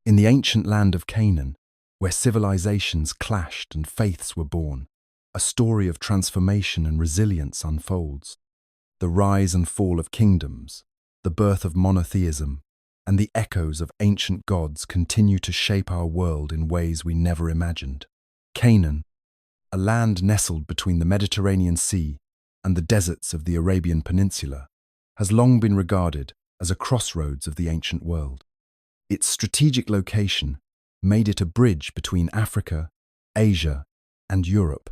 In the ancient land of Canaan, where civilizations clashed and faiths were born, a story of transformation and resilience unfolds. The rise and fall of kingdoms, the birth of monotheism, and the echoes of ancient gods continue to shape our world in ways we never imagined. Canaan, a land nestled between the Mediterranean Sea and the deserts of the Arabian Peninsula, has long been regarded as a crossroads of the ancient world. Its strategic location made it a bridge between Africa, Asia, and Europe,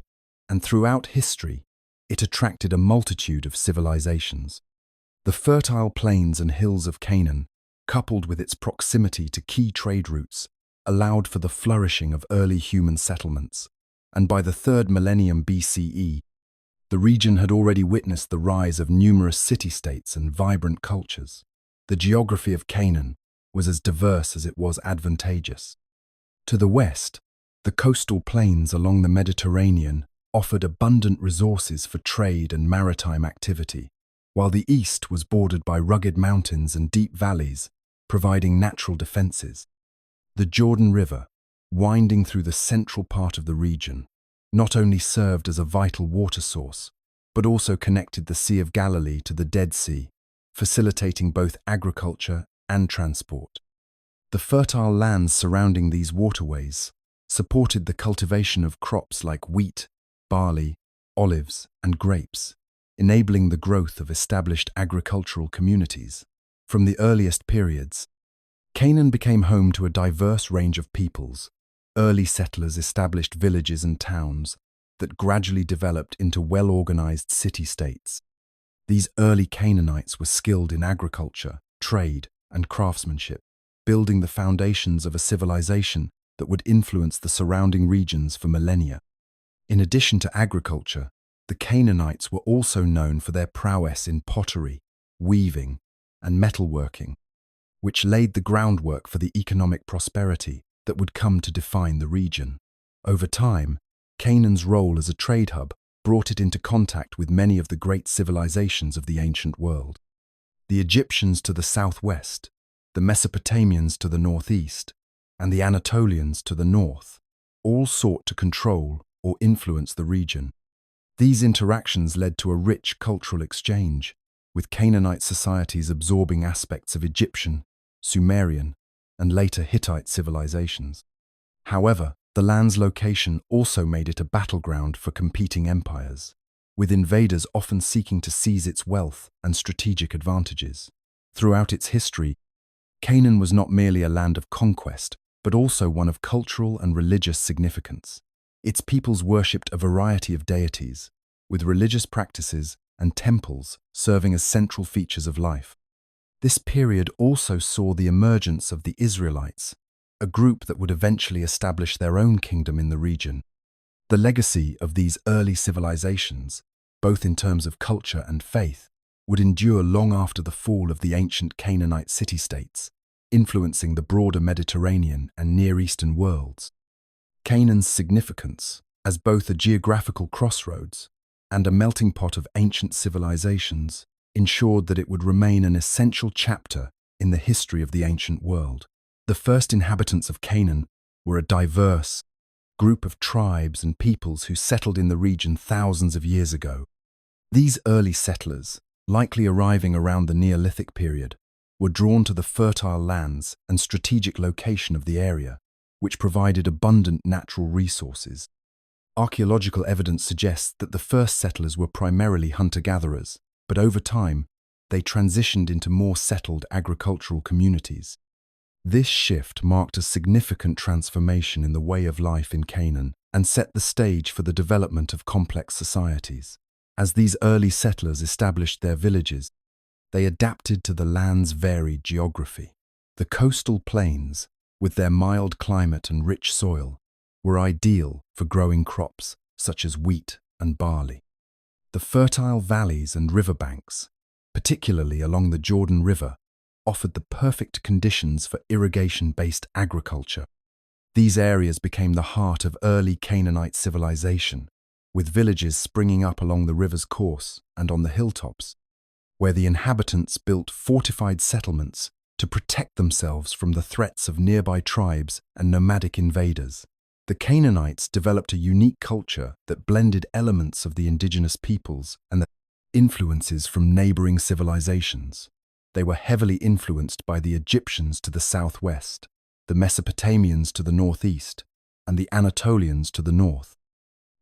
and throughout history, it attracted a multitude of civilizations. The fertile plains and hills of Canaan, coupled with its proximity to key trade routes, allowed for the flourishing of early human settlements, and by the 3rd millennium BCE, the region had already witnessed the rise of numerous city-states and vibrant cultures. The geography of Canaan was as diverse as it was advantageous. To the west, the coastal plains along the Mediterranean offered abundant resources for trade and maritime activity, while the east was bordered by rugged mountains and deep valleys, providing natural defenses. The Jordan River, winding through the central part of the region, not only served as a vital water source, but also connected the Sea of Galilee to the Dead Sea, facilitating both agriculture and transport. The fertile lands surrounding these waterways supported the cultivation of crops like wheat, barley, olives, and grapes, enabling the growth of established agricultural communities. From the earliest periods, Canaan became home to a diverse range of peoples. Early settlers established villages and towns that gradually developed into well-organized city-states. These early Canaanites were skilled in agriculture, trade, and craftsmanship, building the foundations of a civilization that would influence the surrounding regions for millennia. In addition to agriculture, the Canaanites were also known for their prowess in pottery, weaving, and metalworking, which laid the groundwork for the economic prosperity that would come to define the region. Over time, Canaan's role as a trade hub brought it into contact with many of the great civilizations of the ancient world. The Egyptians to the southwest, the Mesopotamians to the northeast, and the Anatolians to the north, all sought to control or influence the region. These interactions led to a rich cultural exchange, with Canaanite societies absorbing aspects of Egyptian, Sumerian, and later Hittite civilizations. However, the land's location also made it a battleground for competing empires, with invaders often seeking to seize its wealth and strategic advantages. Throughout its history, Canaan was not merely a land of conquest, but also one of cultural and religious significance. Its peoples worshipped a variety of deities, with religious practices and temples serving as central features of life. This period also saw the emergence of the Israelites, a group that would eventually establish their own kingdom in the region. The legacy of these early civilizations, both in terms of culture and faith, would endure long after the fall of the ancient Canaanite city-states, influencing the broader Mediterranean and Near Eastern worlds. Canaan's significance, as both a geographical crossroads and a melting pot of ancient civilizations, ensured that it would remain an essential chapter in the history of the ancient world. The first inhabitants of Canaan were a diverse group of tribes and peoples who settled in the region thousands of years ago. These early settlers, likely arriving around the Neolithic period, were drawn to the fertile lands and strategic location of the area, which provided abundant natural resources. Archaeological evidence suggests that the first settlers were primarily hunter-gatherers, but over time, they transitioned into more settled agricultural communities. This shift marked a significant transformation in the way of life in Canaan and set the stage for the development of complex societies. As these early settlers established their villages, they adapted to the land's varied geography. The coastal plains, with their mild climate and rich soil, were ideal for growing crops such as wheat and barley. The fertile valleys and riverbanks, particularly along the Jordan River, offered the perfect conditions for irrigation-based agriculture. These areas became the heart of early Canaanite civilization, with villages springing up along the river's course and on the hilltops, where the inhabitants built fortified settlements to protect themselves from the threats of nearby tribes and nomadic invaders. The Canaanites developed a unique culture that blended elements of the indigenous peoples and the influences from neighboring civilizations. They were heavily influenced by the Egyptians to the southwest, the Mesopotamians to the northeast, and the Anatolians to the north.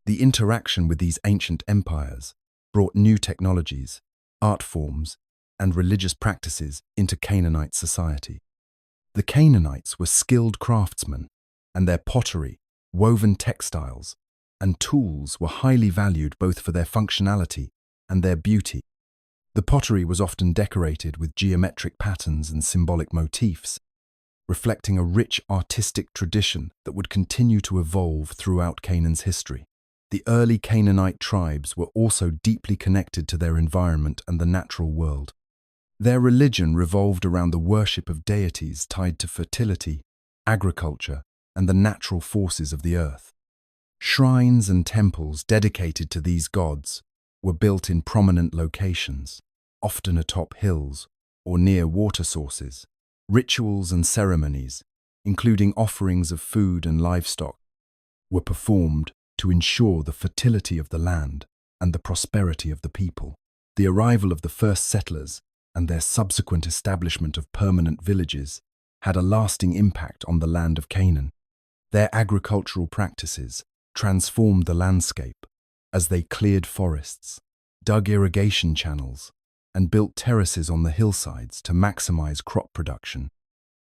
The interaction with these ancient empires brought new technologies, art forms, and religious practices into Canaanite society. The Canaanites were skilled craftsmen, and their pottery, woven textiles, and tools were highly valued both for their functionality and their beauty. The pottery was often decorated with geometric patterns and symbolic motifs, reflecting a rich artistic tradition that would continue to evolve throughout Canaan's history. The early Canaanite tribes were also deeply connected to their environment and the natural world. Their religion revolved around the worship of deities tied to fertility, agriculture, and the natural forces of the earth. Shrines and temples dedicated to these gods were built in prominent locations, often atop hills or near water sources. Rituals and ceremonies, including offerings of food and livestock, were performed to ensure the fertility of the land and the prosperity of the people. The arrival of the first settlers and their subsequent establishment of permanent villages had a lasting impact on the land of Canaan. Their agricultural practices transformed the landscape as they cleared forests, dug irrigation channels, and built terraces on the hillsides to maximize crop production.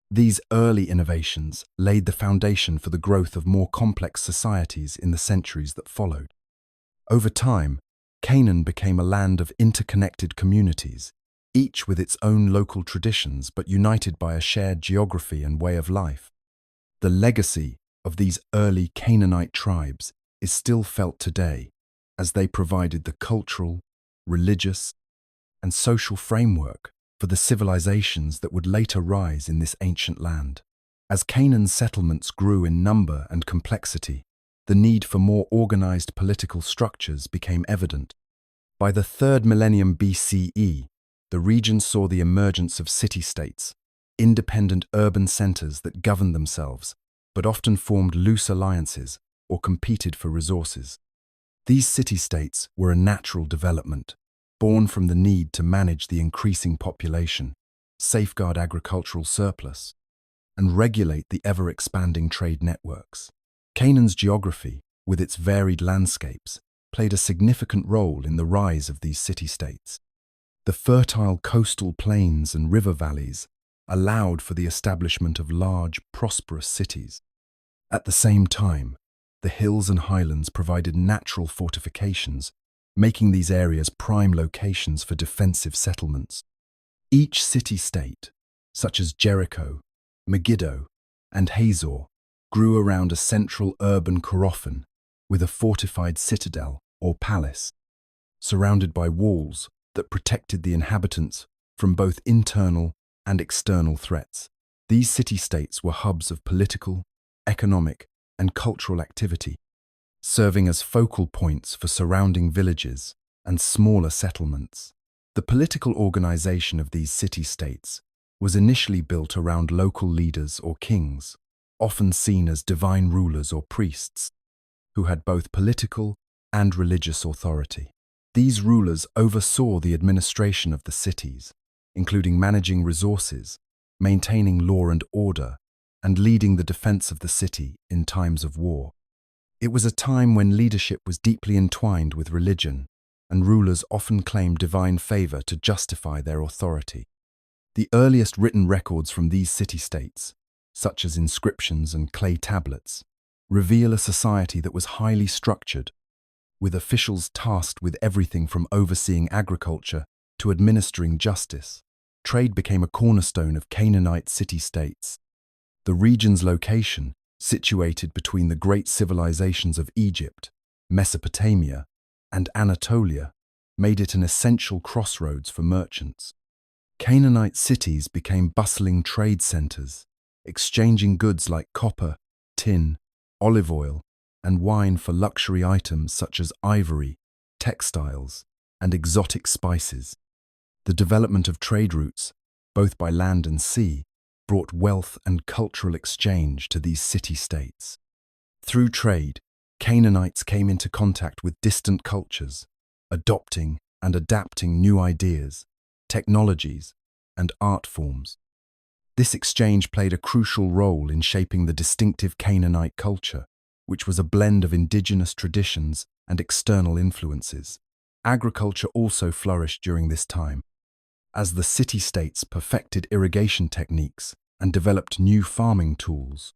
These early innovations laid the foundation for the growth of more complex societies in the centuries that followed. Over time, Canaan became a land of interconnected communities, each with its own local traditions but united by a shared geography and way of life. The legacy of these early Canaanite tribes is still felt today, as they provided the cultural, religious, and social framework for the civilizations that would later rise in this ancient land. As Canaan's settlements grew in number and complexity, the need for more organized political structures became evident. By the 3rd millennium BCE, the region saw the emergence of city-states, independent urban centers that governed themselves, but often formed loose alliances or competed for resources. These city-states were a natural development, born from the need to manage the increasing population, safeguard agricultural surplus, and regulate the ever-expanding trade networks. Canaan's geography, with its varied landscapes, played a significant role in the rise of these city-states. The fertile coastal plains and river valleys allowed for the establishment of large, prosperous cities. At the same time, the hills and highlands provided natural fortifications, making these areas prime locations for defensive settlements. Each city-state, such as Jericho, Megiddo, and Hazor, grew around a central urban coryphon with a fortified citadel or palace, surrounded by walls that protected the inhabitants from both internal and external threats. These city-states were hubs of political, economic, and cultural activity, serving as focal points for surrounding villages and smaller settlements. The political organization of these city-states was initially built around local leaders or kings, often seen as divine rulers or priests, who had both political and religious authority. These rulers oversaw the administration of the cities, including managing resources, maintaining law and order, and leading the defense of the city in times of war. It was a time when leadership was deeply entwined with religion, and rulers often claimed divine favor to justify their authority. The earliest written records from these city-states, such as inscriptions and clay tablets, reveal a society that was highly structured, with officials tasked with everything from overseeing agriculture to administering justice. Trade became a cornerstone of Canaanite city-states. The region's location, situated between the great civilizations of Egypt, Mesopotamia, and Anatolia, made it an essential crossroads for merchants. Canaanite cities became bustling trade centers, exchanging goods like copper, tin, olive oil, and wine for luxury items such as ivory, textiles, and exotic spices. The development of trade routes, both by land and sea, brought wealth and cultural exchange to these city-states. Through trade, Canaanites came into contact with distant cultures, adopting and adapting new ideas, technologies, and art forms. This exchange played a crucial role in shaping the distinctive Canaanite culture, which was a blend of indigenous traditions and external influences. Agriculture also flourished during this time, as the city-states perfected irrigation techniques and developed new farming tools.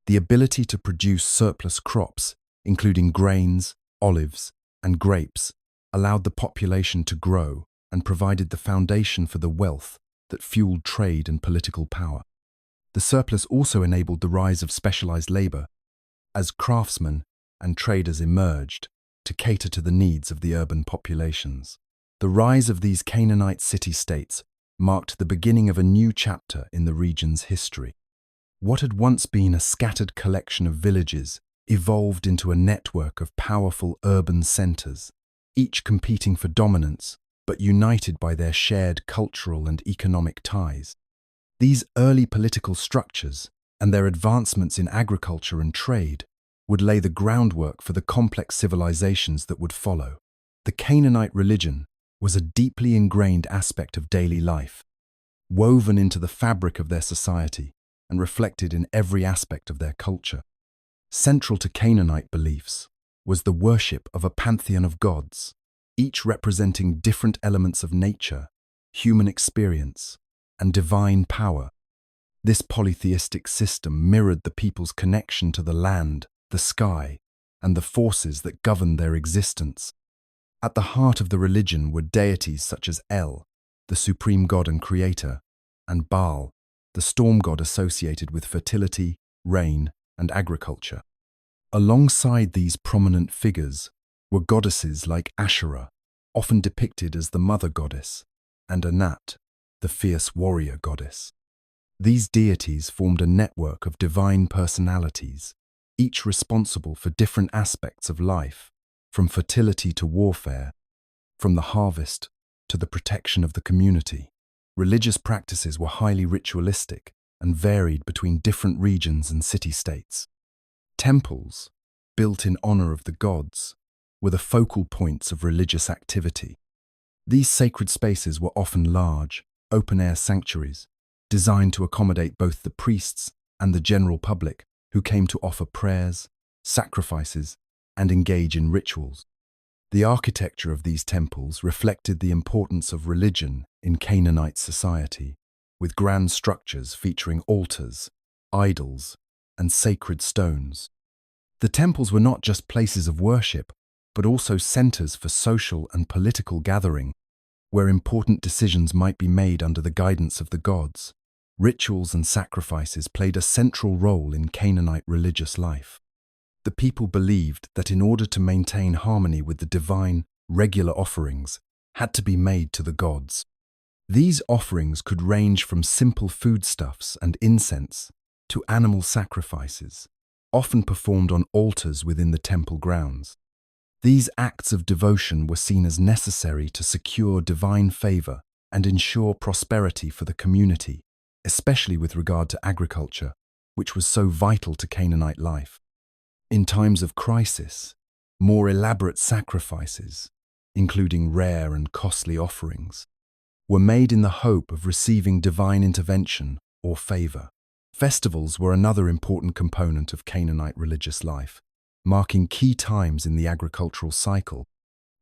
The ability to produce surplus crops, including grains, olives, and grapes, allowed the population to grow and provided the foundation for the wealth that fueled trade and political power. The surplus also enabled the rise of specialized labor, as craftsmen and traders emerged to cater to the needs of the urban populations. The rise of these Canaanite city-states marked the beginning of a new chapter in the region's history. What had once been a scattered collection of villages evolved into a network of powerful urban centers, each competing for dominance, but united by their shared cultural and economic ties. These early political structures and their advancements in agriculture and trade would lay the groundwork for the complex civilizations that would follow. The Canaanite religion was a deeply ingrained aspect of daily life, woven into the fabric of their society and reflected in every aspect of their culture. Central to Canaanite beliefs was the worship of a pantheon of gods, each representing different elements of nature, human experience, and divine power. This polytheistic system mirrored the people's connection to the land, the sky, and the forces that governed their existence. At the heart of the religion were deities such as El, the supreme god and creator, and Baal, the storm god associated with fertility, rain, and agriculture. Alongside these prominent figures were goddesses like Asherah, often depicted as the mother goddess, and Anat, the fierce warrior goddess. These deities formed a network of divine personalities, each responsible for different aspects of life, from fertility to warfare, from the harvest to the protection of the community. Religious practices were highly ritualistic and varied between different regions and city-states. Temples, built in honor of the gods, were the focal points of religious activity. These sacred spaces were often large, open-air sanctuaries, designed to accommodate both the priests and the general public who came to offer prayers, sacrifices, and engage in rituals. The architecture of these temples reflected the importance of religion in Canaanite society, with grand structures featuring altars, idols, and sacred stones. The temples were not just places of worship, but also centers for social and political gathering, where important decisions might be made under the guidance of the gods. Rituals and sacrifices played a central role in Canaanite religious life. The people believed that in order to maintain harmony with the divine, regular offerings had to be made to the gods. These offerings could range from simple foodstuffs and incense to animal sacrifices, often performed on altars within the temple grounds. These acts of devotion were seen as necessary to secure divine favor and ensure prosperity for the community, especially with regard to agriculture, which was so vital to Canaanite life. In times of crisis, more elaborate sacrifices, including rare and costly offerings, were made in the hope of receiving divine intervention or favor. Festivals were another important component of Canaanite religious life, marking key times in the agricultural cycle,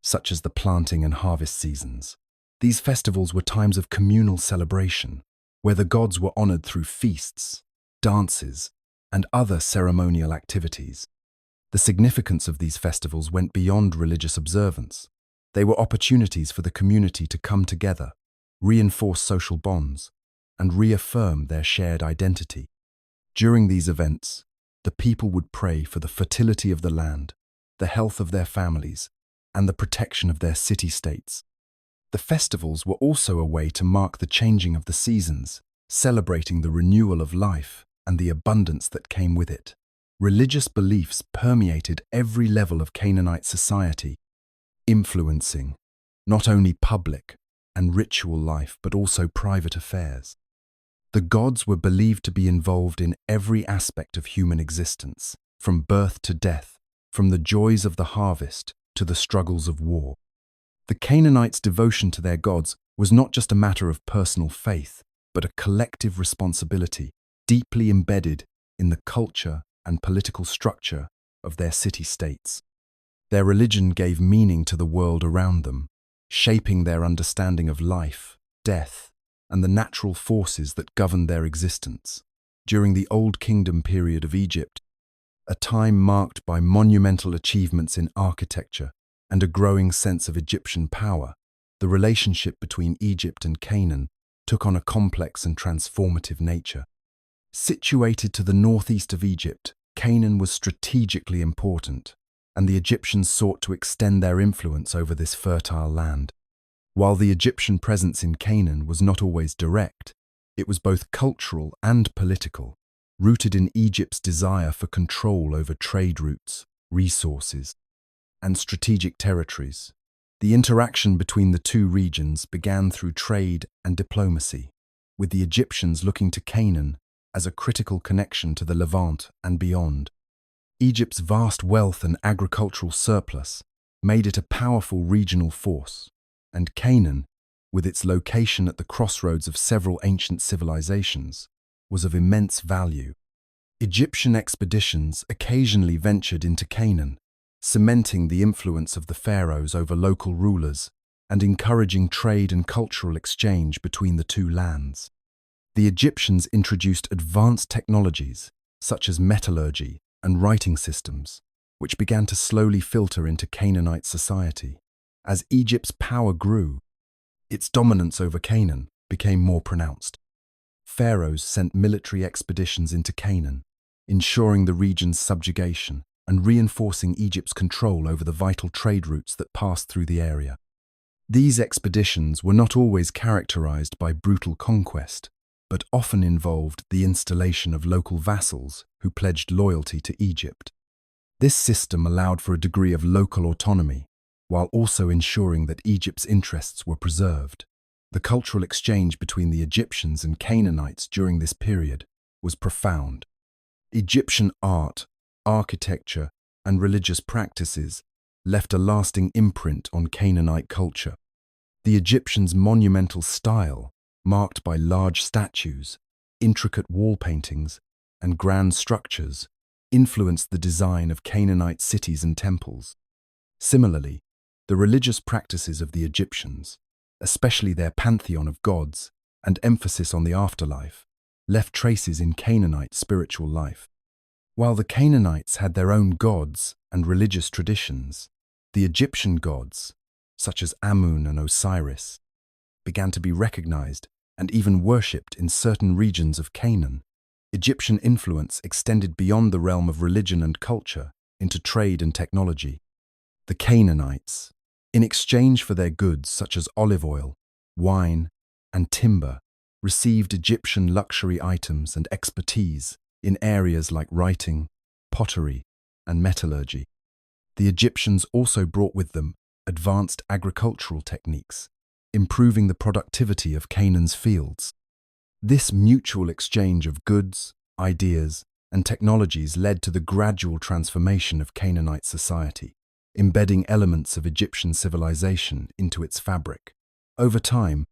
such as the planting and harvest seasons. These festivals were times of communal celebration, where the gods were honored through feasts, dances, and other ceremonial activities. The significance of these festivals went beyond religious observance. They were opportunities for the community to come together, reinforce social bonds, and reaffirm their shared identity. During these events, the people would pray for the fertility of the land, the health of their families, and the protection of their city-states. The festivals were also a way to mark the changing of the seasons, celebrating the renewal of life and the abundance that came with it. Religious beliefs permeated every level of Canaanite society, influencing not only public and ritual life but also private affairs. The gods were believed to be involved in every aspect of human existence, from birth to death, from the joys of the harvest to the struggles of war. The Canaanites' devotion to their gods was not just a matter of personal faith, but a collective responsibility deeply embedded in the culture and political structure of their city-states. Their religion gave meaning to the world around them, shaping their understanding of life, death, and the natural forces that governed their existence. During the Old Kingdom period of Egypt, a time marked by monumental achievements in architecture and a growing sense of Egyptian power, the relationship between Egypt and Canaan took on a complex and transformative nature. Situated to the northeast of Egypt, Canaan was strategically important, and the Egyptians sought to extend their influence over this fertile land. While the Egyptian presence in Canaan was not always direct, it was both cultural and political, rooted in Egypt's desire for control over trade routes, resources, and strategic territories. The interaction between the two regions began through trade and diplomacy, with the Egyptians looking to Canaan as a critical connection to the Levant and beyond. Egypt's vast wealth and agricultural surplus made it a powerful regional force, and Canaan, with its location at the crossroads of several ancient civilizations, was of immense value. Egyptian expeditions occasionally ventured into Canaan, cementing the influence of the pharaohs over local rulers and encouraging trade and cultural exchange between the two lands. The Egyptians introduced advanced technologies, such as metallurgy and writing systems, which began to slowly filter into Canaanite society. As Egypt's power grew, its dominance over Canaan became more pronounced. Pharaohs sent military expeditions into Canaan, ensuring the region's subjugation and reinforcing Egypt's control over the vital trade routes that passed through the area. These expeditions were not always characterized by brutal conquest, but often involved the installation of local vassals who pledged loyalty to Egypt. This system allowed for a degree of local autonomy, while also ensuring that Egypt's interests were preserved. The cultural exchange between the Egyptians and Canaanites during this period was profound. Egyptian art, architecture, and religious practices left a lasting imprint on Canaanite culture. The Egyptians' monumental style, marked by large statues, intricate wall paintings, and grand structures, influenced the design of Canaanite cities and temples. Similarly, the religious practices of the Egyptians, especially their pantheon of gods and emphasis on the afterlife, left traces in Canaanite spiritual life. While the Canaanites had their own gods and religious traditions, the Egyptian gods, such as Amun and Osiris, began to be recognized and even worshipped in certain regions of Canaan. Egyptian influence extended beyond the realm of religion and culture into trade and technology. The Canaanites, in exchange for their goods such as olive oil, wine, and timber, received Egyptian luxury items and expertise in areas like writing, pottery, and metallurgy. The Egyptians also brought with them advanced agricultural techniques, improving the productivity of Canaan's fields. This mutual exchange of goods, ideas, and technologies led to the gradual transformation of Canaanite society, embedding elements of Egyptian civilization into its fabric. Over time,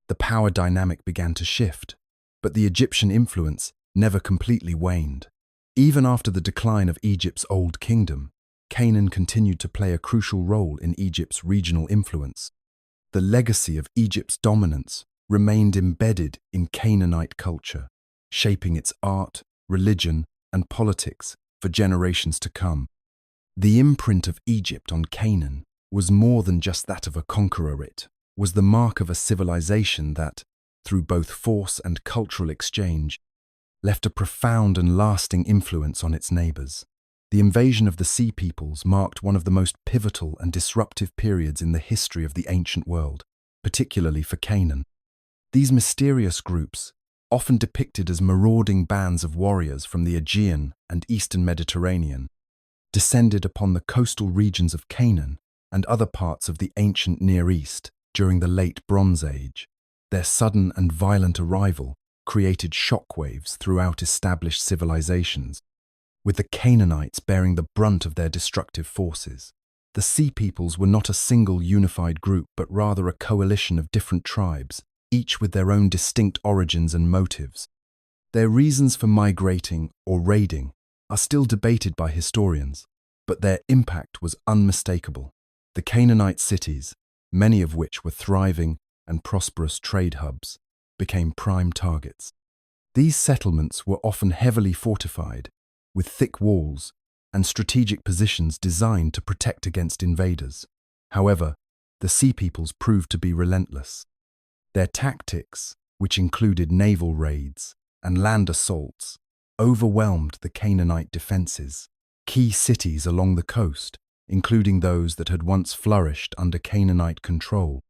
the power dynamic began to shift, but the Egyptian influence never completely waned. Even after the decline of Egypt's Old Kingdom, Canaan continued to play a crucial role in Egypt's regional influence. The legacy of Egypt's dominance remained embedded in Canaanite culture, shaping its art, religion, and politics for generations to come. The imprint of Egypt on Canaan was more than just that of a conqueror. It was the mark of a civilization that, through both force and cultural exchange, left a profound and lasting influence on its neighbors. The invasion of the Sea Peoples marked one of the most pivotal and disruptive periods in the history of the ancient world, particularly for Canaan. These mysterious groups, often depicted as marauding bands of warriors from the Aegean and Eastern Mediterranean, descended upon the coastal regions of Canaan and other parts of the ancient Near East during the Late Bronze Age. Their sudden and violent arrival created shockwaves throughout established civilizations, with the Canaanites bearing the brunt of their destructive forces. The Sea Peoples were not a single unified group, but rather a coalition of different tribes, each with their own distinct origins and motives. Their reasons for migrating or raiding are still debated by historians, but their impact was unmistakable. The Canaanite cities, many of which were thriving and prosperous trade hubs, became prime targets. These settlements were often heavily fortified, with thick walls and strategic positions designed to protect against invaders. However, the Sea Peoples proved to be relentless. Their tactics, which included naval raids and land assaults, overwhelmed the Canaanite defenses. Key cities along the coast, including those that had once flourished under Canaanite control,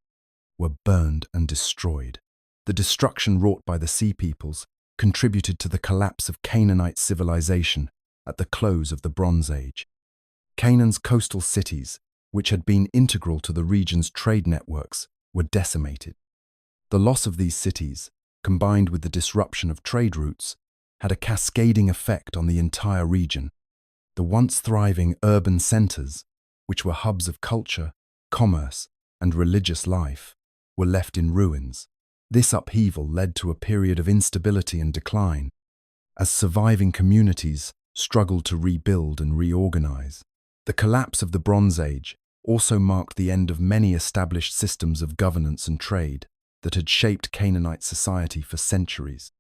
were burned and destroyed. The destruction wrought by the Sea Peoples contributed to the collapse of Canaanite civilization at the close of the Bronze Age. Canaan's coastal cities, which had been integral to the region's trade networks, were decimated. The loss of these cities, combined with the disruption of trade routes, had a cascading effect on the entire region. The once thriving urban centers, which were hubs of culture, commerce, and religious life, were left in ruins. This upheaval led to a period of instability and decline, as surviving communities struggled to rebuild and reorganize. The collapse of the Bronze Age also marked the end of many established systems of governance and trade that had shaped Canaanite society for centuries.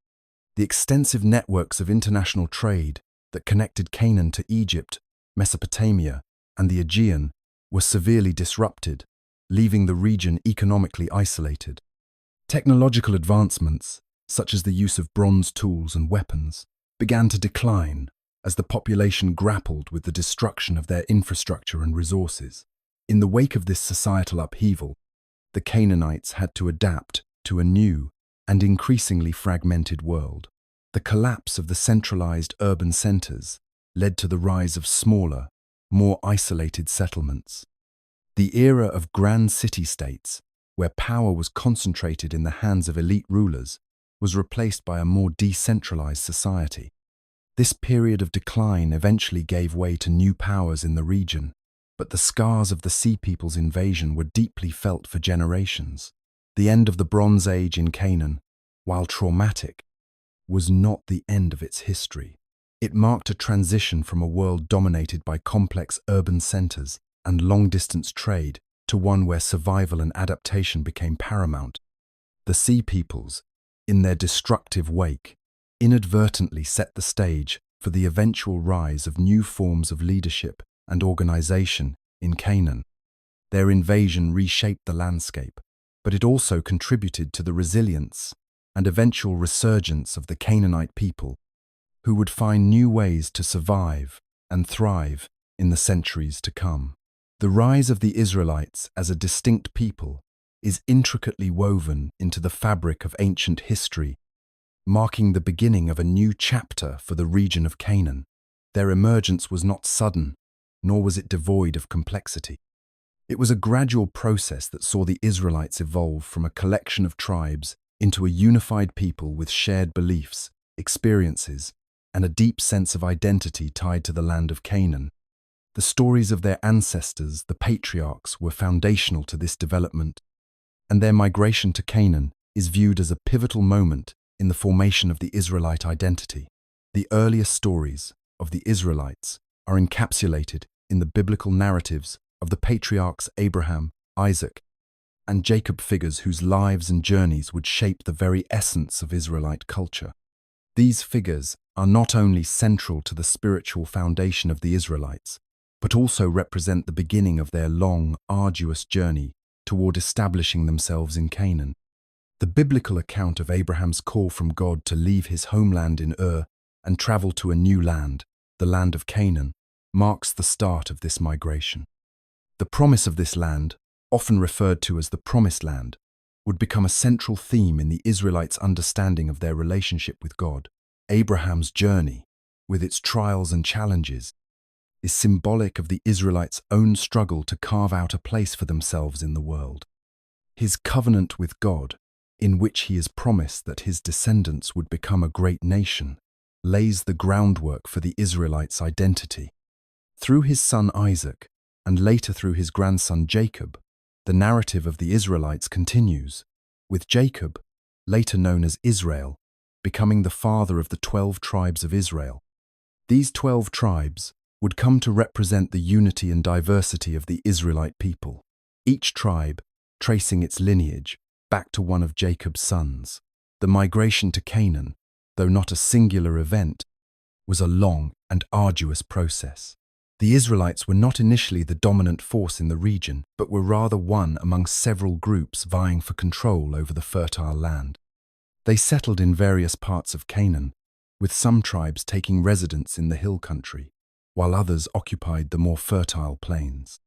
The extensive networks of international trade that connected Canaan to Egypt, Mesopotamia, and the Aegean were severely disrupted, leaving the region economically isolated. Technological advancements, such as the use of bronze tools and weapons, began to decline as the population grappled with the destruction of their infrastructure and resources. In the wake of this societal upheaval, the Canaanites had to adapt to a new and increasingly fragmented world. The collapse of the centralized urban centers led to the rise of smaller, more isolated settlements. The era of grand city-states, where power was concentrated in the hands of elite rulers, was replaced by a more decentralized society. This period of decline eventually gave way to new powers in the region, but the scars of the Sea Peoples' invasion were deeply felt for generations. The end of the Bronze Age in Canaan, while traumatic, was not the end of its history. It marked a transition from a world dominated by complex urban centers and long-distance trade to one where survival and adaptation became paramount. The Sea Peoples, in their destructive wake, inadvertently set the stage for the eventual rise of new forms of leadership and organization in Canaan. Their invasion reshaped the landscape, but it also contributed to the resilience and eventual resurgence of the Canaanite people, who would find new ways to survive and thrive in the centuries to come. The rise of the Israelites as a distinct people is intricately woven into the fabric of ancient history, marking the beginning of a new chapter for the region of Canaan. Their emergence was not sudden, nor was it devoid of complexity. It was a gradual process that saw the Israelites evolve from a collection of tribes into a unified people with shared beliefs, experiences, and a deep sense of identity tied to the land of Canaan. The stories of their ancestors, the patriarchs, were foundational to this development, and their migration to Canaan is viewed as a pivotal moment in the formation of the Israelite identity. The earliest stories of the Israelites are encapsulated in the biblical narratives of the patriarchs Abraham, Isaac, and Jacob, figures whose lives and journeys would shape the very essence of Israelite culture. These figures are not only central to the spiritual foundation of the Israelites, but also represent the beginning of their long, arduous journey toward establishing themselves in Canaan. The biblical account of Abraham's call from God to leave his homeland in Ur and travel to a new land, the land of Canaan, marks the start of this migration. The promise of this land, often referred to as the Promised Land, would become a central theme in the Israelites' understanding of their relationship with God. Abraham's journey, with its trials and challenges, is symbolic of the Israelites' own struggle to carve out a place for themselves in the world. His covenant with God, in which he is promised that his descendants would become a great nation, lays the groundwork for the Israelites' identity. Through his son Isaac, and later through his grandson Jacob, the narrative of the Israelites continues, with Jacob, later known as Israel, becoming the father of the 12 tribes of Israel. These 12 tribes would come to represent the unity and diversity of the Israelite people, each tribe tracing its lineage back to one of Jacob's sons. The migration to Canaan, though not a singular event, was a long and arduous process. The Israelites were not initially the dominant force in the region, but were rather one among several groups vying for control over the fertile land. They settled in various parts of Canaan, with some tribes taking residence in the hill country, while others occupied the more fertile plains.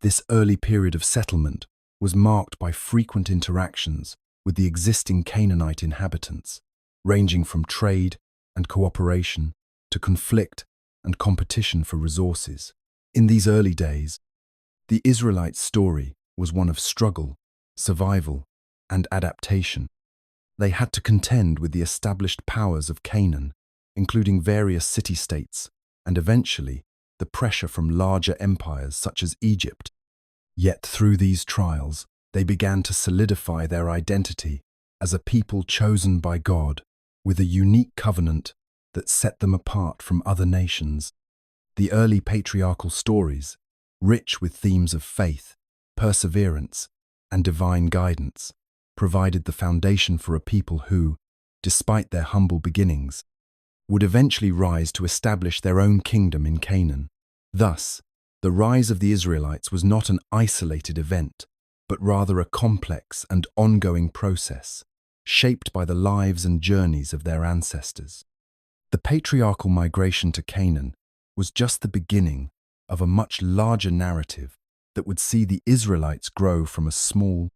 This early period of settlement was marked by frequent interactions with the existing Canaanite inhabitants, ranging from trade and cooperation to conflict and competition for resources. In these early days, the Israelites' story was one of struggle, survival, and adaptation. They had to contend with the established powers of Canaan, including various city-states, and eventually the pressure from larger empires such as Egypt. Yet through these trials, they began to solidify their identity as a people chosen by God, with a unique covenant that set them apart from other nations. The early patriarchal stories, rich with themes of faith, perseverance, and divine guidance, provided the foundation for a people who, despite their humble beginnings, would eventually rise to establish their own kingdom in Canaan. Thus, the rise of the Israelites was not an isolated event, but rather a complex and ongoing process, shaped by the lives and journeys of their ancestors. The patriarchal migration to Canaan was just the beginning of a much larger narrative that would see the Israelites grow from a small,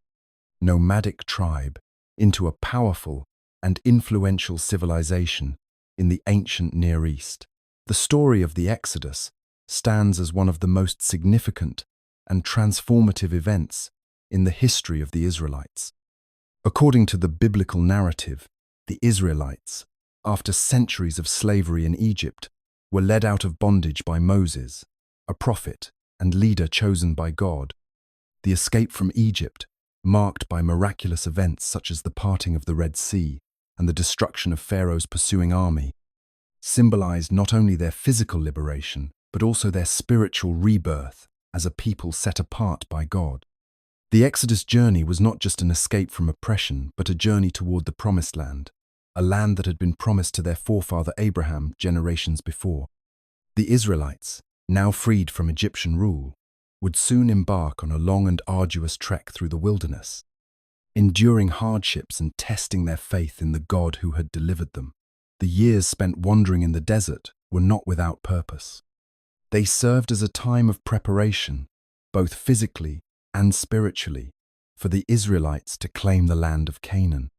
nomadic tribe into a powerful and influential civilization in the ancient Near East. The story of the Exodus stands as one of the most significant and transformative events in the history of the Israelites. According to the biblical narrative, the Israelites, after centuries of slavery in Egypt, were led out of bondage by Moses, a prophet and leader chosen by God. The escape from Egypt, marked by miraculous events such as the parting of the Red Sea and the destruction of Pharaoh's pursuing army, symbolized not only their physical liberation, but also their spiritual rebirth as a people set apart by God. The Exodus journey was not just an escape from oppression, but a journey toward the Promised Land, a land that had been promised to their forefather Abraham generations before. The Israelites, now freed from Egyptian rule, would soon embark on a long and arduous trek through the wilderness, enduring hardships and testing their faith in the God who had delivered them. The years spent wandering in the desert were not without purpose. They served as a time of preparation, both physically and spiritually, for the Israelites to claim the land of Canaan.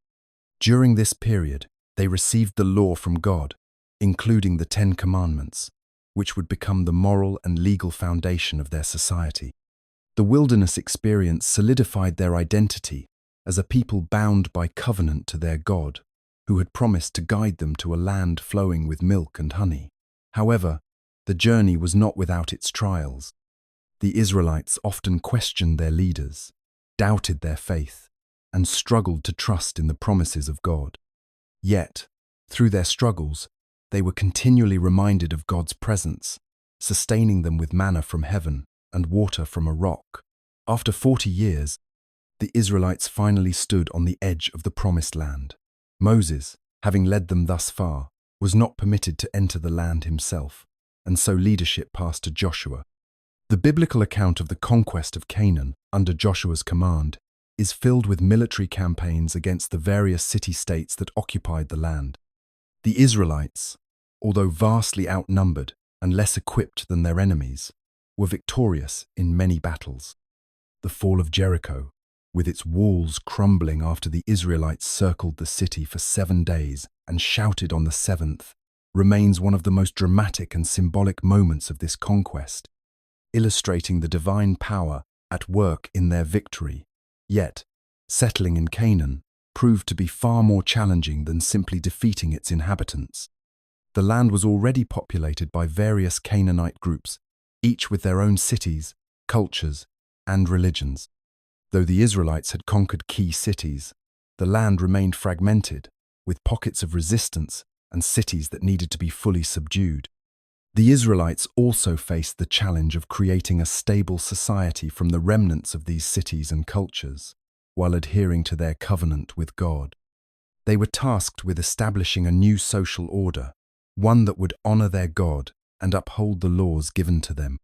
During this period, they received the law from God, including the 10 Commandments, which would become the moral and legal foundation of their society. The wilderness experience solidified their identity as a people bound by covenant to their God, who had promised to guide them to a land flowing with milk and honey. However, the journey was not without its trials. The Israelites often questioned their leaders, doubted their faith, and struggled to trust in the promises of God. Yet, through their struggles, they were continually reminded of God's presence, sustaining them with manna from heaven and water from a rock. After 40 years, the Israelites finally stood on the edge of the Promised Land. Moses, having led them thus far, was not permitted to enter the land himself, and so leadership passed to Joshua. The biblical account of the conquest of Canaan under Joshua's command is filled with military campaigns against the various city-states that occupied the land. The Israelites, although vastly outnumbered and less equipped than their enemies, were victorious in many battles. The fall of Jericho, with its walls crumbling after the Israelites circled the city for 7 days and shouted on the 7th, remains one of the most dramatic and symbolic moments of this conquest, illustrating the divine power at work in their victory. Yet, settling in Canaan proved to be far more challenging than simply defeating its inhabitants. The land was already populated by various Canaanite groups, each with their own cities, cultures, and religions. Though the Israelites had conquered key cities, the land remained fragmented, with pockets of resistance and cities that needed to be fully subdued. The Israelites also faced the challenge of creating a stable society from the remnants of these cities and cultures, while adhering to their covenant with God. They were tasked with establishing a new social order, one that would honor their God and uphold the laws given to them.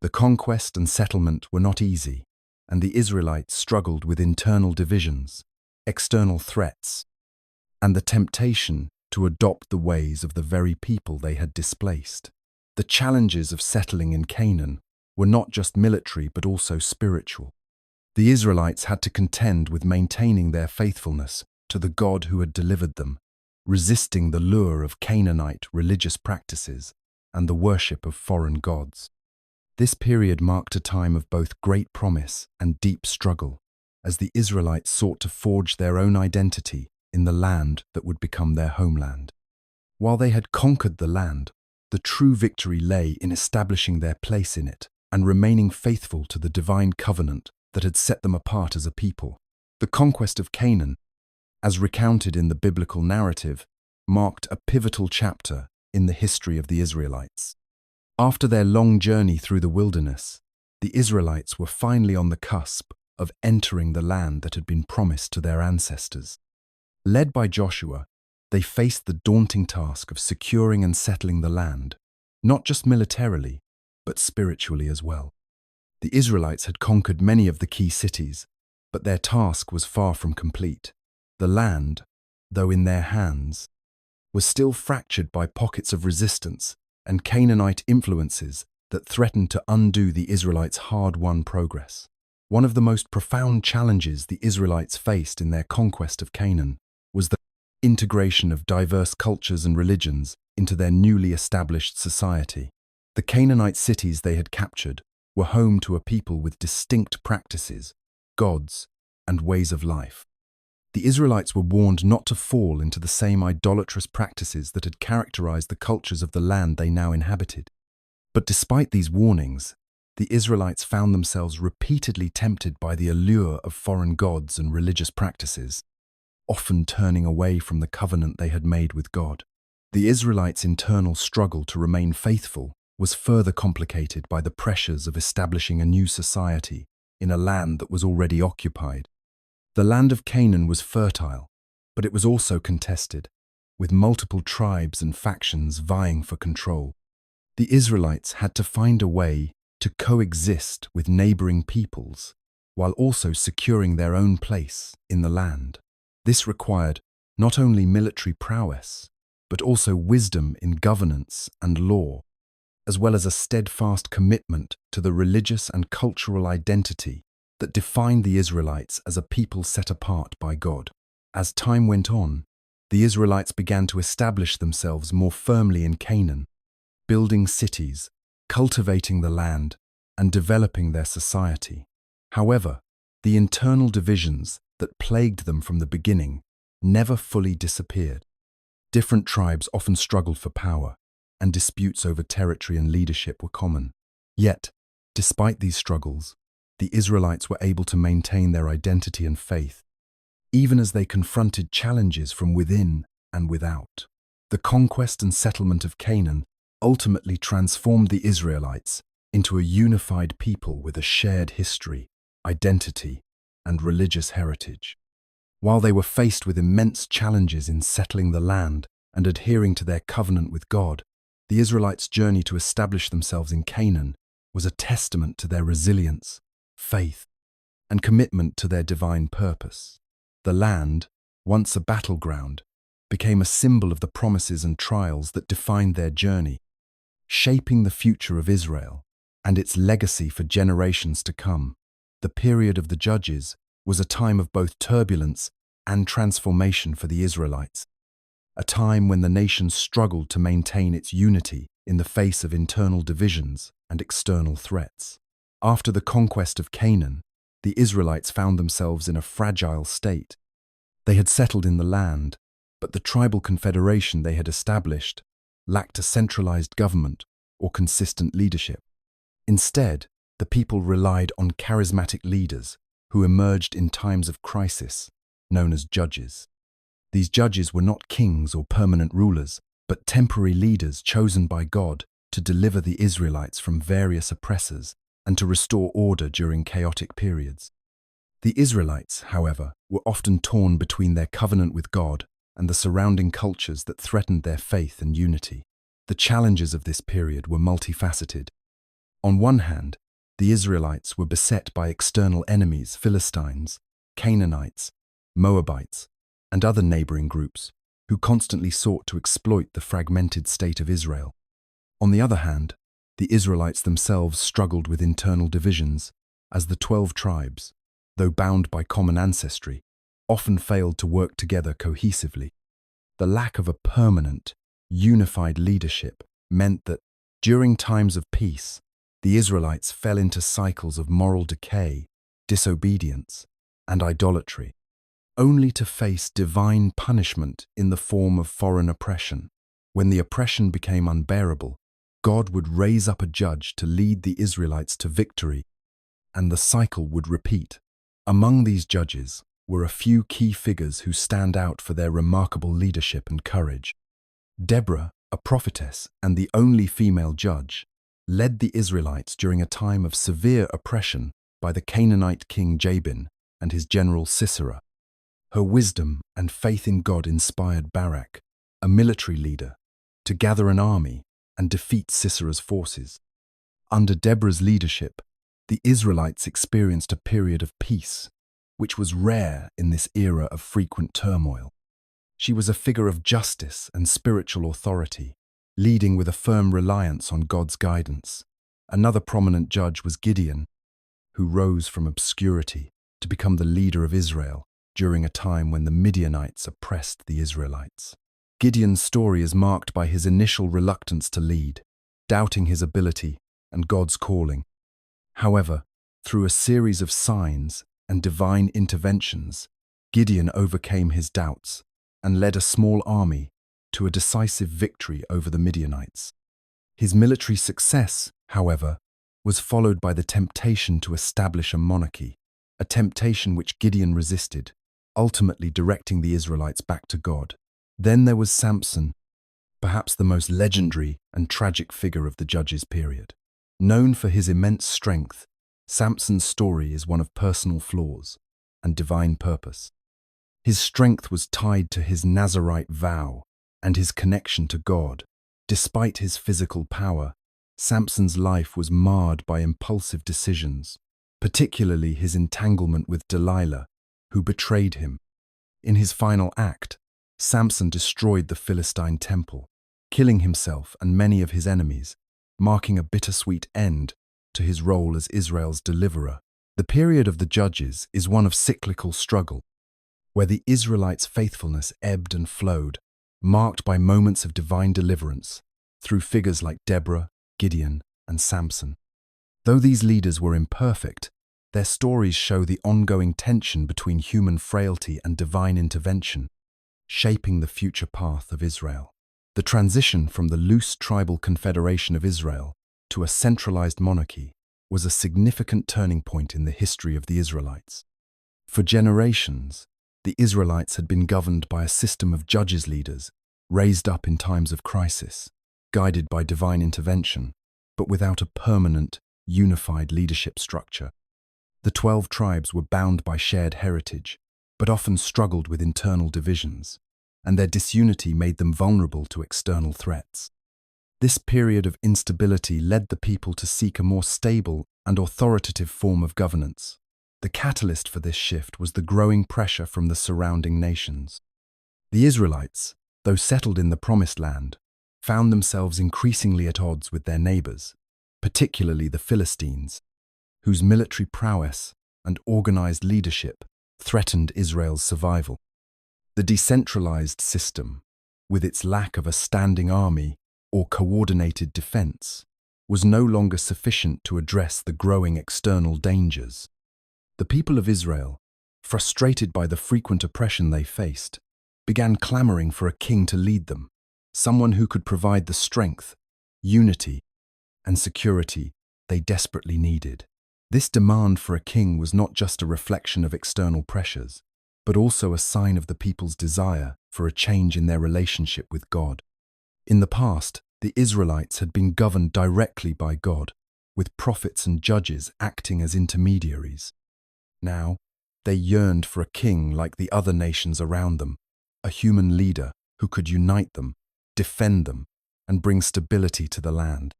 The conquest and settlement were not easy, and the Israelites struggled with internal divisions, external threats, and the temptation to adopt the ways of the very people they had displaced. The challenges of settling in Canaan were not just military but also spiritual. The Israelites had to contend with maintaining their faithfulness to the God who had delivered them, resisting the lure of Canaanite religious practices and the worship of foreign gods. This period marked a time of both great promise and deep struggle, as the Israelites sought to forge their own identity in the land that would become their homeland. While they had conquered the land, the true victory lay in establishing their place in it and remaining faithful to the divine covenant that had set them apart as a people. The conquest of Canaan, as recounted in the biblical narrative, marked a pivotal chapter in the history of the Israelites. After their long journey through the wilderness, the Israelites were finally on the cusp of entering the land that had been promised to their ancestors. Led by Joshua, they faced the daunting task of securing and settling the land, not just militarily, but spiritually as well. The Israelites had conquered many of the key cities, but their task was far from complete. The land, though in their hands, was still fractured by pockets of resistance and Canaanite influences that threatened to undo the Israelites' hard-won progress. One of the most profound challenges the Israelites faced in their conquest of Canaan was the integration of diverse cultures and religions into their newly established society. The Canaanite cities they had captured were home to a people with distinct practices, gods, and ways of life. The Israelites were warned not to fall into the same idolatrous practices that had characterized the cultures of the land they now inhabited. But despite these warnings, the Israelites found themselves repeatedly tempted by the allure of foreign gods and religious practices, often turning away from the covenant they had made with God. The Israelites' internal struggle to remain faithful was further complicated by the pressures of establishing a new society in a land that was already occupied. The land of Canaan was fertile, but it was also contested, with multiple tribes and factions vying for control. The Israelites had to find a way to coexist with neighboring peoples while also securing their own place in the land. This required not only military prowess, but also wisdom in governance and law, as well as a steadfast commitment to the religious and cultural identity that defined the Israelites as a people set apart by God. As time went on, the Israelites began to establish themselves more firmly in Canaan, building cities, cultivating the land, and developing their society. However, the internal divisions that plagued them from the beginning never fully disappeared. Different tribes often struggled for power, and disputes over territory and leadership were common. Yet, despite these struggles, the Israelites were able to maintain their identity and faith, even as they confronted challenges from within and without. The conquest and settlement of Canaan ultimately transformed the Israelites into a unified people with a shared history, identity, and religious heritage. While they were faced with immense challenges in settling the land and adhering to their covenant with God, the Israelites' journey to establish themselves in Canaan was a testament to their resilience, faith, and commitment to their divine purpose. The land, once a battleground, became a symbol of the promises and trials that defined their journey, shaping the future of Israel and its legacy for generations to come. The period of the Judges was a time of both turbulence and transformation for the Israelites, a time when the nation struggled to maintain its unity in the face of internal divisions and external threats. After the conquest of Canaan, the Israelites found themselves in a fragile state. They had settled in the land, but the tribal confederation they had established lacked a centralized government or consistent leadership. Instead, the people relied on charismatic leaders who emerged in times of crisis, known as judges. These judges were not kings or permanent rulers, but temporary leaders chosen by God to deliver the Israelites from various oppressors and to restore order during chaotic periods. The Israelites, however, were often torn between their covenant with God and the surrounding cultures that threatened their faith and unity. The challenges of this period were multifaceted. On one hand, the Israelites were beset by external enemies, Philistines, Canaanites, Moabites, and other neighboring groups who constantly sought to exploit the fragmented state of Israel. On the other hand, the Israelites themselves struggled with internal divisions, as the 12 tribes, though bound by common ancestry, often failed to work together cohesively. The lack of a permanent, unified leadership meant that, during times of peace, the Israelites fell into cycles of moral decay, disobedience, and idolatry, only to face divine punishment in the form of foreign oppression. When the oppression became unbearable, God would raise up a judge to lead the Israelites to victory, and the cycle would repeat. Among these judges were a few key figures who stand out for their remarkable leadership and courage. Deborah, a prophetess and the only female judge, led the Israelites during a time of severe oppression by the Canaanite king Jabin and his general Sisera. Her wisdom and faith in God inspired Barak, a military leader, to gather an army and defeat Sisera's forces. Under Deborah's leadership, the Israelites experienced a period of peace, which was rare in this era of frequent turmoil. She was a figure of justice and spiritual authority, leading with a firm reliance on God's guidance. Another prominent judge was Gideon, who rose from obscurity to become the leader of Israel during a time when the Midianites oppressed the Israelites. Gideon's story is marked by his initial reluctance to lead, doubting his ability and God's calling. However, through a series of signs and divine interventions, Gideon overcame his doubts and led a small army to a decisive victory over the Midianites. His military success, however, was followed by the temptation to establish a monarchy, a temptation which Gideon resisted, ultimately directing the Israelites back to God. Then there was Samson, perhaps the most legendary and tragic figure of the judges' period. Known for his immense strength, Samson's story is one of personal flaws and divine purpose. His strength was tied to his Nazirite vow and his connection to God. Despite his physical power, Samson's life was marred by impulsive decisions, particularly his entanglement with Delilah, who betrayed him. In his final act, Samson destroyed the Philistine temple, killing himself and many of his enemies, marking a bittersweet end to his role as Israel's deliverer. The period of the Judges is one of cyclical struggle, where the Israelites' faithfulness ebbed and flowed, marked by moments of divine deliverance through figures like Deborah, Gideon, and Samson. Though these leaders were imperfect, their stories show the ongoing tension between human frailty and divine intervention, shaping the future path of Israel. The transition from the loose tribal confederation of Israel to a centralized monarchy was a significant turning point in the history of the Israelites. For generations, the Israelites had been governed by a system of judges leaders raised up in times of crisis, guided by divine intervention, but without a permanent, unified leadership structure. The 12 tribes were bound by shared heritage, but often struggled with internal divisions, and their disunity made them vulnerable to external threats. This period of instability led the people to seek a more stable and authoritative form of governance. The catalyst for this shift was the growing pressure from the surrounding nations. The Israelites, though settled in the Promised Land, found themselves increasingly at odds with their neighbors, particularly the Philistines, whose military prowess and organized leadership threatened Israel's survival. The decentralized system, with its lack of a standing army or coordinated defense, was no longer sufficient to address the growing external dangers. The people of Israel frustrated by the frequent oppression they faced, began clamoring for a king to lead them, someone who could provide the strength, unity, and security they desperately needed. This demand for a king was not just a reflection of external pressures, but also a sign of the people's desire for a change in their relationship with God. In the past, the Israelites had been governed directly by God, with prophets and judges acting as intermediaries. Now, they yearned for a king like the other nations around them, a human leader who could unite them, defend them, and bring stability to the land.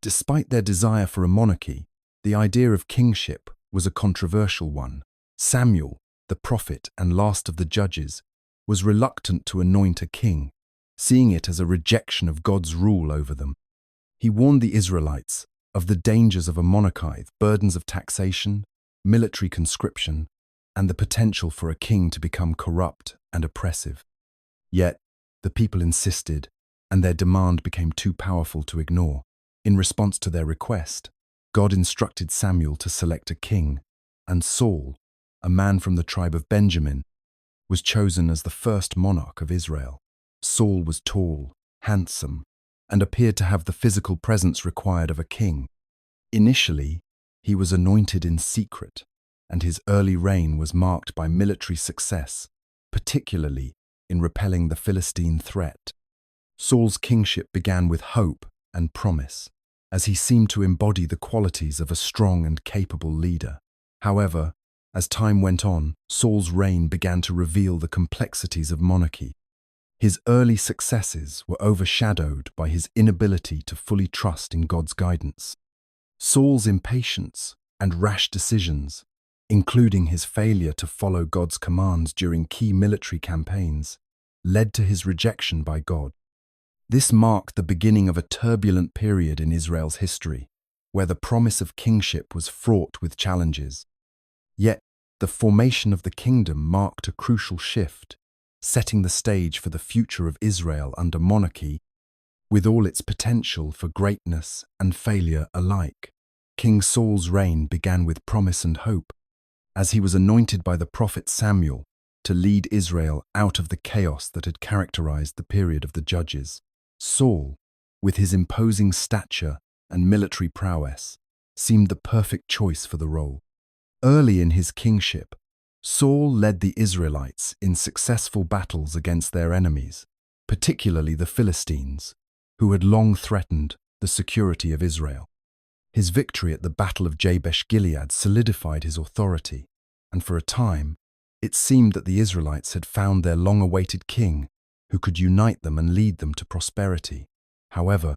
Despite their desire for a monarchy, the idea of kingship was a controversial one. Samuel, the prophet and last of the judges, was reluctant to anoint a king, seeing it as a rejection of God's rule over them. He warned the Israelites of the dangers of a monarchy, burdens of taxation, military conscription, and the potential for a king to become corrupt and oppressive. Yet, the people insisted, and their demand became too powerful to ignore. In response to their request, God instructed Samuel to select a king, and Saul, a man from the tribe of Benjamin, was chosen as the first monarch of Israel. Saul was tall, handsome, and appeared to have the physical presence required of a king. Initially, he was anointed in secret, and his early reign was marked by military success, particularly in repelling the Philistine threat. Saul's kingship began with hope and promise, as he seemed to embody the qualities of a strong and capable leader. However, as time went on, Saul's reign began to reveal the complexities of monarchy. His early successes were overshadowed by his inability to fully trust in God's guidance. Saul's impatience and rash decisions, including his failure to follow God's commands during key military campaigns, led to his rejection by God. This marked the beginning of a turbulent period in Israel's history, where the promise of kingship was fraught with challenges. Yet, the formation of the kingdom marked a crucial shift, setting the stage for the future of Israel under monarchy, with all its potential for greatness and failure alike. King Saul's reign began with promise and hope, as he was anointed by the prophet Samuel to lead Israel out of the chaos that had characterized the period of the judges. Saul, with his imposing stature and military prowess, seemed the perfect choice for the role. Early in his kingship, Saul led the Israelites in successful battles against their enemies, particularly the Philistines, who had long threatened the security of Israel. His victory at the Battle of Jabesh-Gilead solidified his authority, and for a time, it seemed that the Israelites had found their long-awaited king who could unite them and lead them to prosperity. However,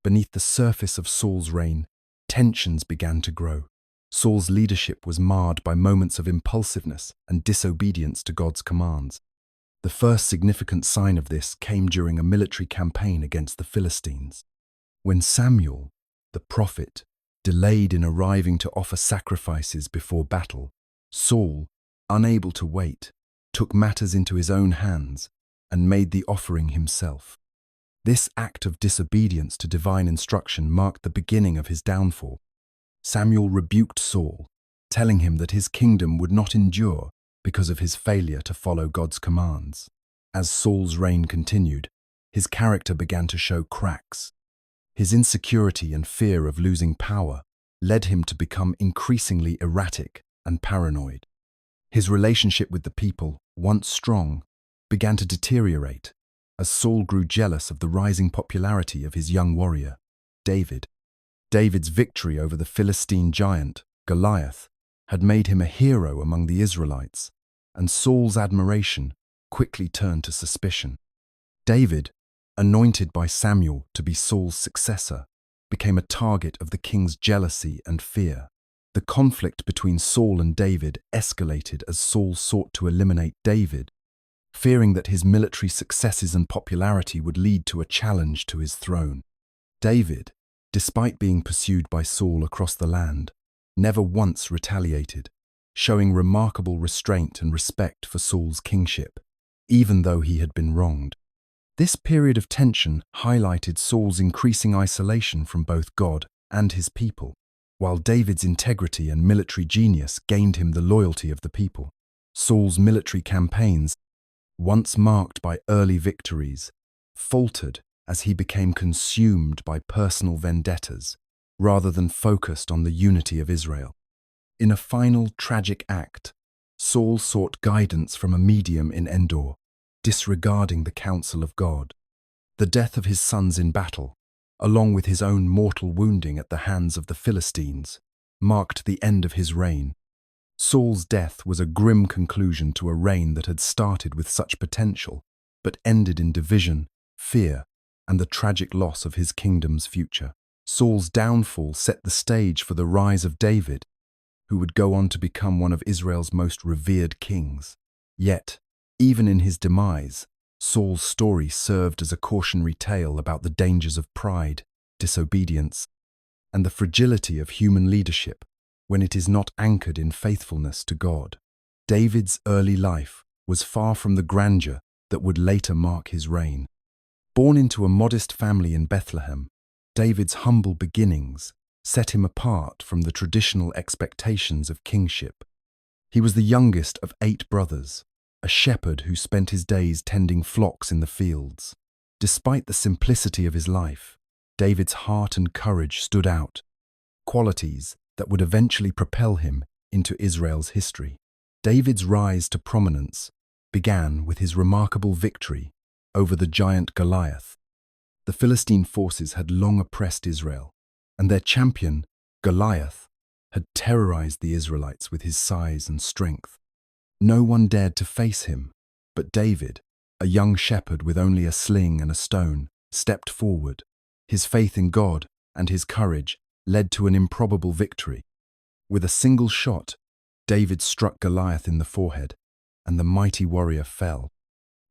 beneath the surface of Saul's reign, tensions began to grow. Saul's leadership was marred by moments of impulsiveness and disobedience to God's commands. The first significant sign of this came during a military campaign against the Philistines. When Samuel, the prophet, delayed in arriving to offer sacrifices before battle, Saul, unable to wait, took matters into his own hands and made the offering himself. This act of disobedience to divine instruction marked the beginning of his downfall. Samuel rebuked Saul, telling him that his kingdom would not endure because of his failure to follow God's commands. As Saul's reign continued, his character began to show cracks. His insecurity and fear of losing power led him to become increasingly erratic and paranoid. His relationship with the people, once strong, began to deteriorate as Saul grew jealous of the rising popularity of his young warrior, David. David's victory over the Philistine giant, Goliath, had made him a hero among the Israelites, and Saul's admiration quickly turned to suspicion. David, anointed by Samuel to be Saul's successor, became a target of the king's jealousy and fear. The conflict between Saul and David escalated as Saul sought to eliminate David, fearing that his military successes and popularity would lead to a challenge to his throne. David, despite being pursued by Saul across the land, never once retaliated, showing remarkable restraint and respect for Saul's kingship, even though he had been wronged. This period of tension highlighted Saul's increasing isolation from both God and his people, while David's integrity and military genius gained him the loyalty of the people. Saul's military campaigns, once marked by early victories, faltered as he became consumed by personal vendettas rather than focused on the unity of Israel. In a final tragic act, Saul sought guidance from a medium in Endor, disregarding the counsel of God. The death of his sons in battle, along with his own mortal wounding at the hands of the Philistines, marked the end of his reign. Saul's death was a grim conclusion to a reign that had started with such potential, but ended in division, fear, and the tragic loss of his kingdom's future. Saul's downfall set the stage for the rise of David, who would go on to become one of Israel's most revered kings. Yet, even in his demise, Saul's story served as a cautionary tale about the dangers of pride, disobedience, and the fragility of human leadership when it is not anchored in faithfulness to God. David's early life was far from the grandeur that would later mark his reign. Born into a modest family in Bethlehem, David's humble beginnings set him apart from the traditional expectations of kingship. He was the youngest of 8 brothers, a shepherd who spent his days tending flocks in the fields. Despite the simplicity of his life, David's heart and courage stood out, qualities that would eventually propel him into Israel's history. David's rise to prominence began with his remarkable victory over the giant Goliath. The Philistine forces had long oppressed Israel, and their champion, Goliath, had terrorized the Israelites with his size and strength. No one dared to face him, but David, a young shepherd with only a sling and a stone, stepped forward. His faith in God and his courage led to an improbable victory. With a single shot, David struck Goliath in the forehead, and the mighty warrior fell.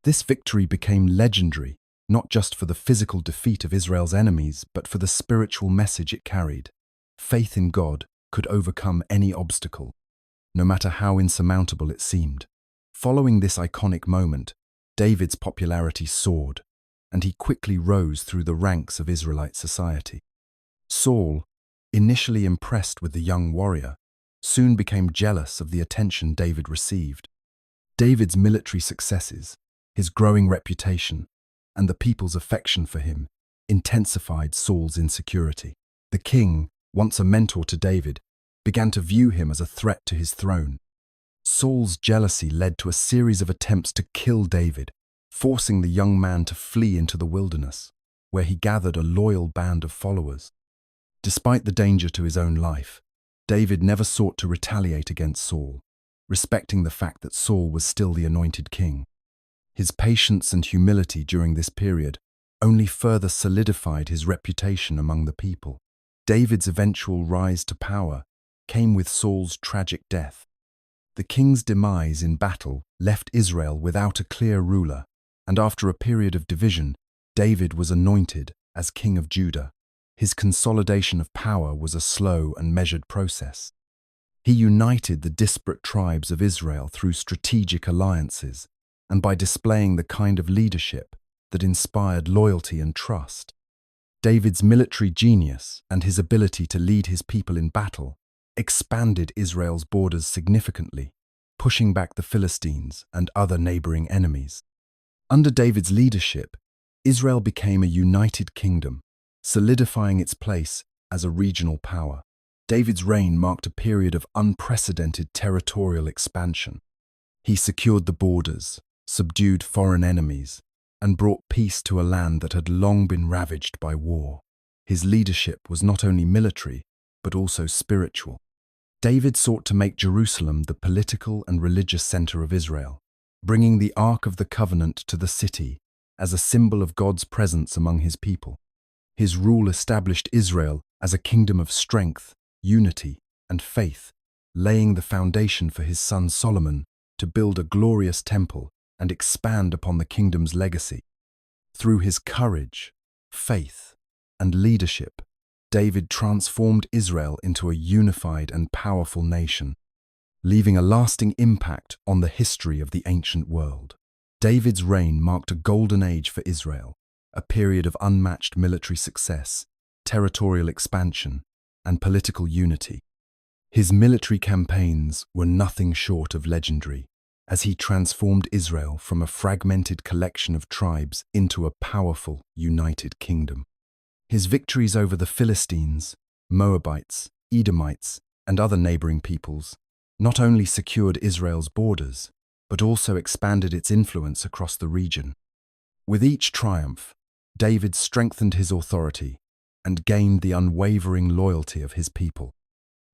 This victory became legendary, not just for the physical defeat of Israel's enemies, but for the spiritual message it carried. Faith in God could overcome any obstacle, no matter how insurmountable it seemed. Following this iconic moment, David's popularity soared, and he quickly rose through the ranks of Israelite society. Saul, initially impressed with the young warrior, soon became jealous of the attention David received. David's military successes, his growing reputation, and the people's affection for him intensified Saul's insecurity. The king, once a mentor to David, began to view him as a threat to his throne. Saul's jealousy led to a series of attempts to kill David, forcing the young man to flee into the wilderness, where he gathered a loyal band of followers. Despite the danger to his own life, David never sought to retaliate against Saul, respecting the fact that Saul was still the anointed king. His patience and humility during this period only further solidified his reputation among the people. David's eventual rise to power came with Saul's tragic death. The king's demise in battle left Israel without a clear ruler, and after a period of division, David was anointed as king of Judah. His consolidation of power was a slow and measured process. He united the disparate tribes of Israel through strategic alliances and by displaying the kind of leadership that inspired loyalty and trust. David's military genius and his ability to lead his people in battle expanded Israel's borders significantly, pushing back the Philistines and other neighboring enemies. Under David's leadership, Israel became a united kingdom, solidifying its place as a regional power. David's reign marked a period of unprecedented territorial expansion. He secured the borders, subdued foreign enemies, and brought peace to a land that had long been ravaged by war. His leadership was not only military, but also spiritual. David sought to make Jerusalem the political and religious center of Israel, bringing the Ark of the Covenant to the city as a symbol of God's presence among his people. His rule established Israel as a kingdom of strength, unity, and faith, laying the foundation for his son Solomon to build a glorious temple and expand upon the kingdom's legacy. Through his courage, faith, and leadership, David transformed Israel into a unified and powerful nation, leaving a lasting impact on the history of the ancient world. David's reign marked a golden age for Israel, a period of unmatched military success, territorial expansion, and political unity. His military campaigns were nothing short of legendary, as he transformed Israel from a fragmented collection of tribes into a powerful, united kingdom. His victories over the Philistines, Moabites, Edomites, and other neighboring peoples not only secured Israel's borders, but also expanded its influence across the region. With each triumph, David strengthened his authority and gained the unwavering loyalty of his people.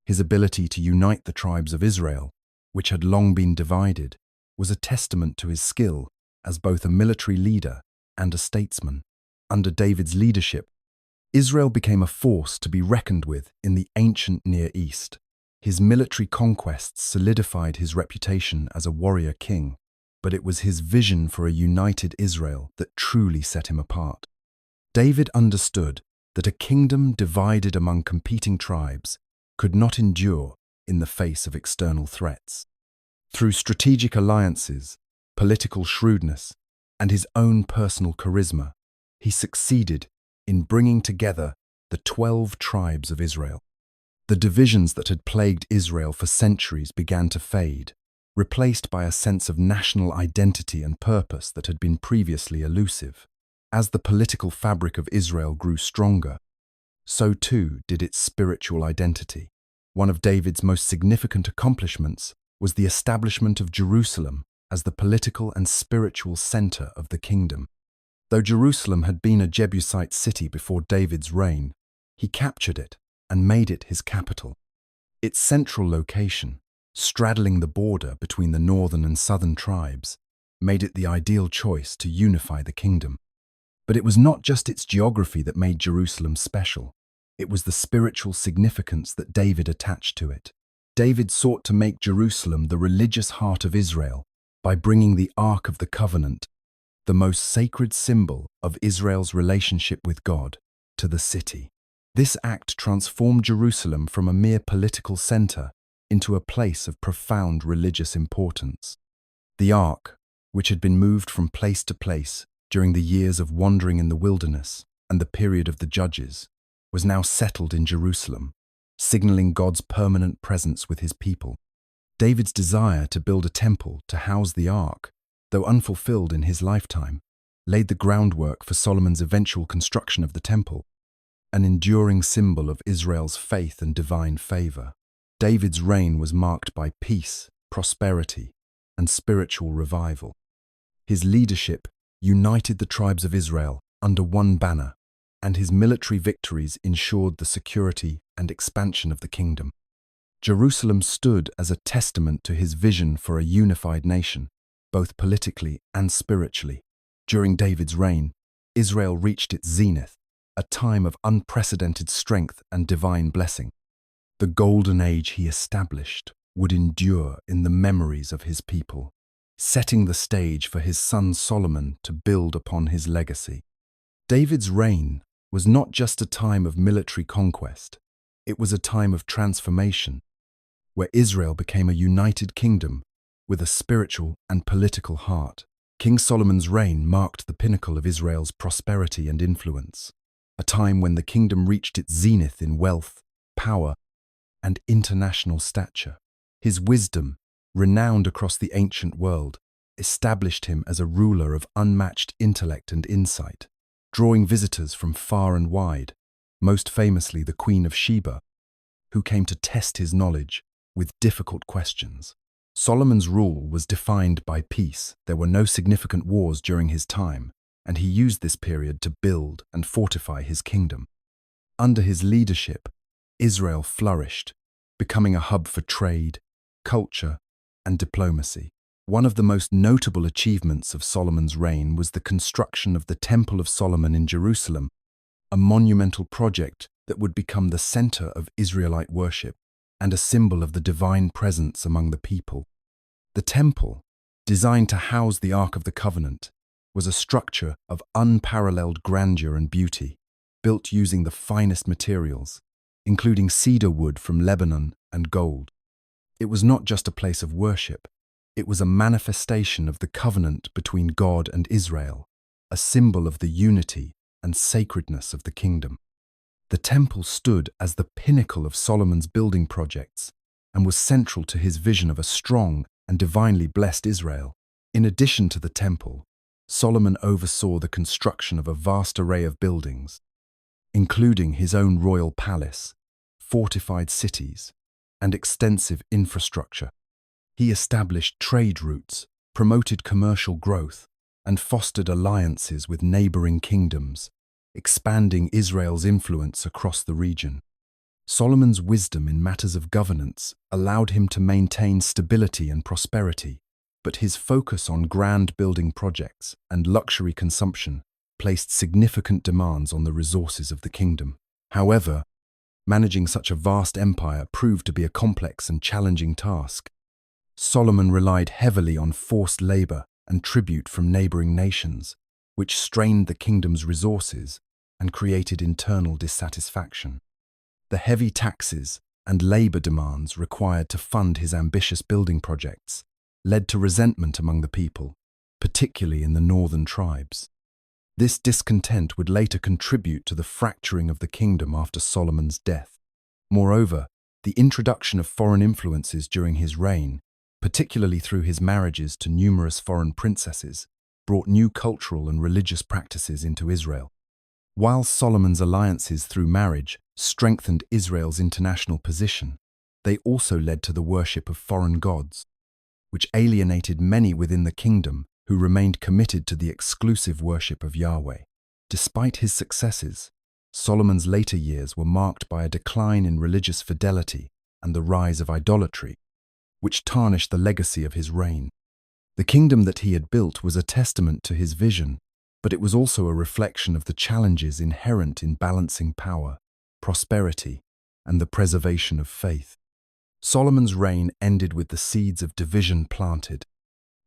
His ability to unite the tribes of Israel, which had long been divided, was a testament to his skill as both a military leader and a statesman. Under David's leadership, Israel became a force to be reckoned with in the ancient Near East. His military conquests solidified his reputation as a warrior king, but it was his vision for a united Israel that truly set him apart. David understood that a kingdom divided among competing tribes could not endure in the face of external threats. Through strategic alliances, political shrewdness, and his own personal charisma, he succeeded in bringing together the 12 tribes of Israel. The divisions that had plagued Israel for centuries began to fade, replaced by a sense of national identity and purpose that had been previously elusive. As the political fabric of Israel grew stronger, so too did its spiritual identity. One of David's most significant accomplishments was the establishment of Jerusalem as the political and spiritual center of the kingdom. Though Jerusalem had been a Jebusite city before David's reign, he captured it and made it his capital. Its central location, straddling the border between the northern and southern tribes, made it the ideal choice to unify the kingdom. But it was not just its geography that made Jerusalem special. It was the spiritual significance that David attached to it. David sought to make Jerusalem the religious heart of Israel by bringing the Ark of the Covenant, the most sacred symbol of Israel's relationship with God, to the city. This act transformed Jerusalem from a mere political center into a place of profound religious importance. The Ark, which had been moved from place to place during the years of wandering in the wilderness and the period of the Judges, was now settled in Jerusalem, signaling God's permanent presence with his people. David's desire to build a temple to house the Ark, though unfulfilled in his lifetime, laid the groundwork for Solomon's eventual construction of the temple, an enduring symbol of Israel's faith and divine favor. David's reign was marked by peace, prosperity, and spiritual revival. His leadership united the tribes of Israel under one banner, and his military victories ensured the security and expansion of the kingdom. Jerusalem stood as a testament to his vision for a unified nation, both politically and spiritually. During David's reign, Israel reached its zenith, a time of unprecedented strength and divine blessing. The golden age he established would endure in the memories of his people, setting the stage for his son Solomon to build upon his legacy. David's reign was not just a time of military conquest, it was a time of transformation, where Israel became a united kingdom with a spiritual and political heart. King Solomon's reign marked the pinnacle of Israel's prosperity and influence, a time when the kingdom reached its zenith in wealth, power, and international stature. His wisdom, renowned across the ancient world, established him as a ruler of unmatched intellect and insight, drawing visitors from far and wide, most famously the Queen of Sheba, who came to test his knowledge with difficult questions. Solomon's rule was defined by peace. There were no significant wars during his time, and he used this period to build and fortify his kingdom. Under his leadership, Israel flourished, becoming a hub for trade, culture, and diplomacy. One of the most notable achievements of Solomon's reign was the construction of the Temple of Solomon in Jerusalem, a monumental project that would become the center of Israelite worship and a symbol of the divine presence among the people. The temple, designed to house the Ark of the Covenant, was a structure of unparalleled grandeur and beauty, built using the finest materials, including cedar wood from Lebanon and gold. It was not just a place of worship, it was a manifestation of the covenant between God and Israel, a symbol of the unity and sacredness of the kingdom. The temple stood as the pinnacle of Solomon's building projects and was central to his vision of a strong and divinely blessed Israel. In addition to the temple, Solomon oversaw the construction of a vast array of buildings, including his own royal palace, fortified cities, and extensive infrastructure. He established trade routes, promoted commercial growth, and fostered alliances with neighboring kingdoms, expanding Israel's influence across the region. Solomon's wisdom in matters of governance allowed him to maintain stability and prosperity, but his focus on grand building projects and luxury consumption placed significant demands on the resources of the kingdom. However, managing such a vast empire proved to be a complex and challenging task. Solomon relied heavily on forced labor and tribute from neighboring nations, which strained the kingdom's resources and created internal dissatisfaction. The heavy taxes and labor demands required to fund his ambitious building projects led to resentment among the people, particularly in the northern tribes. This discontent would later contribute to the fracturing of the kingdom after Solomon's death. Moreover, the introduction of foreign influences during his reign, particularly through his marriages to numerous foreign princesses, brought new cultural and religious practices into Israel. While Solomon's alliances through marriage strengthened Israel's international position, they also led to the worship of foreign gods, which alienated many within the kingdom who remained committed to the exclusive worship of Yahweh. Despite his successes, Solomon's later years were marked by a decline in religious fidelity and the rise of idolatry, which tarnished the legacy of his reign. The kingdom that he had built was a testament to his vision, but it was also a reflection of the challenges inherent in balancing power, prosperity, and the preservation of faith. Solomon's reign ended with the seeds of division planted,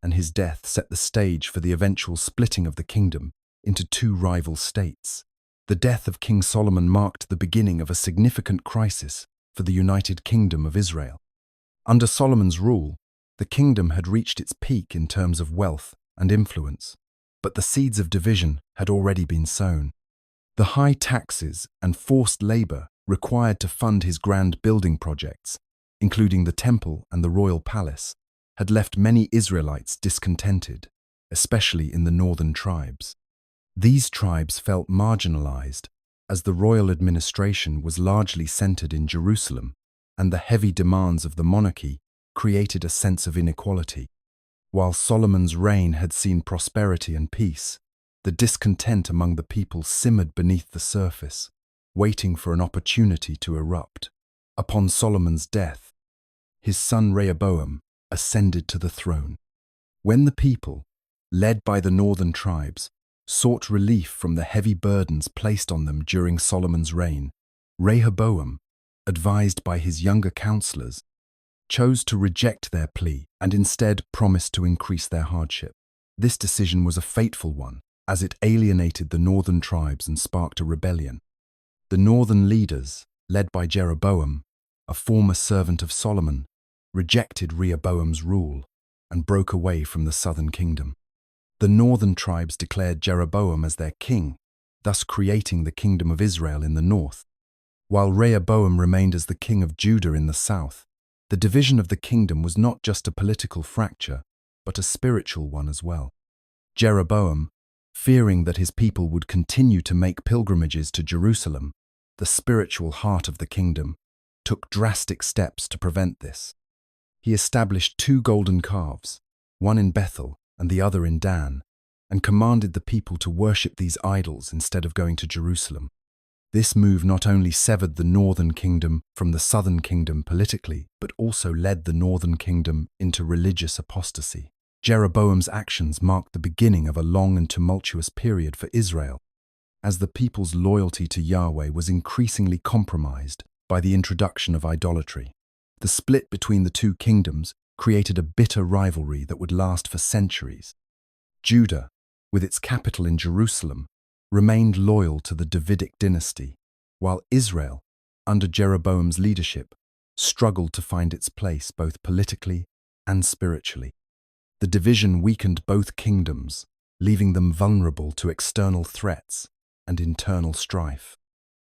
and his death set the stage for the eventual splitting of the kingdom into two rival states. The death of King Solomon marked the beginning of a significant crisis for the United Kingdom of Israel. Under Solomon's rule, the kingdom had reached its peak in terms of wealth and influence, but the seeds of division had already been sown. The high taxes and forced labor required to fund his grand building projects, including the temple and the royal palace, had left many Israelites discontented, especially in the northern tribes. These tribes felt marginalized as the royal administration was largely centered in Jerusalem, and the heavy demands of the monarchy created a sense of inequality. While Solomon's reign had seen prosperity and peace, the discontent among the people simmered beneath the surface, waiting for an opportunity to erupt. Upon Solomon's death, his son Rehoboam ascended to the throne. When the people, led by the northern tribes, sought relief from the heavy burdens placed on them during Solomon's reign, Rehoboam, advised by his younger counselors, chose to reject their plea and instead promised to increase their hardship. This decision was a fateful one, as it alienated the northern tribes and sparked a rebellion. The northern leaders, led by Jeroboam, a former servant of Solomon, rejected Rehoboam's rule and broke away from the southern kingdom. The northern tribes declared Jeroboam as their king, thus creating the kingdom of Israel in the north, while Rehoboam remained as the king of Judah in the south. The division of the kingdom was not just a political fracture, but a spiritual one as well. Jeroboam, fearing that his people would continue to make pilgrimages to Jerusalem, the spiritual heart of the kingdom, took drastic steps to prevent this. He established 2 golden calves, one in Bethel and the other in Dan, and commanded the people to worship these idols instead of going to Jerusalem. This move not only severed the northern kingdom from the southern kingdom politically, but also led the northern kingdom into religious apostasy. Jeroboam's actions marked the beginning of a long and tumultuous period for Israel, as the people's loyalty to Yahweh was increasingly compromised by the introduction of idolatry. The split between the two kingdoms created a bitter rivalry that would last for centuries. Judah, with its capital in Jerusalem, remained loyal to the Davidic dynasty, while Israel, under Jeroboam's leadership, struggled to find its place both politically and spiritually. The division weakened both kingdoms, leaving them vulnerable to external threats and internal strife.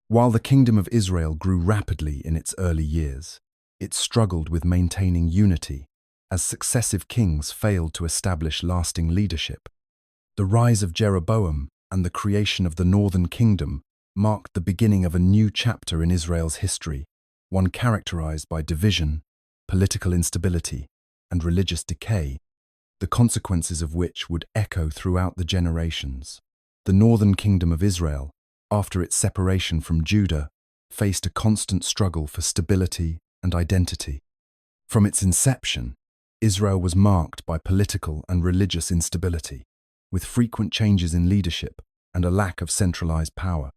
While the kingdom of Israel grew rapidly in its early years, it struggled with maintaining unity as successive kings failed to establish lasting leadership. The rise of Jeroboam and the creation of the northern kingdom marked the beginning of a new chapter in Israel's history, one characterized by division, political instability, and religious decay, the consequences of which would echo throughout the generations. The northern kingdom of Israel, after its separation from Judah, faced a constant struggle for stability and identity. From its inception, Israel was marked by political and religious instability, with frequent changes in leadership and a lack of centralized power.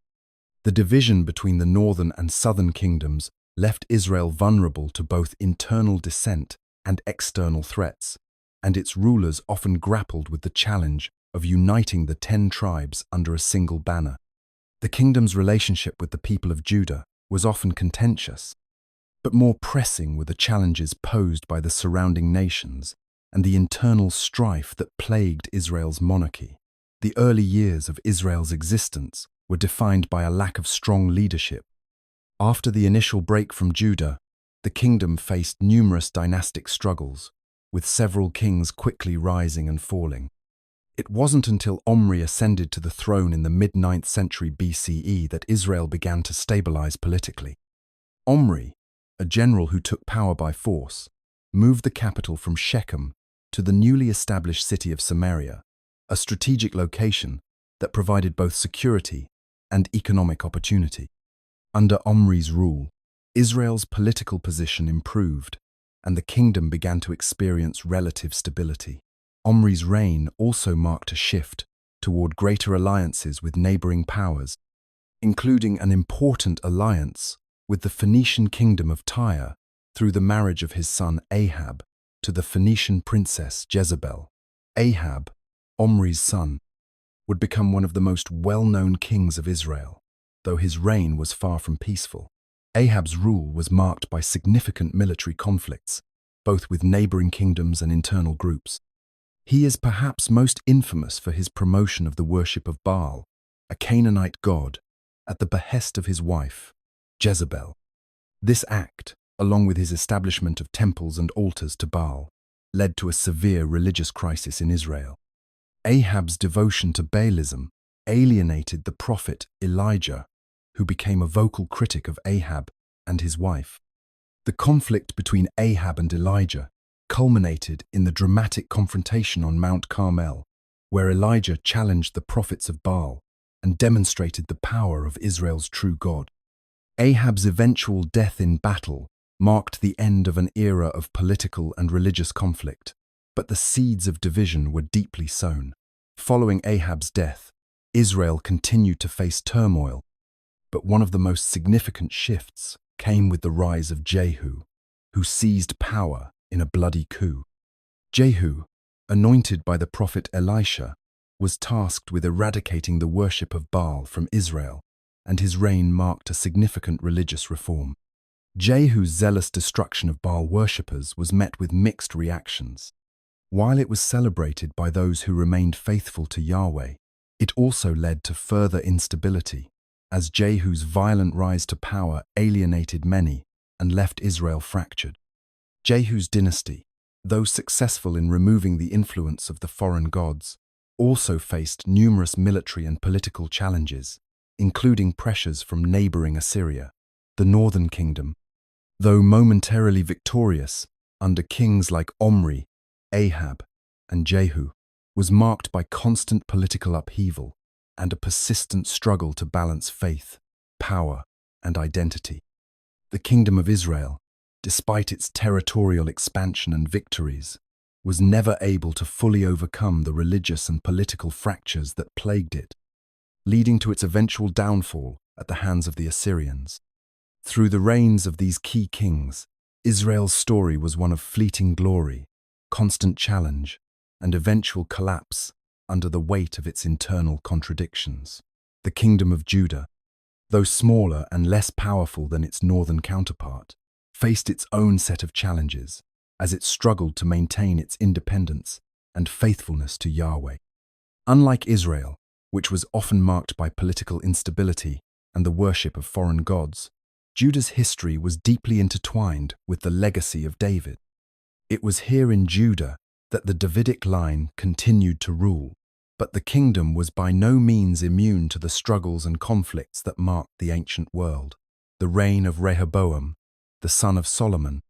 The division between the northern and southern kingdoms left Israel vulnerable to both internal dissent and external threats, and its rulers often grappled with the challenge of uniting the 10 tribes under a single banner. The kingdom's relationship with the people of Judah was often contentious, but more pressing were the challenges posed by the surrounding nations and the internal strife that plagued Israel's monarchy. The early years of Israel's existence were defined by a lack of strong leadership. After the initial break from Judah, the kingdom faced numerous dynastic struggles, with several kings quickly rising and falling. It wasn't until Omri ascended to the throne in the mid-9th century BCE that Israel began to stabilize politically. Omri, a general who took power by force, moved the capital from Shechem to the newly established city of Samaria, a strategic location that provided both security and economic opportunity. Under Omri's rule, Israel's political position improved, and the kingdom began to experience relative stability. Omri's reign also marked a shift toward greater alliances with neighboring powers, including an important alliance with the Phoenician kingdom of Tyre through the marriage of his son Ahab to the Phoenician princess Jezebel. Ahab, Omri's son, would become one of the most well-known kings of Israel, though his reign was far from peaceful. Ahab's rule was marked by significant military conflicts, both with neighboring kingdoms and internal groups. He is perhaps most infamous for his promotion of the worship of Baal, a Canaanite god, at the behest of his wife, Jezebel. This act, along with his establishment of temples and altars to Baal, led to a severe religious crisis in Israel. Ahab's devotion to Baalism alienated the prophet Elijah, who became a vocal critic of Ahab and his wife. The conflict between Ahab and Elijah culminated in the dramatic confrontation on Mount Carmel, where Elijah challenged the prophets of Baal and demonstrated the power of Israel's true God. Ahab's eventual death in battle marked the end of an era of political and religious conflict, but the seeds of division were deeply sown. Following Ahab's death, Israel continued to face turmoil, but one of the most significant shifts came with the rise of Jehu, who seized power in a bloody coup. Jehu, anointed by the prophet Elisha, was tasked with eradicating the worship of Baal from Israel, and his reign marked a significant religious reform. Jehu's zealous destruction of Baal worshippers was met with mixed reactions. While it was celebrated by those who remained faithful to Yahweh, it also led to further instability, as Jehu's violent rise to power alienated many and left Israel fractured. Jehu's dynasty, though successful in removing the influence of the foreign gods, also faced numerous military and political challenges, including pressures from neighboring Assyria. The northern kingdom, though momentarily victorious under kings like Omri, Ahab, and Jehu, was marked by constant political upheaval and a persistent struggle to balance faith, power, and identity. The kingdom of Israel, despite its territorial expansion and victories, was never able to fully overcome the religious and political fractures that plagued it, leading to its eventual downfall at the hands of the Assyrians. Through the reigns of these key kings, Israel's story was one of fleeting glory, constant challenge, and eventual collapse under the weight of its internal contradictions. The kingdom of Judah, though smaller and less powerful than its northern counterpart, faced its own set of challenges as it struggled to maintain its independence and faithfulness to Yahweh. Unlike Israel, which was often marked by political instability and the worship of foreign gods, Judah's history was deeply intertwined with the legacy of David. It was here in Judah that the Davidic line continued to rule, but the kingdom was by no means immune to the struggles and conflicts that marked the ancient world. The reign of Rehoboam, the son of Solomon,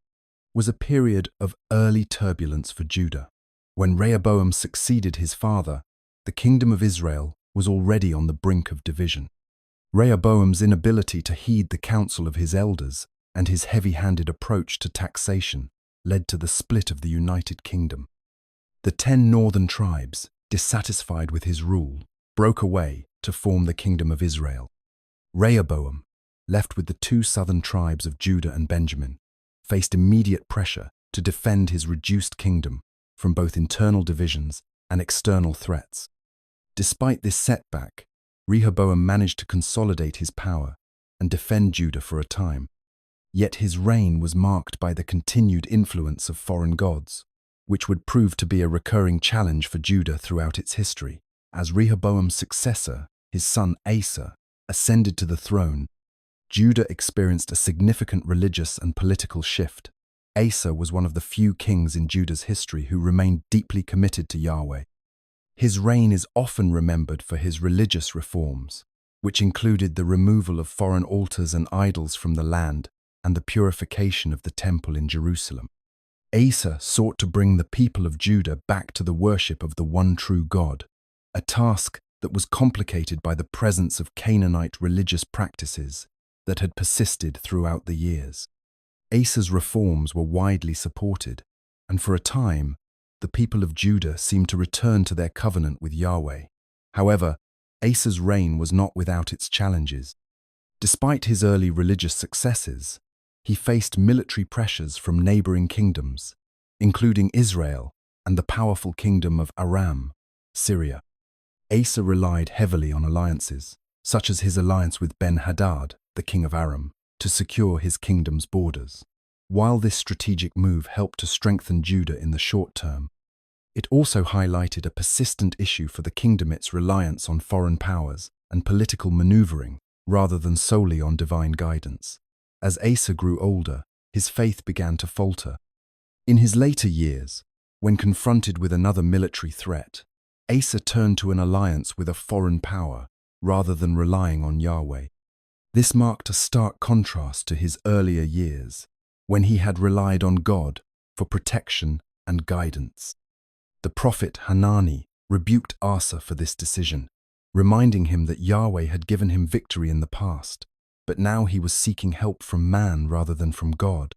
was a period of early turbulence for Judah. When Rehoboam succeeded his father, the kingdom of Israel was already on the brink of division. Rehoboam's inability to heed the counsel of his elders and his heavy-handed approach to taxation led to the split of the United Kingdom. The 10 northern tribes, dissatisfied with his rule, broke away to form the kingdom of Israel. Rehoboam, left with the 2 southern tribes of Judah and Benjamin, faced immediate pressure to defend his reduced kingdom from both internal divisions and external threats. Despite this setback, Rehoboam managed to consolidate his power and defend Judah for a time. Yet his reign was marked by the continued influence of foreign gods, which would prove to be a recurring challenge for Judah throughout its history. As Rehoboam's successor, his son Asa, ascended to the throne, Judah experienced a significant religious and political shift. Asa was one of the few kings in Judah's history who remained deeply committed to Yahweh. His reign is often remembered for his religious reforms, which included the removal of foreign altars and idols from the land and the purification of the temple in Jerusalem. Asa sought to bring the people of Judah back to the worship of the one true God, a task that was complicated by the presence of Canaanite religious practices that had persisted throughout the years. Asa's reforms were widely supported, and for a time, the people of Judah seemed to return to their covenant with Yahweh. However, Asa's reign was not without its challenges. Despite his early religious successes, he faced military pressures from neighboring kingdoms, including Israel and the powerful kingdom of Aram, Syria. Asa relied heavily on alliances, such as his alliance with Ben-Hadad, the king of Aram, to secure his kingdom's borders. While this strategic move helped to strengthen Judah in the short term, it also highlighted a persistent issue for the kingdom: its reliance on foreign powers and political maneuvering rather than solely on divine guidance. As Asa grew older, his faith began to falter. In his later years, when confronted with another military threat, Asa turned to an alliance with a foreign power rather than relying on Yahweh. This marked a stark contrast to his earlier years, when he had relied on God for protection and guidance. The prophet Hanani rebuked Asa for this decision, reminding him that Yahweh had given him victory in the past, but now he was seeking help from man rather than from God.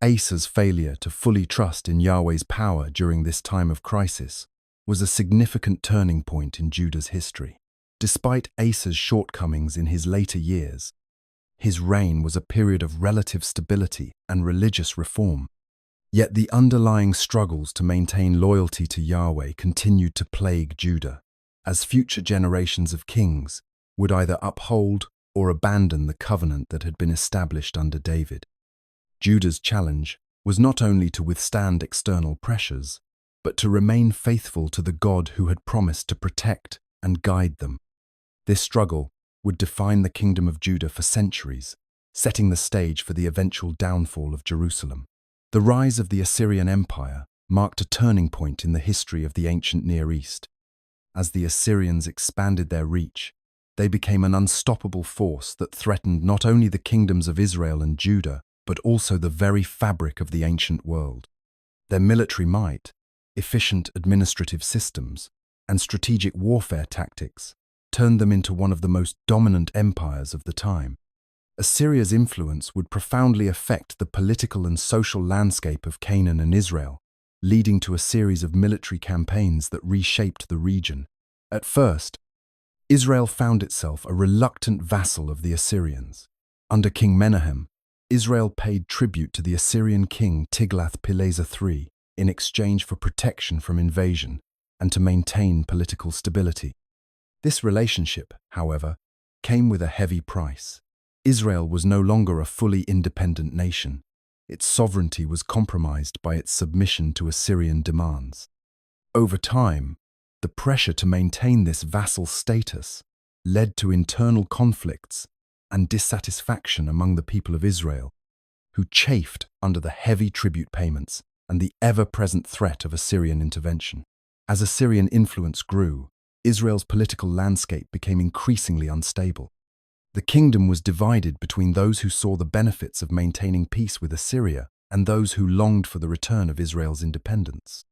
Asa's failure to fully trust in Yahweh's power during this time of crisis was a significant turning point in Judah's history. Despite Asa's shortcomings in his later years, his reign was a period of relative stability and religious reform. Yet the underlying struggles to maintain loyalty to Yahweh continued to plague Judah, as future generations of kings would either uphold or abandon the covenant that had been established under David. Judah's challenge was not only to withstand external pressures, but to remain faithful to the God who had promised to protect and guide them. This struggle would define the kingdom of Judah for centuries, setting the stage for the eventual downfall of Jerusalem. The rise of the Assyrian Empire marked a turning point in the history of the ancient Near East. As the Assyrians expanded their reach, they became an unstoppable force that threatened not only the kingdoms of Israel and Judah, but also the very fabric of the ancient world. Their military might, efficient administrative systems, and strategic warfare tactics turned them into one of the most dominant empires of the time. Assyria's influence would profoundly affect the political and social landscape of Canaan and Israel, leading to a series of military campaigns that reshaped the region. At first, Israel found itself a reluctant vassal of the Assyrians. Under King Menahem, Israel paid tribute to the Assyrian king Tiglath-Pileser III in exchange for protection from invasion and to maintain political stability. This relationship, however, came with a heavy price. Israel was no longer a fully independent nation. Its sovereignty was compromised by its submission to Assyrian demands. Over time, the pressure to maintain this vassal status led to internal conflicts and dissatisfaction among the people of Israel, who chafed under the heavy tribute payments and the ever-present threat of Assyrian intervention. As Assyrian influence grew, Israel's political landscape became increasingly unstable. The kingdom was divided between those who saw the benefits of maintaining peace with Assyria and those who longed for the return of Israel's independence.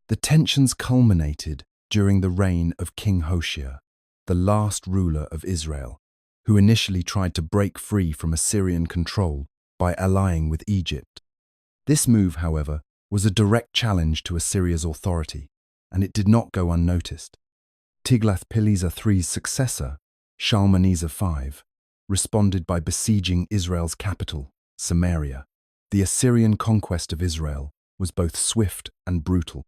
The tensions culminated during the reign of King Hoshea, the last ruler of Israel, who initially tried to break free from Assyrian control by allying with Egypt. This move, however, was a direct challenge to Assyria's authority, and it did not go unnoticed. Tiglath-Pileser III's successor, Shalmaneser V, responded by besieging Israel's capital, Samaria. The Assyrian conquest of Israel was both swift and brutal.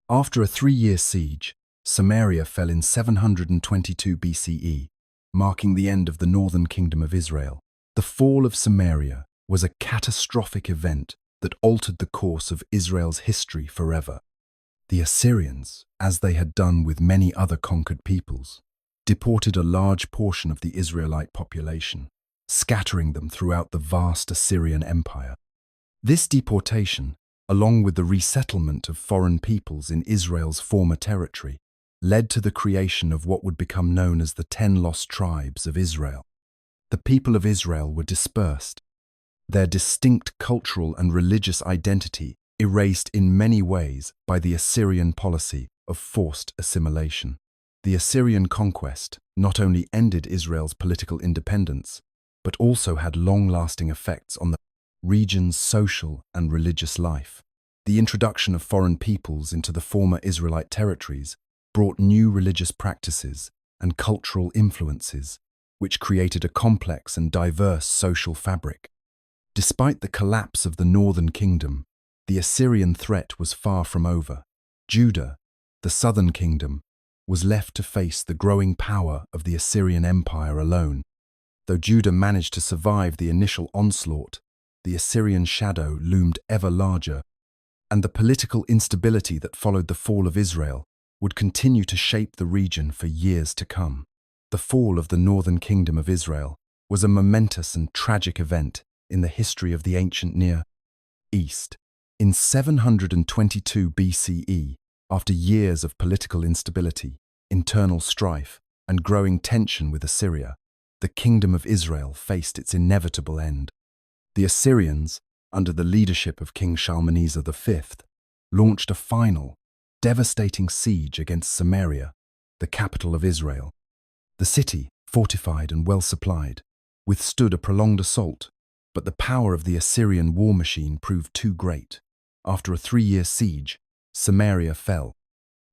After a 3-year siege, Samaria fell in 722 BCE, marking the end of the northern kingdom of Israel. The fall of Samaria was a catastrophic event that altered the course of Israel's history forever. The Assyrians, as they had done with many other conquered peoples, deported a large portion of the Israelite population, scattering them throughout the vast Assyrian Empire. This deportation, along with the resettlement of foreign peoples in Israel's former territory, led to the creation of what would become known as the 10 Lost Tribes of Israel. The people of Israel were dispersed, their distinct cultural and religious identity erased in many ways by the Assyrian policy of forced assimilation. The Assyrian conquest not only ended Israel's political independence, but also had long-lasting effects on the region's social and religious life. The introduction of foreign peoples into the former Israelite territories brought new religious practices and cultural influences, which created a complex and diverse social fabric. Despite the collapse of the northern kingdom, the Assyrian threat was far from over. Judah, the southern kingdom, was left to face the growing power of the Assyrian Empire alone. Though Judah managed to survive the initial onslaught, the Assyrian shadow loomed ever larger, and the political instability that followed the fall of Israel would continue to shape the region for years to come. The fall of the northern kingdom of Israel was a momentous and tragic event in the history of the ancient Near East. In 722 BCE, after years of political instability, internal strife, and growing tension with Assyria, the kingdom of Israel faced its inevitable end. The Assyrians, under the leadership of King Shalmaneser V, launched a final, devastating siege against Samaria, the capital of Israel. The city, fortified and well supplied, withstood a prolonged assault, but the power of the Assyrian war machine proved too great. After a 3-year siege, Samaria fell.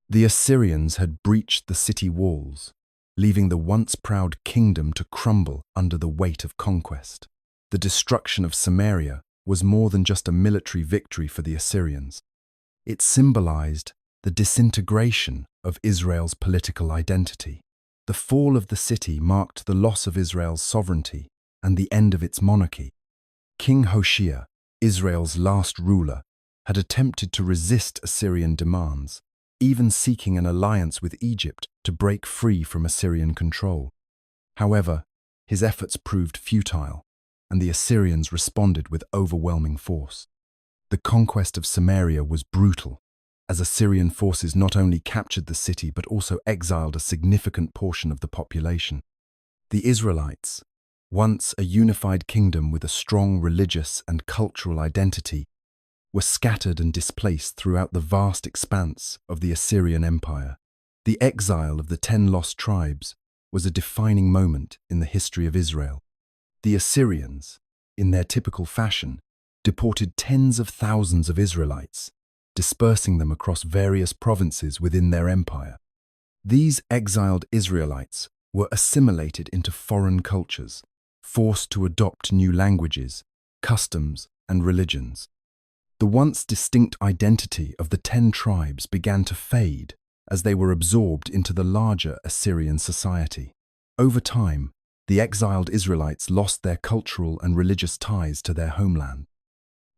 The Assyrians had breached the city walls, leaving the once proud kingdom to crumble under the weight of conquest. The destruction of Samaria was more than just a military victory for the Assyrians. It symbolized the disintegration of Israel's political identity. The fall of the city marked the loss of Israel's sovereignty and the end of its monarchy. King Hoshea, Israel's last ruler, had attempted to resist Assyrian demands, even seeking an alliance with Egypt to break free from Assyrian control. However, his efforts proved futile, and the Assyrians responded with overwhelming force. The conquest of Samaria was brutal, as Assyrian forces not only captured the city but also exiled a significant portion of the population. The Israelites, once a unified kingdom with a strong religious and cultural identity, were scattered and displaced throughout the vast expanse of the Assyrian Empire. The exile of the 10 lost tribes was a defining moment in the history of Israel. The Assyrians, in their typical fashion, deported tens of thousands of Israelites, dispersing them across various provinces within their empire. These exiled Israelites were assimilated into foreign cultures, forced to adopt new languages, customs, and religions. The once distinct identity of the 10 tribes began to fade as they were absorbed into the larger Assyrian society. Over time, the exiled Israelites lost their cultural and religious ties to their homeland.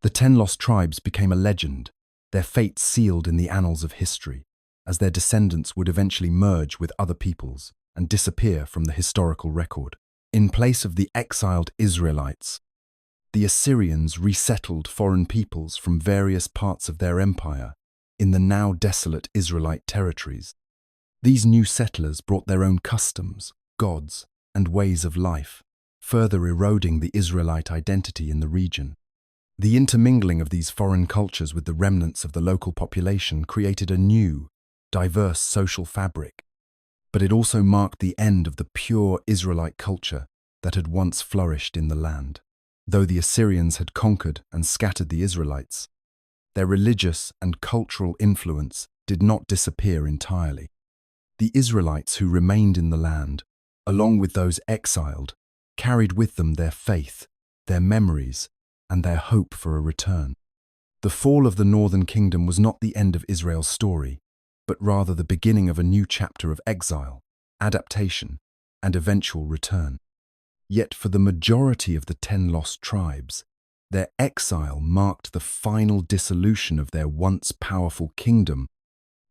The 10 lost tribes became a legend, their fate sealed in the annals of history, as their descendants would eventually merge with other peoples and disappear from the historical record. In place of the exiled Israelites, The Assyrians resettled foreign peoples from various parts of their empire in the now desolate Israelite territories. These new settlers brought their own customs, gods, and ways of life, further eroding the Israelite identity in the region. The intermingling of these foreign cultures with the remnants of the local population created a new, diverse social fabric. But it also marked the end of the pure Israelite culture that had once flourished in the land. Though the Assyrians had conquered and scattered the Israelites, their religious and cultural influence did not disappear entirely. The Israelites who remained in the land, along with those exiled, carried with them their faith, their memories, and their hope for a return. The fall of the northern kingdom was not the end of Israel's story, but rather the beginning of a new chapter of exile, adaptation, and eventual return. Yet for the majority of the 10 lost tribes, their exile marked the final dissolution of their once powerful kingdom,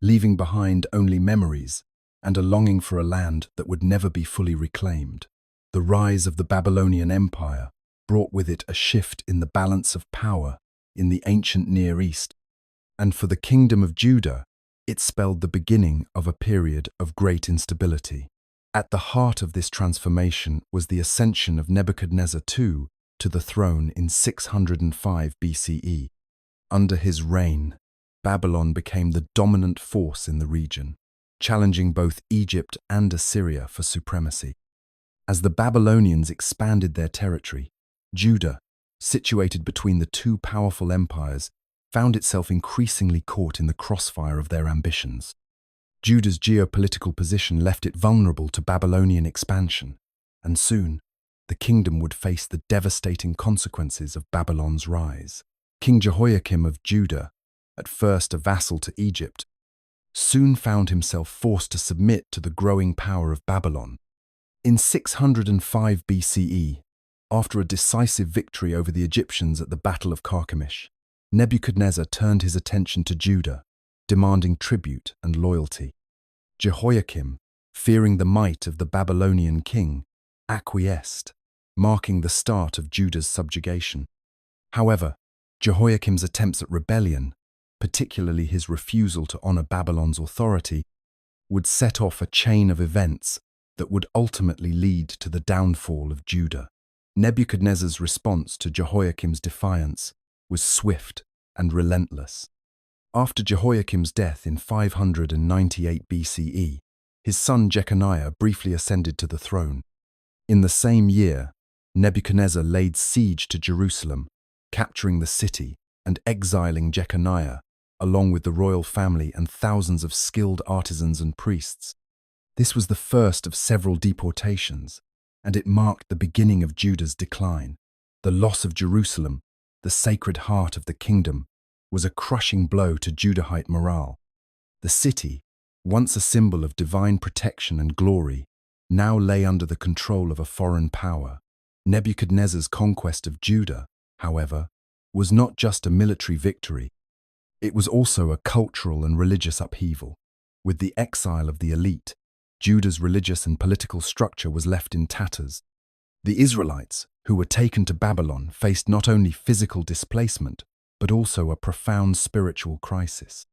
leaving behind only memories and a longing for a land that would never be fully reclaimed. The rise of the Babylonian Empire brought with it a shift in the balance of power in the ancient Near East, and for the kingdom of Judah, it spelled the beginning of a period of great instability. At the heart of this transformation was the ascension of Nebuchadnezzar II to the throne in 605 BCE. Under his reign, Babylon became the dominant force in the region, challenging both Egypt and Assyria for supremacy. As the Babylonians expanded their territory, Judah, situated between the two powerful empires, found itself increasingly caught in the crossfire of their ambitions. Judah's geopolitical position left it vulnerable to Babylonian expansion, and soon the kingdom would face the devastating consequences of Babylon's rise. King Jehoiakim of Judah, at first a vassal to Egypt, soon found himself forced to submit to the growing power of Babylon. In 605 BCE, after a decisive victory over the Egyptians at the Battle of Carchemish, Nebuchadnezzar turned his attention to Judah, demanding tribute and loyalty. Jehoiakim, fearing the might of the Babylonian king, acquiesced, marking the start of Judah's subjugation. However, Jehoiakim's attempts at rebellion, particularly his refusal to honor Babylon's authority, would set off a chain of events that would ultimately lead to the downfall of Judah. Nebuchadnezzar's response to Jehoiakim's defiance was swift and relentless. After Jehoiakim's death in 598 BCE, his son Jeconiah briefly ascended to the throne. In the same year, Nebuchadnezzar laid siege to Jerusalem, capturing the city and exiling Jeconiah, along with the royal family and thousands of skilled artisans and priests. This was the first of several deportations, and it marked the beginning of Judah's decline. The loss of Jerusalem, the sacred heart of the kingdom, was a crushing blow to Judahite morale. The city, once a symbol of divine protection and glory, now lay under the control of a foreign power. Nebuchadnezzar's conquest of Judah, however, was not just a military victory. It was also a cultural and religious upheaval. With the exile of the elite, Judah's religious and political structure was left in tatters. The Israelites, who were taken to Babylon, faced not only physical displacement, but also a profound spiritual crisis.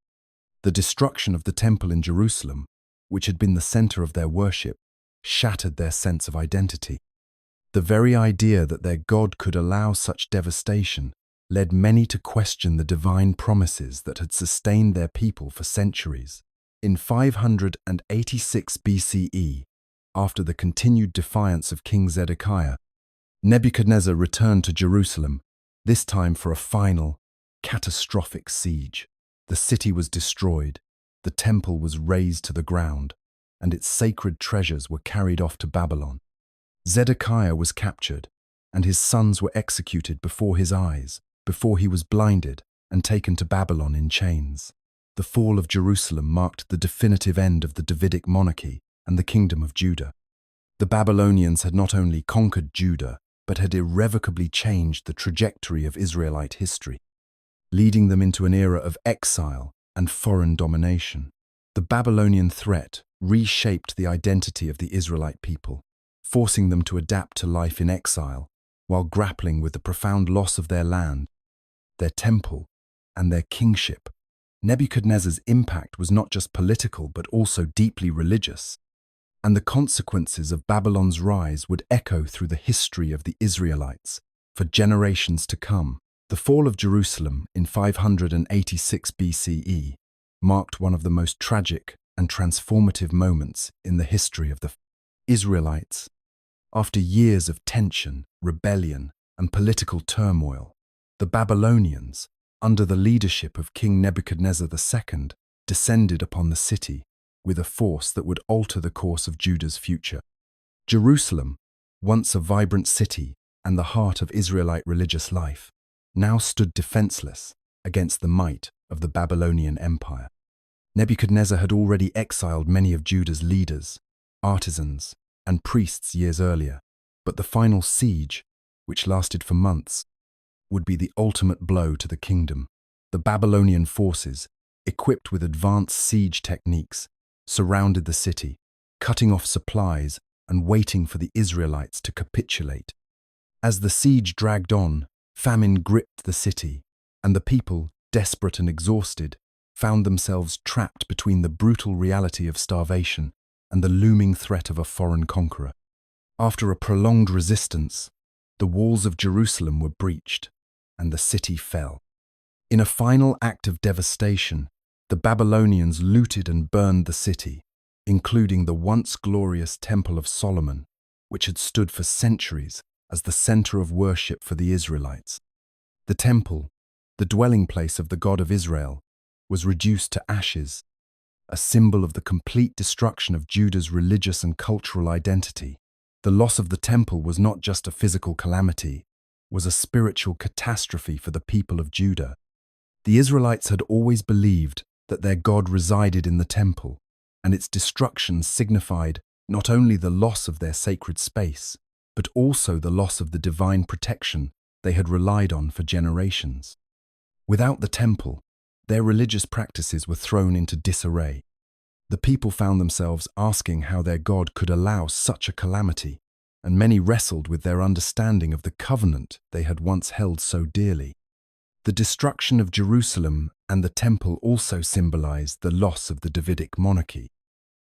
The destruction of the temple in Jerusalem, which had been the center of their worship, shattered their sense of identity. The very idea that their God could allow such devastation led many to question the divine promises that had sustained their people for centuries. In 586 BCE, after the continued defiance of King Zedekiah, Nebuchadnezzar returned to Jerusalem, this time for a final, catastrophic siege. The city was destroyed, the temple was razed to the ground, and its sacred treasures were carried off to Babylon. Zedekiah was captured, and his sons were executed before his eyes, before he was blinded and taken to Babylon in chains. The fall of Jerusalem marked the definitive end of the Davidic monarchy and the kingdom of Judah. The Babylonians had not only conquered Judah, but had irrevocably changed the trajectory of Israelite history, leading them into an era of exile and foreign domination. The Babylonian threat reshaped the identity of the Israelite people, forcing them to adapt to life in exile while grappling with the profound loss of their land, their temple, and their kingship. Nebuchadnezzar's impact was not just political but also deeply religious, and the consequences of Babylon's rise would echo through the history of the Israelites for generations to come. The fall of Jerusalem in 586 BCE marked one of the most tragic and transformative moments in the history of the Israelites. After years of tension, rebellion, and political turmoil, the Babylonians, under the leadership of King Nebuchadnezzar II, descended upon the city with a force that would alter the course of Judah's future. Jerusalem, once a vibrant city and the heart of Israelite religious life, now stood defenseless against the might of the Babylonian Empire. Nebuchadnezzar had already exiled many of Judah's leaders, artisans, and priests years earlier, but the final siege, which lasted for months, would be the ultimate blow to the kingdom. The Babylonian forces, equipped with advanced siege techniques, surrounded the city, cutting off supplies and waiting for the Israelites to capitulate. As the siege dragged on, famine gripped the city, and the people, desperate and exhausted, found themselves trapped between the brutal reality of starvation and the looming threat of a foreign conqueror. After a prolonged resistance, the walls of Jerusalem were breached, and the city fell. In a final act of devastation, the Babylonians looted and burned the city, including the once glorious Temple of Solomon, which had stood for centuries as the center of worship for the Israelites. The temple, the dwelling place of the God of Israel, was reduced to ashes, a symbol of the complete destruction of Judah's religious and cultural identity. The loss of the temple was not just a physical calamity, it was a spiritual catastrophe for the people of Judah. The Israelites had always believed that their God resided in the temple, and its destruction signified not only the loss of their sacred space, but also the loss of the divine protection they had relied on for generations. Without the temple, their religious practices were thrown into disarray. The people found themselves asking how their God could allow such a calamity, and many wrestled with their understanding of the covenant they had once held so dearly. The destruction of Jerusalem and the temple also symbolized the loss of the Davidic monarchy.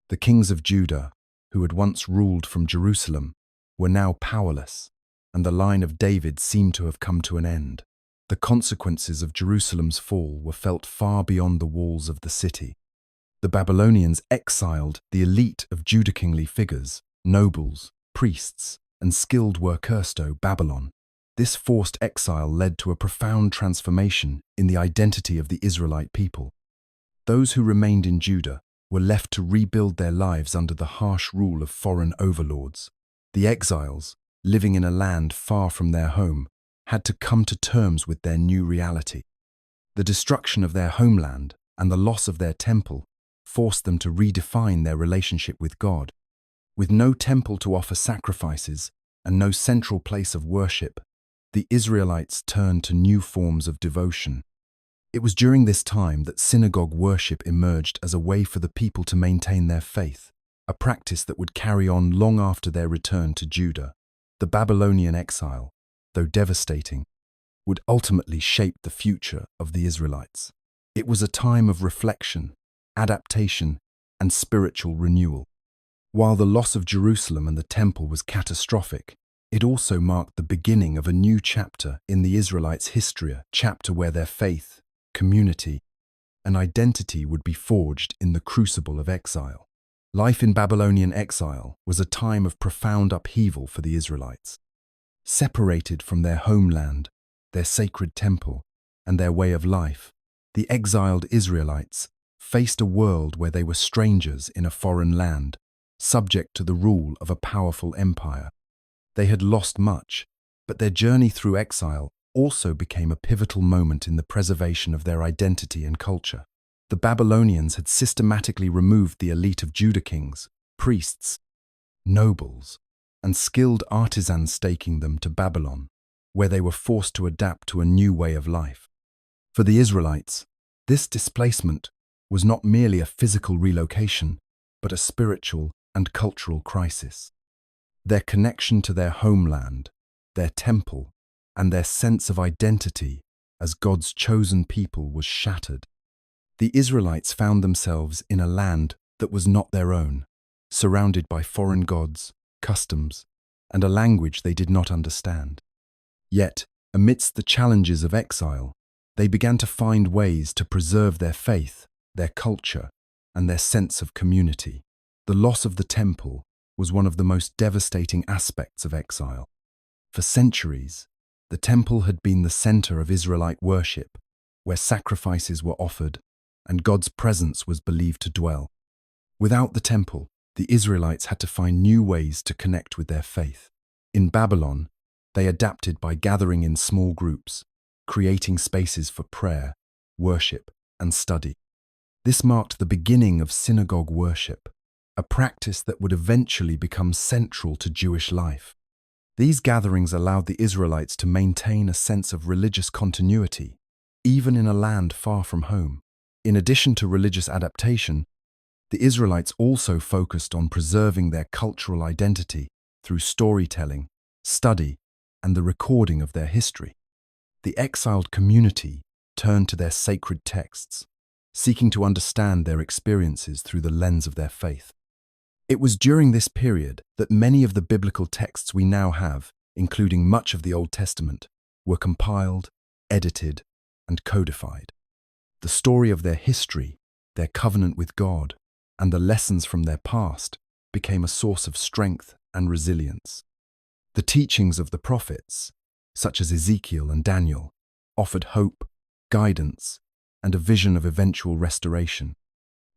The kings of Judah, who had once ruled from Jerusalem, were now powerless, and the line of David seemed to have come to an end. The consequences of Jerusalem's fall were felt far beyond the walls of the city. The Babylonians exiled the elite of Judah kingly figures, nobles, priests, and skilled workers to Babylon. This forced exile led to a profound transformation in the identity of the Israelite people. Those who remained in Judah were left to rebuild their lives under the harsh rule of foreign overlords. The exiles, living in a land far from their home, had to come to terms with their new reality. The destruction of their homeland and the loss of their temple forced them to redefine their relationship with God. With no temple to offer sacrifices and no central place of worship, the Israelites turned to new forms of devotion. It was during this time that synagogue worship emerged as a way for the people to maintain their faith, a practice that would carry on long after their return to Judah. The Babylonian exile, though devastating, would ultimately shape the future of the Israelites. It was a time of reflection, adaptation, and spiritual renewal. While the loss of Jerusalem and the temple was catastrophic, it also marked the beginning of a new chapter in the Israelites' history, a chapter where their faith, community, and identity would be forged in the crucible of exile. Life in Babylonian exile was a time of profound upheaval for the Israelites. Separated from their homeland, their sacred temple, and their way of life, the exiled Israelites faced a world where they were strangers in a foreign land, subject to the rule of a powerful empire. They had lost much, but their journey through exile also became a pivotal moment in the preservation of their identity and culture. The Babylonians had systematically removed the elite of Judah kings, priests, nobles, and skilled artisans, taking them to Babylon, where they were forced to adapt to a new way of life. For the Israelites, this displacement was not merely a physical relocation, but a spiritual and cultural crisis. Their connection to their homeland, their temple, and their sense of identity as God's chosen people was shattered. The Israelites found themselves in a land that was not their own, surrounded by foreign gods, customs, and a language they did not understand. Yet, amidst the challenges of exile, they began to find ways to preserve their faith, their culture, and their sense of community. The loss of the temple was one of the most devastating aspects of exile. For centuries, the temple had been the center of Israelite worship, where sacrifices were offered and God's presence was believed to dwell. Without the temple, the Israelites had to find new ways to connect with their faith. In Babylon, they adapted by gathering in small groups, creating spaces for prayer, worship, and study. This marked the beginning of synagogue worship, a practice that would eventually become central to Jewish life. These gatherings allowed the Israelites to maintain a sense of religious continuity, even in a land far from home. In addition to religious adaptation, the Israelites also focused on preserving their cultural identity through storytelling, study, and the recording of their history. The exiled community turned to their sacred texts, seeking to understand their experiences through the lens of their faith. It was during this period that many of the biblical texts we now have, including much of the Old Testament, were compiled, edited, and codified. The story of their history, their covenant with God, and the lessons from their past became a source of strength and resilience. The teachings of the prophets, such as Ezekiel and Daniel, offered hope, guidance, and a vision of eventual restoration.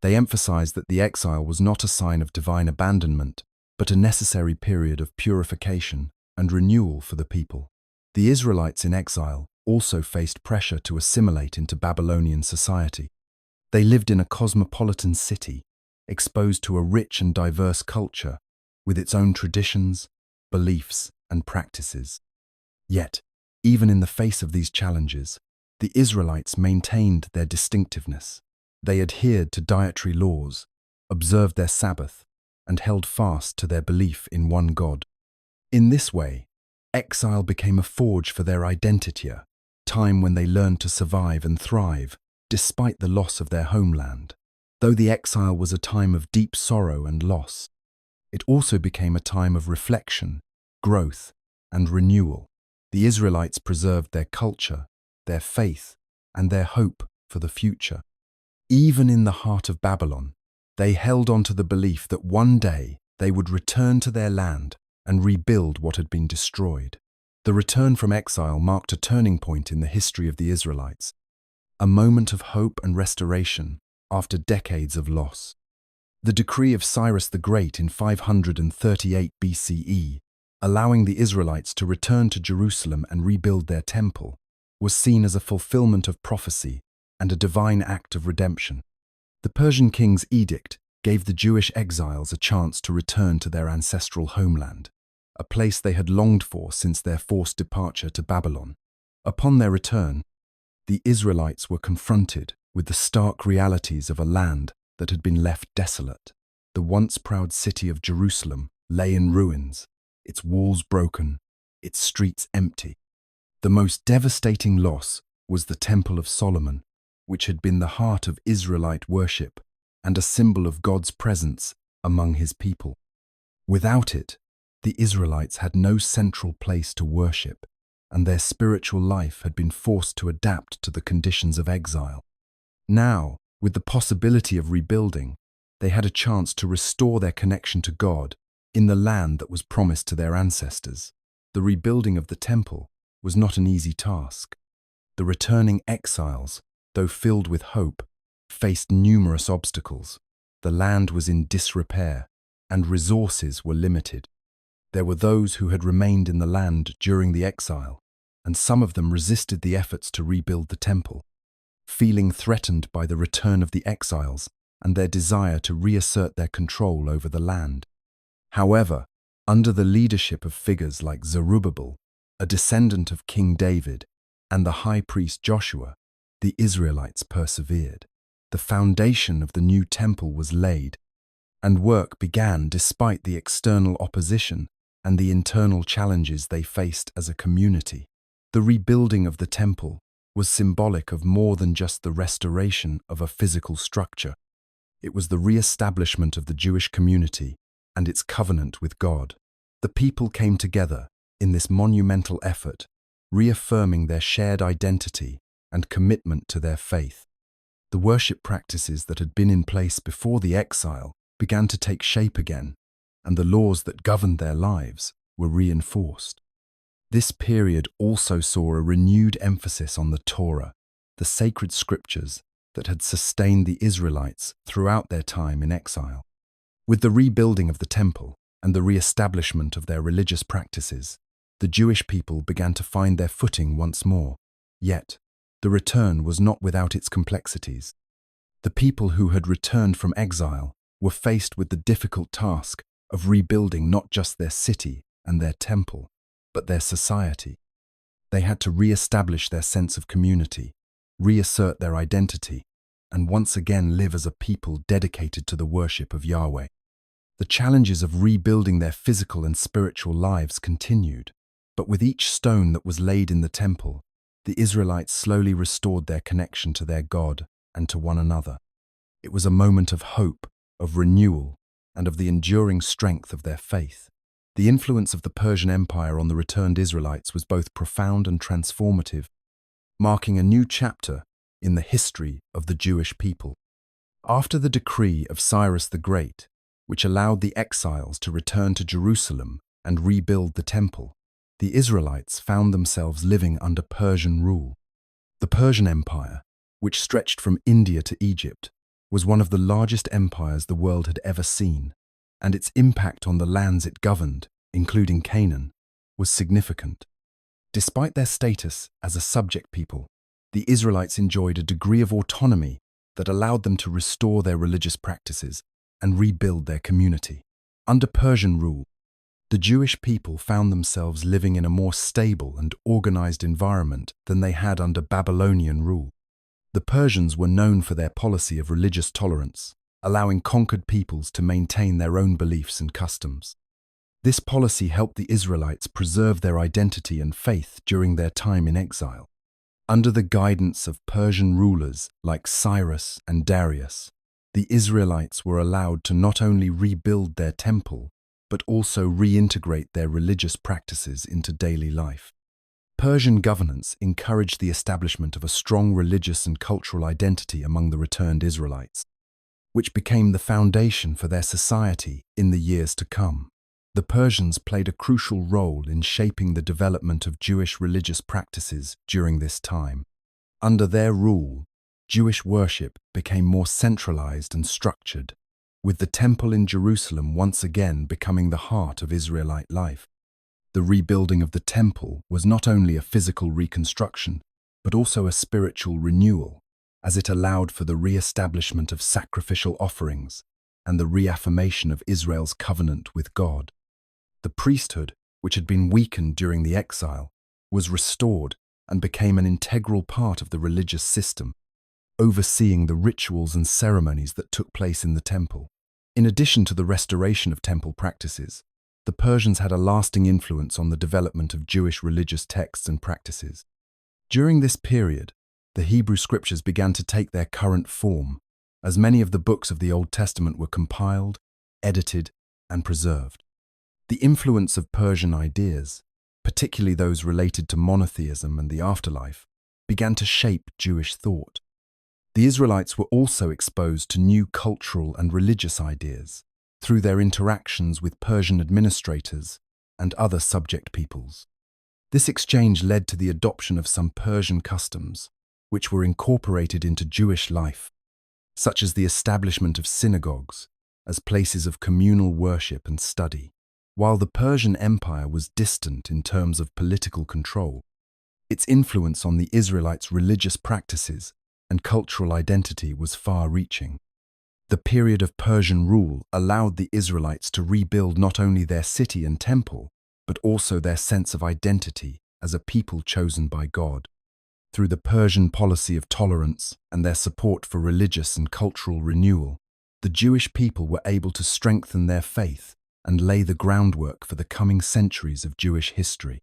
They emphasized that the exile was not a sign of divine abandonment, but a necessary period of purification and renewal for the people. The Israelites in exile also faced pressure to assimilate into Babylonian society. They lived in a cosmopolitan city, exposed to a rich and diverse culture, with its own traditions, beliefs, and practices. Yet, even in the face of these challenges, the Israelites maintained their distinctiveness. They adhered to dietary laws, observed their Sabbath, and held fast to their belief in one God. In this way, exile became a forge for their identity, a time when they learned to survive and thrive despite the loss of their homeland. Though the exile was a time of deep sorrow and loss, it also became a time of reflection, growth, and renewal. The Israelites preserved their culture, their faith, and their hope for the future. Even in the heart of Babylon, they held on to the belief that one day they would return to their land and rebuild what had been destroyed. The return from exile marked a turning point in the history of the Israelites, a moment of hope and restoration after decades of loss. The decree of Cyrus the Great in 538 BCE, allowing the Israelites to return to Jerusalem and rebuild their temple, was seen as a fulfillment of prophecy and a divine act of redemption. The Persian king's edict gave the Jewish exiles a chance to return to their ancestral homeland, a place they had longed for since their forced departure to Babylon. Upon their return, the Israelites were confronted with the stark realities of a land that had been left desolate. The once proud city of Jerusalem lay in ruins, its walls broken, its streets empty. The most devastating loss was the Temple of Solomon, which had been the heart of Israelite worship and a symbol of God's presence among his people. Without it, the Israelites had no central place to worship, and their spiritual life had been forced to adapt to the conditions of exile. Now, with the possibility of rebuilding, they had a chance to restore their connection to God in the land that was promised to their ancestors. The rebuilding of the temple was not an easy task. The returning exiles, though filled with hope, faced numerous obstacles. The land was in disrepair, and resources were limited. There were those who had remained in the land during the exile, and some of them resisted the efforts to rebuild the temple, feeling threatened by the return of the exiles and their desire to reassert their control over the land. However, under the leadership of figures like Zerubbabel, a descendant of King David, and the high priest Joshua, the Israelites persevered. The foundation of the new temple was laid, and work began despite the external opposition and the internal challenges they faced as a community. The rebuilding of the temple was symbolic of more than just the restoration of a physical structure. It was the re-establishment of the Jewish community and its covenant with God. The people came together in this monumental effort, reaffirming their shared identity and commitment to their faith. The worship practices that had been in place before the exile began to take shape again, and the laws that governed their lives were reinforced. This period also saw a renewed emphasis on the Torah, the sacred scriptures that had sustained the Israelites throughout their time in exile. With the rebuilding of the temple and the re-establishment of their religious practices, the Jewish people began to find their footing once more. Yet, the return was not without its complexities. The people who had returned from exile were faced with the difficult task of rebuilding not just their city and their temple, but their society. They had to re-establish their sense of community, reassert their identity, and once again live as a people dedicated to the worship of Yahweh. The challenges of rebuilding their physical and spiritual lives continued, but with each stone that was laid in the temple, the Israelites slowly restored their connection to their God and to one another. It was a moment of hope, of renewal, and of the enduring strength of their faith. The influence of the Persian Empire on the returned Israelites was both profound and transformative, marking a new chapter in the history of the Jewish people. After the decree of Cyrus the Great, which allowed the exiles to return to Jerusalem and rebuild the temple, the Israelites found themselves living under Persian rule. The Persian Empire, which stretched from India to Egypt, was one of the largest empires the world had ever seen, and its impact on the lands it governed, including Canaan, was significant. Despite their status as a subject people, the Israelites enjoyed a degree of autonomy that allowed them to restore their religious practices and rebuild their community. Under Persian rule, the Jewish people found themselves living in a more stable and organized environment than they had under Babylonian rule. The Persians were known for their policy of religious tolerance, allowing conquered peoples to maintain their own beliefs and customs. This policy helped the Israelites preserve their identity and faith during their time in exile. Under the guidance of Persian rulers like Cyrus and Darius, the Israelites were allowed to not only rebuild their temple, but also reintegrate their religious practices into daily life. Persian governance encouraged the establishment of a strong religious and cultural identity among the returned Israelites, which became the foundation for their society in the years to come. The Persians played a crucial role in shaping the development of Jewish religious practices during this time. Under their rule, Jewish worship became more centralized and structured, with the temple in Jerusalem once again becoming the heart of Israelite life. The rebuilding of the temple was not only a physical reconstruction, but also a spiritual renewal, as it allowed for the re-establishment of sacrificial offerings and the reaffirmation of Israel's covenant with God. The priesthood, which had been weakened during the exile, was restored and became an integral part of the religious system, overseeing the rituals and ceremonies that took place in the temple. In addition to the restoration of temple practices, the Persians had a lasting influence on the development of Jewish religious texts and practices. During this period, the Hebrew scriptures began to take their current form, as many of the books of the Old Testament were compiled, edited, and preserved. The influence of Persian ideas, particularly those related to monotheism and the afterlife, began to shape Jewish thought. The Israelites were also exposed to new cultural and religious ideas through their interactions with Persian administrators and other subject peoples. This exchange led to the adoption of some Persian customs, which were incorporated into Jewish life, such as the establishment of synagogues as places of communal worship and study. While the Persian Empire was distant in terms of political control, its influence on the Israelites' religious practices and cultural identity was far-reaching. The period of Persian rule allowed the Israelites to rebuild not only their city and temple, but also their sense of identity as a people chosen by God. Through the Persian policy of tolerance and their support for religious and cultural renewal, the Jewish people were able to strengthen their faith and lay the groundwork for the coming centuries of Jewish history.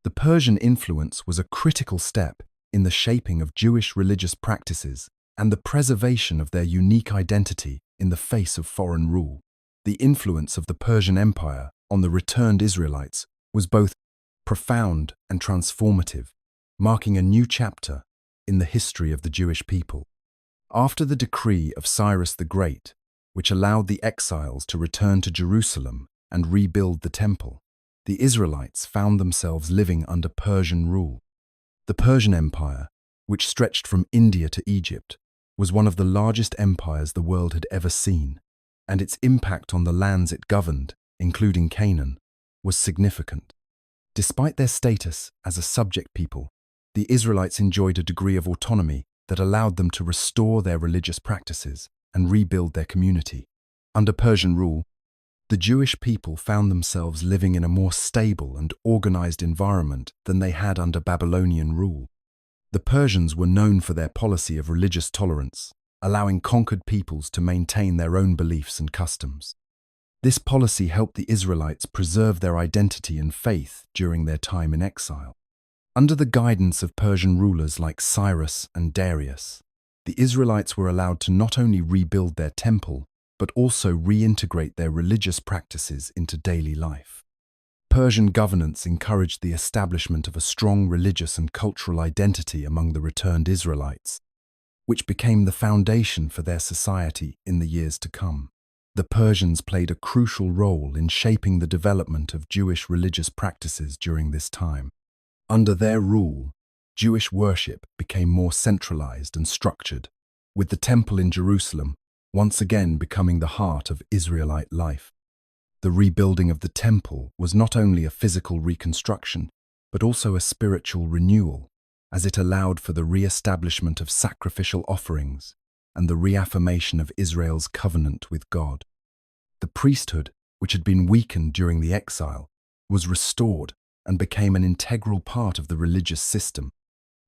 The Persian influence was a critical step in the shaping of Jewish religious practices and the preservation of their unique identity in the face of foreign rule. The influence of the Persian Empire on the returned Israelites was both profound and transformative, marking a new chapter in the history of the Jewish people. After the decree of Cyrus the Great, which allowed the exiles to return to Jerusalem and rebuild the temple, the Israelites found themselves living under Persian rule. The Persian Empire, which stretched from India to Egypt, was one of the largest empires the world had ever seen, and its impact on the lands it governed, including Canaan, was significant. Despite their status as a subject people, the Israelites enjoyed a degree of autonomy that allowed them to restore their religious practices and rebuild their community. Under Persian rule, the Jewish people found themselves living in a more stable and organized environment than they had under Babylonian rule. The Persians were known for their policy of religious tolerance, allowing conquered peoples to maintain their own beliefs and customs. This policy helped the Israelites preserve their identity and faith during their time in exile. Under the guidance of Persian rulers like Cyrus and Darius, the Israelites were allowed to not only rebuild their temple, but also reintegrate their religious practices into daily life. Persian governance encouraged the establishment of a strong religious and cultural identity among the returned Israelites, which became the foundation for their society in the years to come. The Persians played a crucial role in shaping the development of Jewish religious practices during this time. Under their rule, Jewish worship became more centralized and structured, with the temple in Jerusalem once again becoming the heart of Israelite life. The rebuilding of the temple was not only a physical reconstruction, but also a spiritual renewal, as it allowed for the re-establishment of sacrificial offerings and the reaffirmation of Israel's covenant with God. The priesthood, which had been weakened during the exile, was restored and became an integral part of the religious system,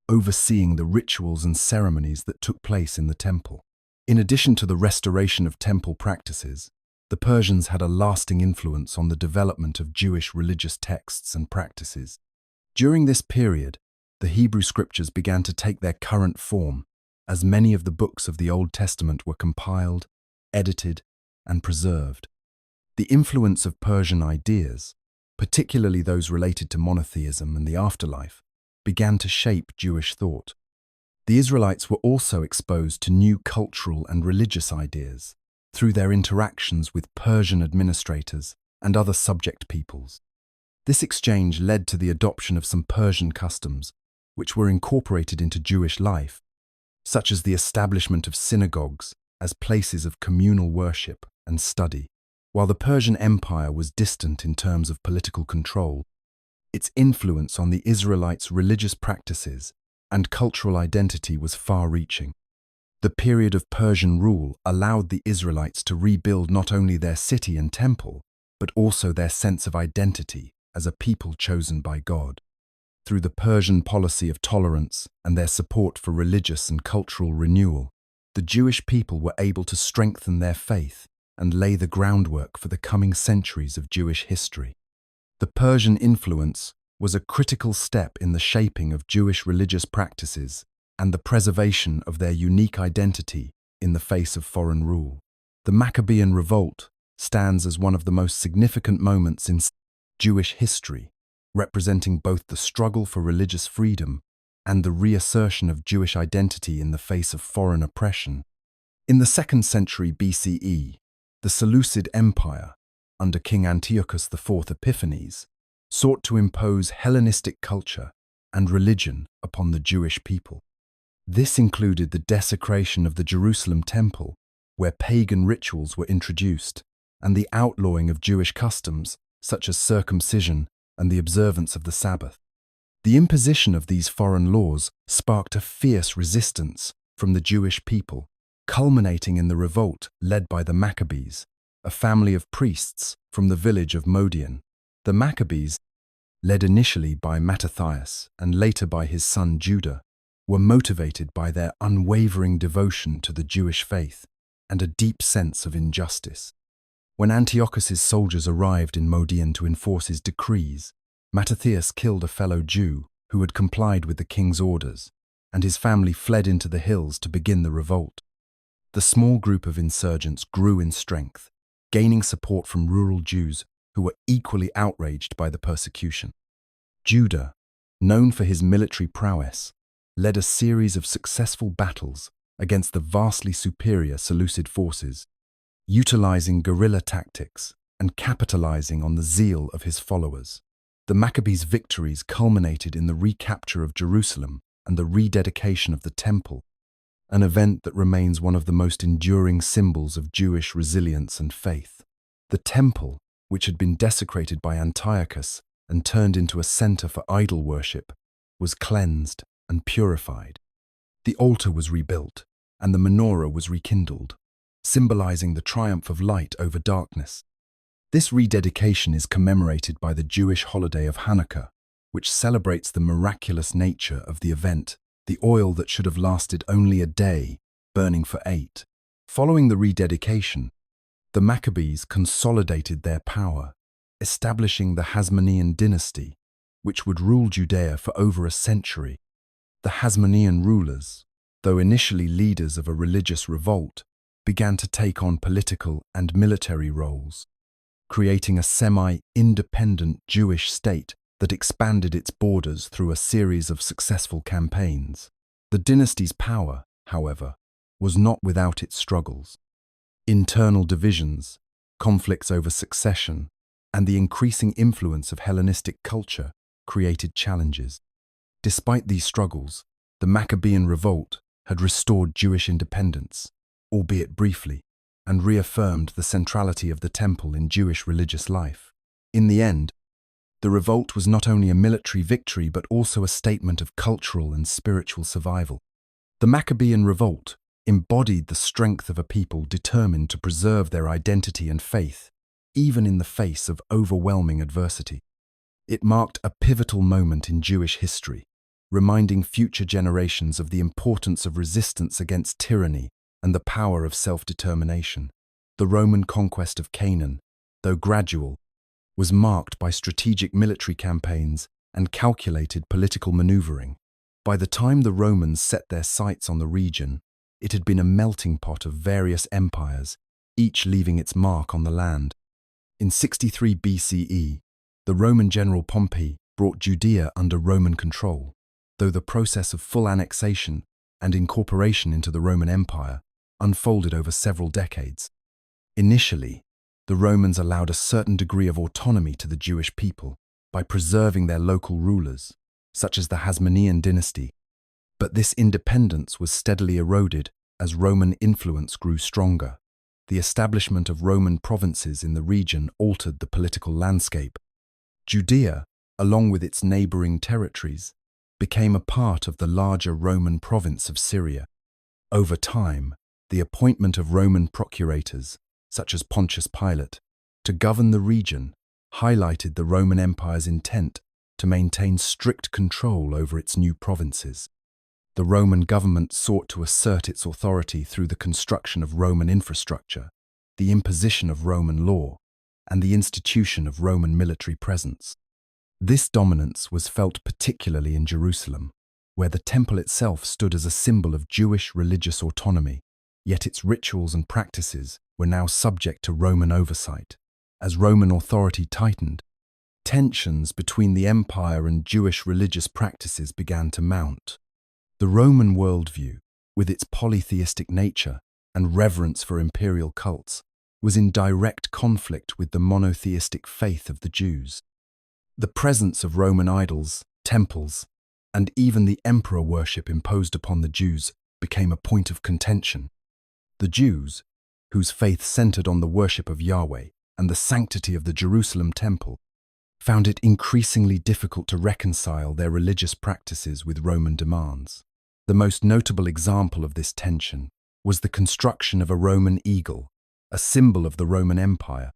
overseeing the rituals and ceremonies that took place in the temple. In addition to the restoration of temple practices, the Persians had a lasting influence on the development of Jewish religious texts and practices. During this period, the Hebrew scriptures began to take their current form, as many of the books of the Old Testament were compiled, edited, and preserved. The influence of Persian ideas, particularly those related to monotheism and the afterlife, began to shape Jewish thought. The Israelites were also exposed to new cultural and religious ideas through their interactions with Persian administrators and other subject peoples. This exchange led to the adoption of some Persian customs, which were incorporated into Jewish life, such as the establishment of synagogues as places of communal worship and study. While the Persian Empire was distant in terms of political control, its influence on the Israelites' religious practices and cultural identity was far-reaching. The period of Persian rule allowed the Israelites to rebuild not only their city and temple, but also their sense of identity as a people chosen by God. Through the Persian policy of tolerance and their support for religious and cultural renewal, the Jewish people were able to strengthen their faith and lay the groundwork for the coming centuries of Jewish history. The Persian influence was a critical step in the shaping of Jewish religious practices and the preservation of their unique identity in the face of foreign rule. The Maccabean Revolt stands as one of the most significant moments in Jewish history, representing both the struggle for religious freedom and the reassertion of Jewish identity in the face of foreign oppression. In the 2nd century BCE, the Seleucid Empire, under King Antiochus IV Epiphanes, sought to impose Hellenistic culture and religion upon the Jewish people. This included the desecration of the Jerusalem temple, where pagan rituals were introduced, and the outlawing of Jewish customs, such as circumcision and the observance of the Sabbath. The imposition of these foreign laws sparked a fierce resistance from the Jewish people, culminating in the revolt led by the Maccabees, a family of priests from the village of Modian. The Maccabees, led initially by Mattathias and later by his son Judah, were motivated by their unwavering devotion to the Jewish faith and a deep sense of injustice. When Antiochus's soldiers arrived in Modian to enforce his decrees, Mattathias killed a fellow Jew who had complied with the king's orders, and his family fled into the hills to begin the revolt. The small group of insurgents grew in strength, gaining support from rural Jews who were equally outraged by the persecution. Judah, known for his military prowess, led a series of successful battles against the vastly superior Seleucid forces, utilizing guerrilla tactics and capitalizing on the zeal of his followers. The Maccabees' victories culminated in the recapture of Jerusalem and the rededication of the temple, an event that remains one of the most enduring symbols of Jewish resilience and faith. The temple, which had been desecrated by Antiochus and turned into a center for idol worship, was cleansed and purified. The altar was rebuilt, and the menorah was rekindled, symbolizing the triumph of light over darkness. This rededication is commemorated by the Jewish holiday of Hanukkah, which celebrates the miraculous nature of the event, the oil that should have lasted only a day, burning for 8. Following the rededication, the Maccabees consolidated their power, establishing the Hasmonean dynasty, which would rule Judea for over a century. The Hasmonean rulers, though initially leaders of a religious revolt, began to take on political and military roles, creating a semi-independent Jewish state that expanded its borders through a series of successful campaigns. The dynasty's power, however, was not without its struggles. Internal divisions, conflicts over succession, and the increasing influence of Hellenistic culture created challenges. Despite these struggles, the Maccabean revolt had restored Jewish independence, albeit briefly, and reaffirmed the centrality of the temple in Jewish religious life. In the end, the revolt was not only a military victory but also a statement of cultural and spiritual survival. The Maccabean revolt embodied the strength of a people determined to preserve their identity and faith, even in the face of overwhelming adversity. It marked a pivotal moment in Jewish history, reminding future generations of the importance of resistance against tyranny and the power of self-determination. The Roman conquest of Canaan, though gradual, was marked by strategic military campaigns and calculated political maneuvering. By the time the Romans set their sights on the region, it had been a melting pot of various empires, each leaving its mark on the land. In 63 BCE, the Roman general Pompey brought Judea under Roman control, though the process of full annexation and incorporation into the Roman Empire unfolded over several decades. Initially, the Romans allowed a certain degree of autonomy to the Jewish people by preserving their local rulers, such as the Hasmonean dynasty. But this independence was steadily eroded as Roman influence grew stronger. The establishment of Roman provinces in the region altered the political landscape. Judea, along with its neighboring territories, became a part of the larger Roman province of Syria. Over time, the appointment of Roman procurators, such as Pontius Pilate, to govern the region highlighted the Roman Empire's intent to maintain strict control over its new provinces. The Roman government sought to assert its authority through the construction of Roman infrastructure, the imposition of Roman law, and the institution of Roman military presence. This dominance was felt particularly in Jerusalem, where the temple itself stood as a symbol of Jewish religious autonomy, yet its rituals and practices were now subject to Roman oversight. As Roman authority tightened, tensions between the empire and Jewish religious practices began to mount. The Roman worldview, with its polytheistic nature and reverence for imperial cults, was in direct conflict with the monotheistic faith of the Jews. The presence of Roman idols, temples, and even the emperor worship imposed upon the Jews became a point of contention. The Jews, whose faith centered on the worship of Yahweh and the sanctity of the Jerusalem temple, found it increasingly difficult to reconcile their religious practices with Roman demands. The most notable example of this tension was the construction of a Roman eagle, a symbol of the Roman Empire,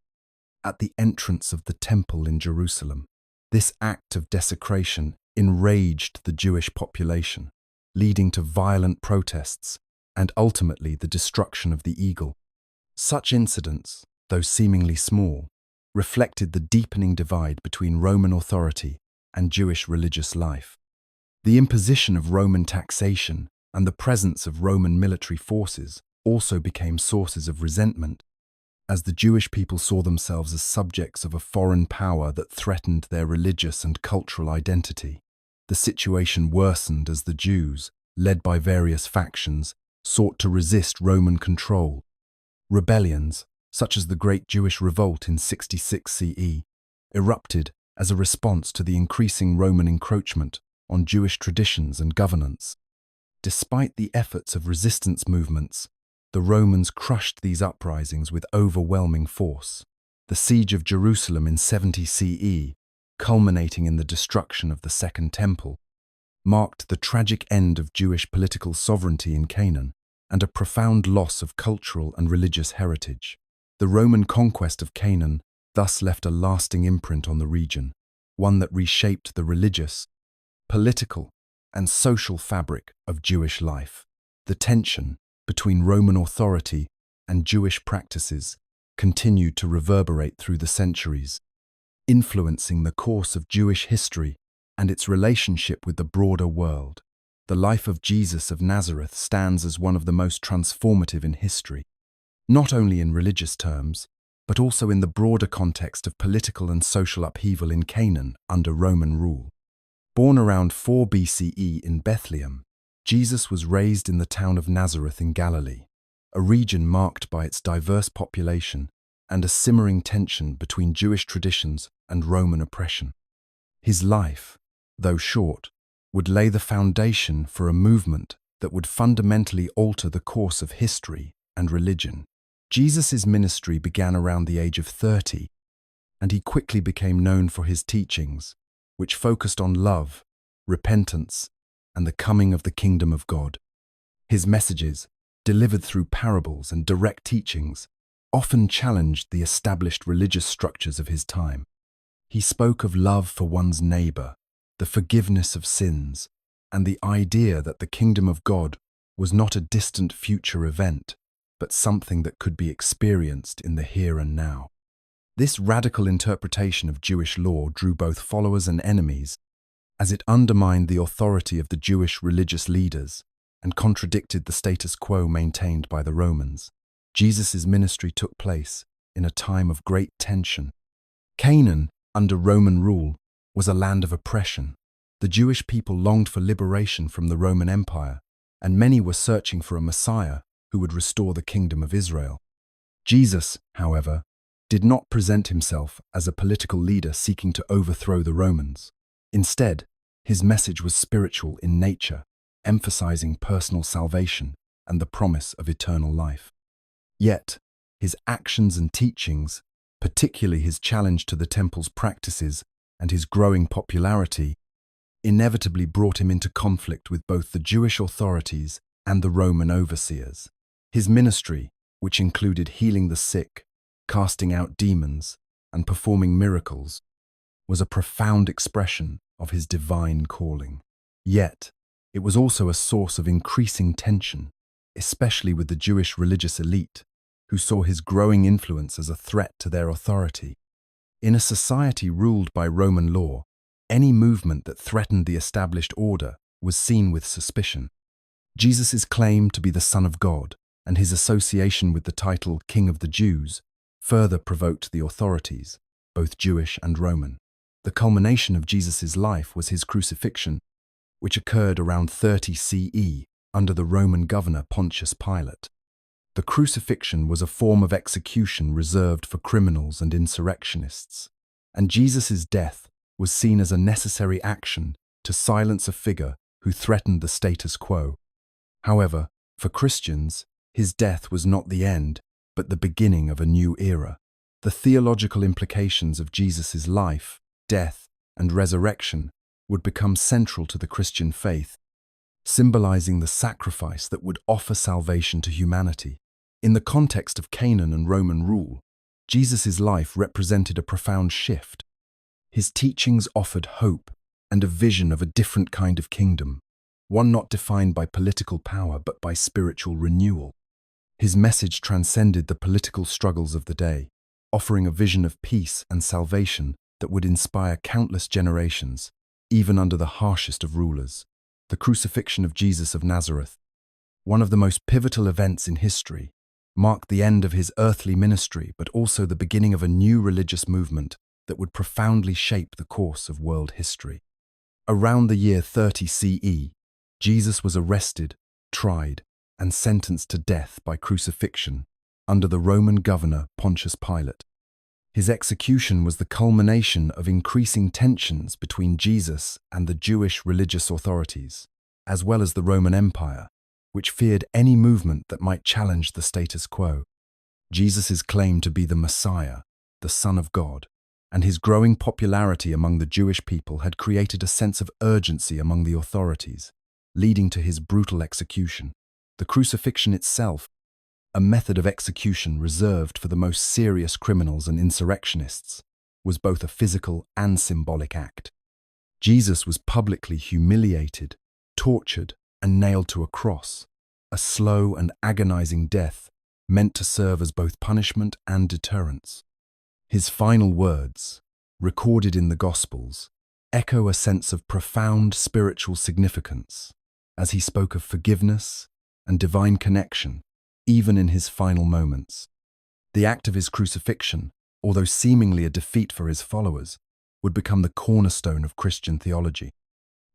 at the entrance of the temple in Jerusalem. This act of desecration enraged the Jewish population, leading to violent protests and ultimately the destruction of the eagle. Such incidents, though seemingly small, reflected the deepening divide between Roman authority and Jewish religious life. The imposition of Roman taxation and the presence of Roman military forces also became sources of resentment, as the Jewish people saw themselves as subjects of a foreign power that threatened their religious and cultural identity. The situation worsened as the Jews, led by various factions, sought to resist Roman control. Rebellions, such as the Great Jewish Revolt in 66 CE, erupted as a response to the increasing Roman encroachment on Jewish traditions and governance. Despite the efforts of resistance movements, the Romans crushed these uprisings with overwhelming force. The siege of Jerusalem in 70 CE, culminating in the destruction of the Second Temple, marked the tragic end of Jewish political sovereignty in Canaan and a profound loss of cultural and religious heritage. The Roman conquest of Canaan thus left a lasting imprint on the region, one that reshaped the religious, political, and social fabric of Jewish life. The tension between Roman authority and Jewish practices continued to reverberate through the centuries, influencing the course of Jewish history and its relationship with the broader world. The life of Jesus of Nazareth stands as one of the most transformative in history, not only in religious terms, but also in the broader context of political and social upheaval in Canaan under Roman rule. Born around 4 BCE in Bethlehem, Jesus was raised in the town of Nazareth in Galilee, a region marked by its diverse population and a simmering tension between Jewish traditions and Roman oppression. His life, though short, would lay the foundation for a movement that would fundamentally alter the course of history and religion. Jesus' ministry began around the age of 30, and he quickly became known for his teachings, which focused on love, repentance, and the coming of the kingdom of God. His messages, delivered through parables and direct teachings, often challenged the established religious structures of his time. He spoke of love for one's neighbor, the forgiveness of sins, and the idea that the kingdom of God was not a distant future event, but something that could be experienced in the here and now. This radical interpretation of Jewish law drew both followers and enemies, as it undermined the authority of the Jewish religious leaders and contradicted the status quo maintained by the Romans. Jesus' ministry took place in a time of great tension. Canaan, under Roman rule, was a land of oppression. The Jewish people longed for liberation from the Roman Empire, and many were searching for a Messiah who would restore the kingdom of Israel. Jesus, however, did not present himself as a political leader seeking to overthrow the Romans. Instead, his message was spiritual in nature, emphasizing personal salvation and the promise of eternal life. Yet, his actions and teachings, particularly his challenge to the temple's practices and his growing popularity, inevitably brought him into conflict with both the Jewish authorities and the Roman overseers. His ministry, which included healing the sick, casting out demons, and performing miracles, was a profound expression of his divine calling. Yet, it was also a source of increasing tension, especially with the Jewish religious elite, who saw his growing influence as a threat to their authority. In a society ruled by Roman law, any movement that threatened the established order was seen with suspicion. Jesus' claim to be the Son of God and his association with the title King of the Jews further provoked the authorities, both Jewish and Roman. The culmination of Jesus' life was his crucifixion, which occurred around 30 CE under the Roman governor Pontius Pilate. The crucifixion was a form of execution reserved for criminals and insurrectionists, and Jesus' death was seen as a necessary action to silence a figure who threatened the status quo. However, for Christians, his death was not the end, but the beginning of a new era. The theological implications of Jesus' life, death, and resurrection would become central to the Christian faith, symbolizing the sacrifice that would offer salvation to humanity. In the context of Canaan and Roman rule, Jesus' life represented a profound shift. His teachings offered hope and a vision of a different kind of kingdom, one not defined by political power but by spiritual renewal. His message transcended the political struggles of the day, offering a vision of peace and salvation that would inspire countless generations, even under the harshest of rulers. The crucifixion of Jesus of Nazareth, one of the most pivotal events in history, marked the end of his earthly ministry but also the beginning of a new religious movement that would profoundly shape the course of world history. Around the year 30 CE, Jesus was arrested, tried, and sentenced to death by crucifixion under the Roman governor Pontius Pilate. His execution was the culmination of increasing tensions between Jesus and the Jewish religious authorities, as well as the Roman Empire, which feared any movement that might challenge the status quo. Jesus' claim to be the Messiah, the Son of God, and his growing popularity among the Jewish people had created a sense of urgency among the authorities, leading to his brutal execution. The crucifixion itself, a method of execution reserved for the most serious criminals and insurrectionists, was both a physical and symbolic act. Jesus was publicly humiliated, tortured, and nailed to a cross, a slow and agonizing death meant to serve as both punishment and deterrence. His final words, recorded in the Gospels, echo a sense of profound spiritual significance as he spoke of forgiveness and divine connection, even in his final moments. The act of his crucifixion, although seemingly a defeat for his followers, would become the cornerstone of Christian theology.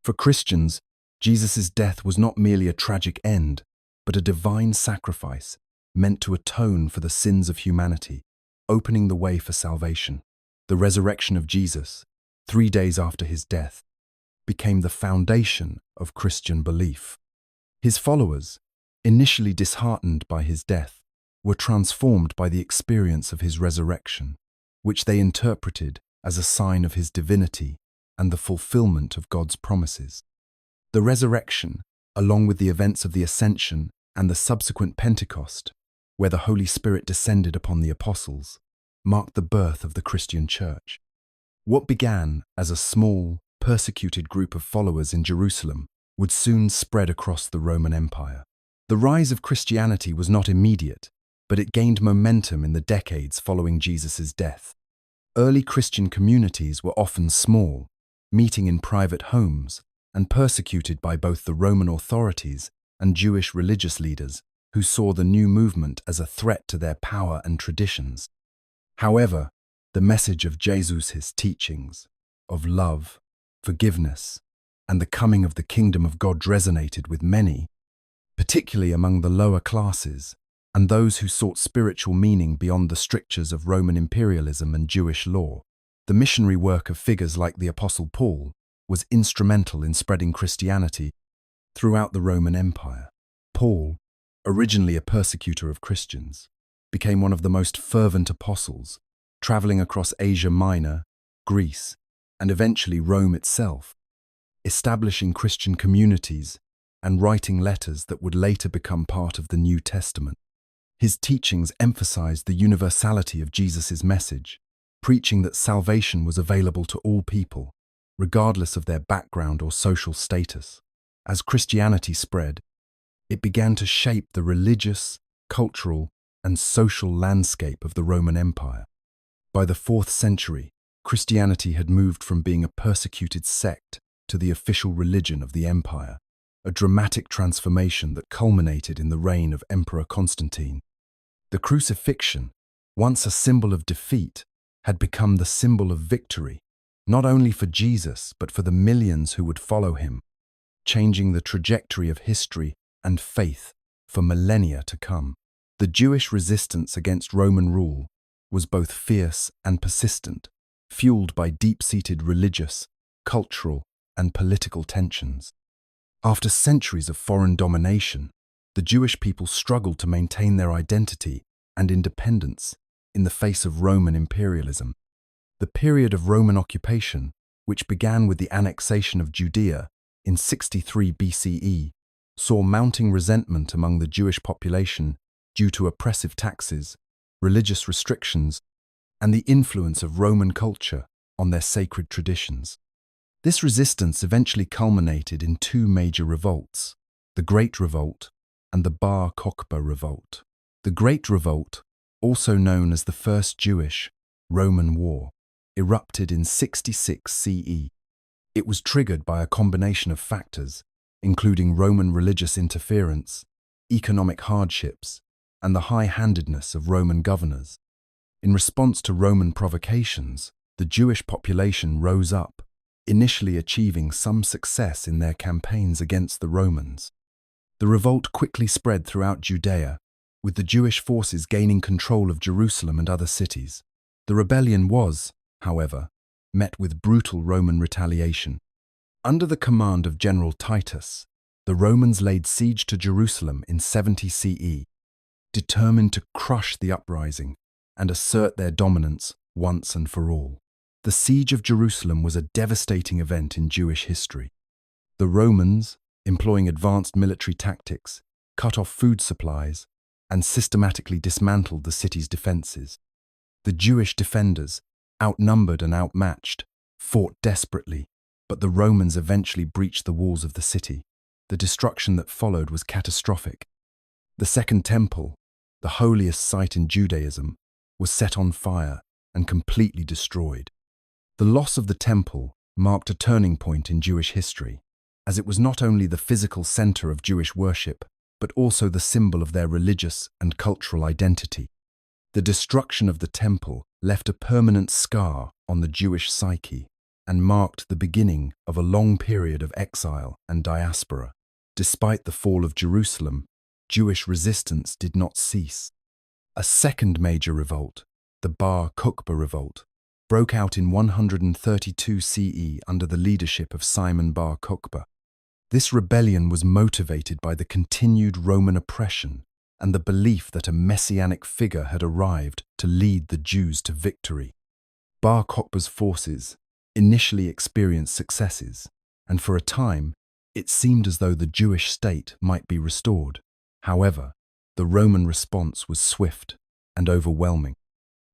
For Christians, Jesus' death was not merely a tragic end, but a divine sacrifice meant to atone for the sins of humanity, opening the way for salvation. The resurrection of Jesus, 3 days after his death, became the foundation of Christian belief. His followers, initially disheartened by his death, were transformed by the experience of his resurrection, which they interpreted as a sign of his divinity and the fulfillment of God's promises. The resurrection, along with the events of the Ascension and the subsequent Pentecost, where the Holy Spirit descended upon the apostles, marked the birth of the Christian Church. What began as a small, persecuted group of followers in Jerusalem would soon spread across the Roman Empire. The rise of Christianity was not immediate, but it gained momentum in the decades following Jesus' death. Early Christian communities were often small, meeting in private homes, and persecuted by both the Roman authorities and Jewish religious leaders who saw the new movement as a threat to their power and traditions. However, the message of Jesus' teachings, of love, forgiveness, and the coming of the kingdom of God resonated with many, particularly among the lower classes and those who sought spiritual meaning beyond the strictures of Roman imperialism and Jewish law. The missionary work of figures like the Apostle Paul was instrumental in spreading Christianity throughout the Roman Empire. Paul, originally a persecutor of Christians, became one of the most fervent apostles, traveling across Asia Minor, Greece, and eventually Rome itself, establishing Christian communities and writing letters that would later become part of the New Testament. His teachings emphasized the universality of Jesus' message, preaching that salvation was available to all people, regardless of their background or social status. As Christianity spread, it began to shape the religious, cultural, and social landscape of the Roman Empire. By the 4th century, Christianity had moved from being a persecuted sect to the official religion of the empire, a dramatic transformation that culminated in the reign of Emperor Constantine. The crucifixion, once a symbol of defeat, had become the symbol of victory, not only for Jesus but for the millions who would follow him, changing the trajectory of history and faith for millennia to come. The Jewish resistance against Roman rule was both fierce and persistent, fueled by deep-seated religious, cultural, and political tensions. After centuries of foreign domination, the Jewish people struggled to maintain their identity and independence in the face of Roman imperialism. The period of Roman occupation, which began with the annexation of Judea in 63 BCE, saw mounting resentment among the Jewish population due to oppressive taxes, religious restrictions, and the influence of Roman culture on their sacred traditions. This resistance eventually culminated in 2 major revolts, the Great Revolt and the Bar Kokhba Revolt. The Great Revolt, also known as the First Jewish-Roman War, erupted in 66 CE. It was triggered by a combination of factors, including Roman religious interference, economic hardships, and the high-handedness of Roman governors. In response to Roman provocations, the Jewish population rose up, initially achieving some success in their campaigns against the Romans. The revolt quickly spread throughout Judea, with the Jewish forces gaining control of Jerusalem and other cities. The rebellion was, however, met with brutal Roman retaliation. Under the command of General Titus, the Romans laid siege to Jerusalem in 70 CE, determined to crush the uprising and assert their dominance once and for all. The siege of Jerusalem was a devastating event in Jewish history. The Romans, employing advanced military tactics, cut off food supplies and systematically dismantled the city's defenses. The Jewish defenders, outnumbered and outmatched, fought desperately, but the Romans eventually breached the walls of the city. The destruction that followed was catastrophic. The Second Temple, the holiest site in Judaism, was set on fire and completely destroyed. The loss of the temple marked a turning point in Jewish history, as it was not only the physical center of Jewish worship, but also the symbol of their religious and cultural identity. The destruction of the temple left a permanent scar on the Jewish psyche and marked the beginning of a long period of exile and diaspora. Despite the fall of Jerusalem, Jewish resistance did not cease. A second major revolt, the Bar Kokhba revolt, broke out in 132 CE under the leadership of Simon Bar Kokhba. This rebellion was motivated by the continued Roman oppression and the belief that a messianic figure had arrived to lead the Jews to victory. Bar Kokhba's forces initially experienced successes, and for a time, it seemed as though the Jewish state might be restored. However, the Roman response was swift and overwhelming.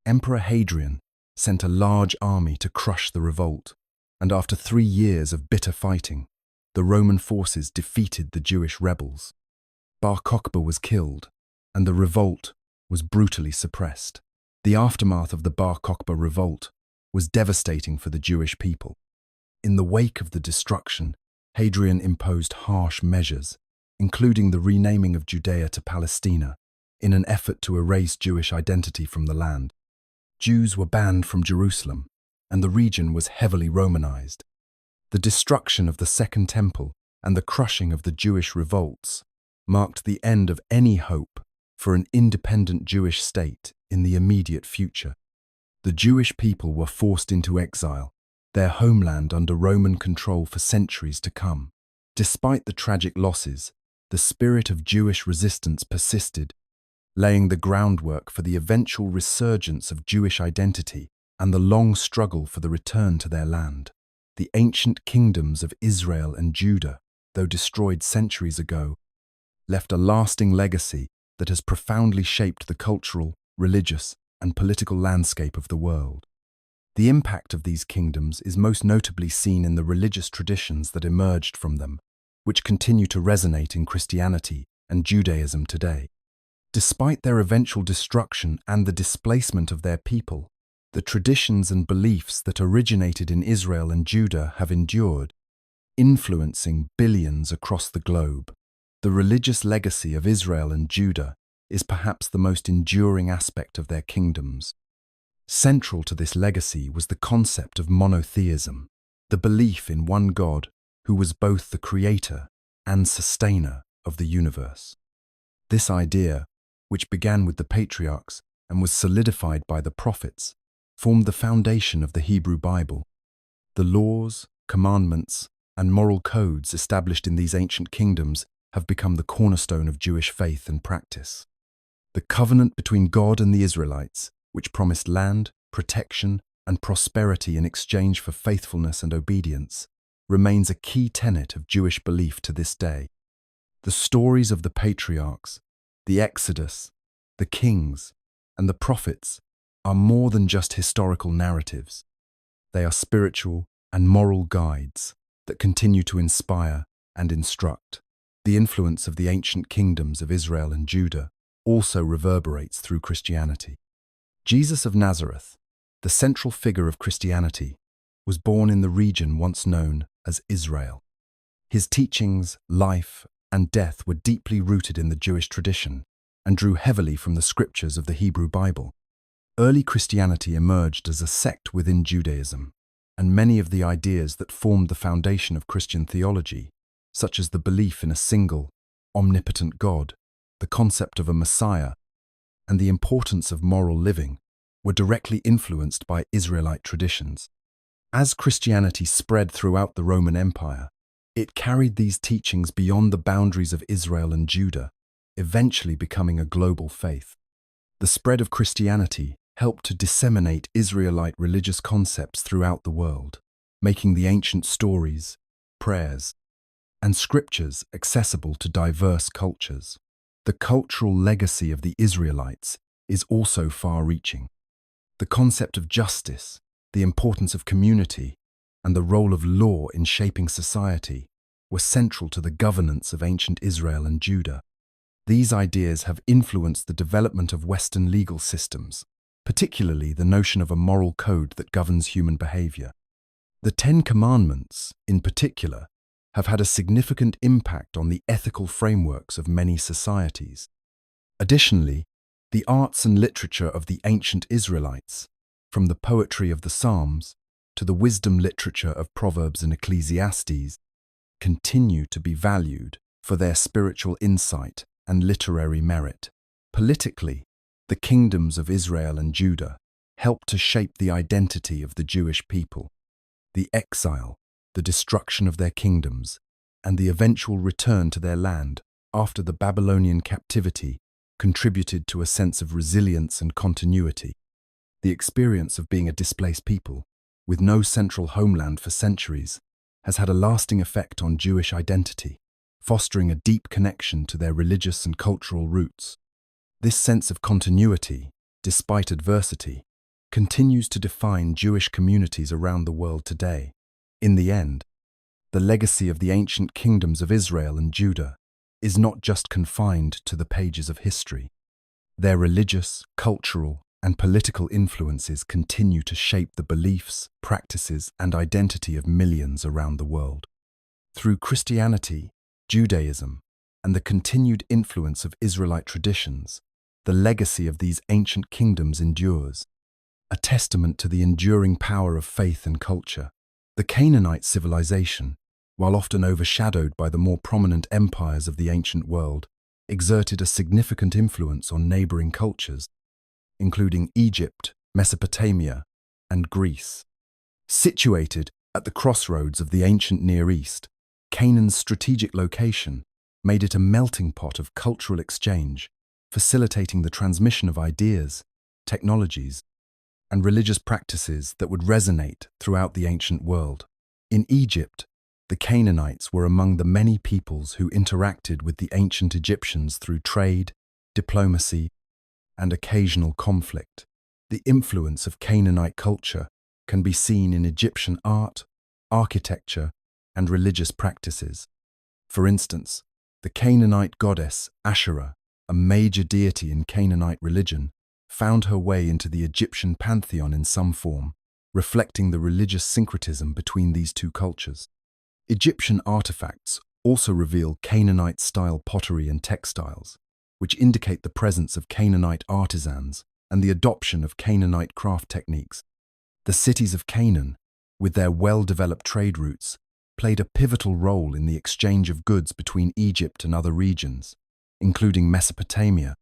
Emperor Hadrian sent a large army to crush the revolt, and after 3 years of bitter fighting, the Roman forces defeated the Jewish rebels. Bar Kokhba was killed, and the revolt was brutally suppressed. The aftermath of the Bar Kokhba revolt was devastating for the Jewish people. In the wake of the destruction, Hadrian imposed harsh measures, including the renaming of Judea to Palestina, in an effort to erase Jewish identity from the land. Jews were banned from Jerusalem, and the region was heavily Romanized. The destruction of the Second Temple and the crushing of the Jewish revolts marked the end of any hope for an independent Jewish state in the immediate future. The Jewish people were forced into exile, their homeland under Roman control for centuries to come. Despite the tragic losses, the spirit of Jewish resistance persisted, laying the groundwork for the eventual resurgence of Jewish identity and the long struggle for the return to their land. The ancient kingdoms of Israel and Judah, though destroyed centuries ago, left a lasting legacy that has profoundly shaped the cultural, religious, and political landscape of the world. The impact of these kingdoms is most notably seen in the religious traditions that emerged from them, which continue to resonate in Christianity and Judaism today. Despite their eventual destruction and the displacement of their people, the traditions and beliefs that originated in Israel and Judah have endured, influencing billions across the globe. The religious legacy of Israel and Judah is perhaps the most enduring aspect of their kingdoms. Central to this legacy was the concept of monotheism, the belief in one God who was both the creator and sustainer of the universe. This idea, which began with the patriarchs and was solidified by the prophets, formed the foundation of the Hebrew Bible. The laws, commandments, and moral codes established in these ancient kingdoms have become the cornerstone of Jewish faith and practice. The covenant between God and the Israelites, which promised land, protection, and prosperity in exchange for faithfulness and obedience, remains a key tenet of Jewish belief to this day. The stories of the patriarchs, the Exodus, the kings, and the prophets are more than just historical narratives. They are spiritual and moral guides that continue to inspire and instruct. The influence of the ancient kingdoms of Israel and Judah also reverberates through Christianity. Jesus of Nazareth, the central figure of Christianity, was born in the region once known as Israel. His teachings, life, and death were deeply rooted in the Jewish tradition and drew heavily from the scriptures of the Hebrew Bible. Early Christianity emerged as a sect within Judaism, and many of the ideas that formed the foundation of Christian theology, such as the belief in a single, omnipotent God, the concept of a Messiah, and the importance of moral living, were directly influenced by Israelite traditions. As Christianity spread throughout the Roman Empire, it carried these teachings beyond the boundaries of Israel and Judah, eventually becoming a global faith. The spread of Christianity helped to disseminate Israelite religious concepts throughout the world, making the ancient stories, prayers, and scriptures accessible to diverse cultures. The cultural legacy of the Israelites is also far-reaching. The concept of justice, the importance of community, and the role of law in shaping society were central to the governance of ancient Israel and Judah. These ideas have influenced the development of Western legal systems, particularly the notion of a moral code that governs human behavior. The Ten Commandments, in particular, have had a significant impact on the ethical frameworks of many societies. Additionally, the arts and literature of the ancient Israelites, from the poetry of the Psalms to the wisdom literature of Proverbs and Ecclesiastes, continue to be valued for their spiritual insight and literary merit. Politically, the kingdoms of Israel and Judah helped to shape the identity of the Jewish people. The exile, the destruction of their kingdoms, and the eventual return to their land after the Babylonian captivity contributed to a sense of resilience and continuity. The experience of being a displaced people, with no central homeland for centuries, has had a lasting effect on Jewish identity, fostering a deep connection to their religious and cultural roots. This sense of continuity, despite adversity, continues to define Jewish communities around the world today. In the end, the legacy of the ancient kingdoms of Israel and Judah is not just confined to the pages of history. Their religious, cultural, and political influences continue to shape the beliefs, practices, and identity of millions around the world. Through Christianity, Judaism, and the continued influence of Israelite traditions, the legacy of these ancient kingdoms endures, a testament to the enduring power of faith and culture. The Canaanite civilization, while often overshadowed by the more prominent empires of the ancient world, exerted a significant influence on neighboring cultures, including Egypt, Mesopotamia, and Greece. Situated at the crossroads of the ancient Near East, Canaan's strategic location made it a melting pot of cultural exchange, facilitating the transmission of ideas, technologies, and religious practices that would resonate throughout the ancient world. In Egypt, the Canaanites were among the many peoples who interacted with the ancient Egyptians through trade, diplomacy, and occasional conflict. The influence of Canaanite culture can be seen in Egyptian art, architecture, and religious practices. For instance, the Canaanite goddess Asherah, a major deity in Canaanite religion, found her way into the Egyptian pantheon in some form, reflecting the religious syncretism between these two cultures. Egyptian artifacts also reveal Canaanite-style pottery and textiles, which indicate the presence of Canaanite artisans and the adoption of Canaanite craft techniques. The cities of Canaan, with their well-developed trade routes, played a pivotal role in the exchange of goods between Egypt and other regions, including Mesopotamia,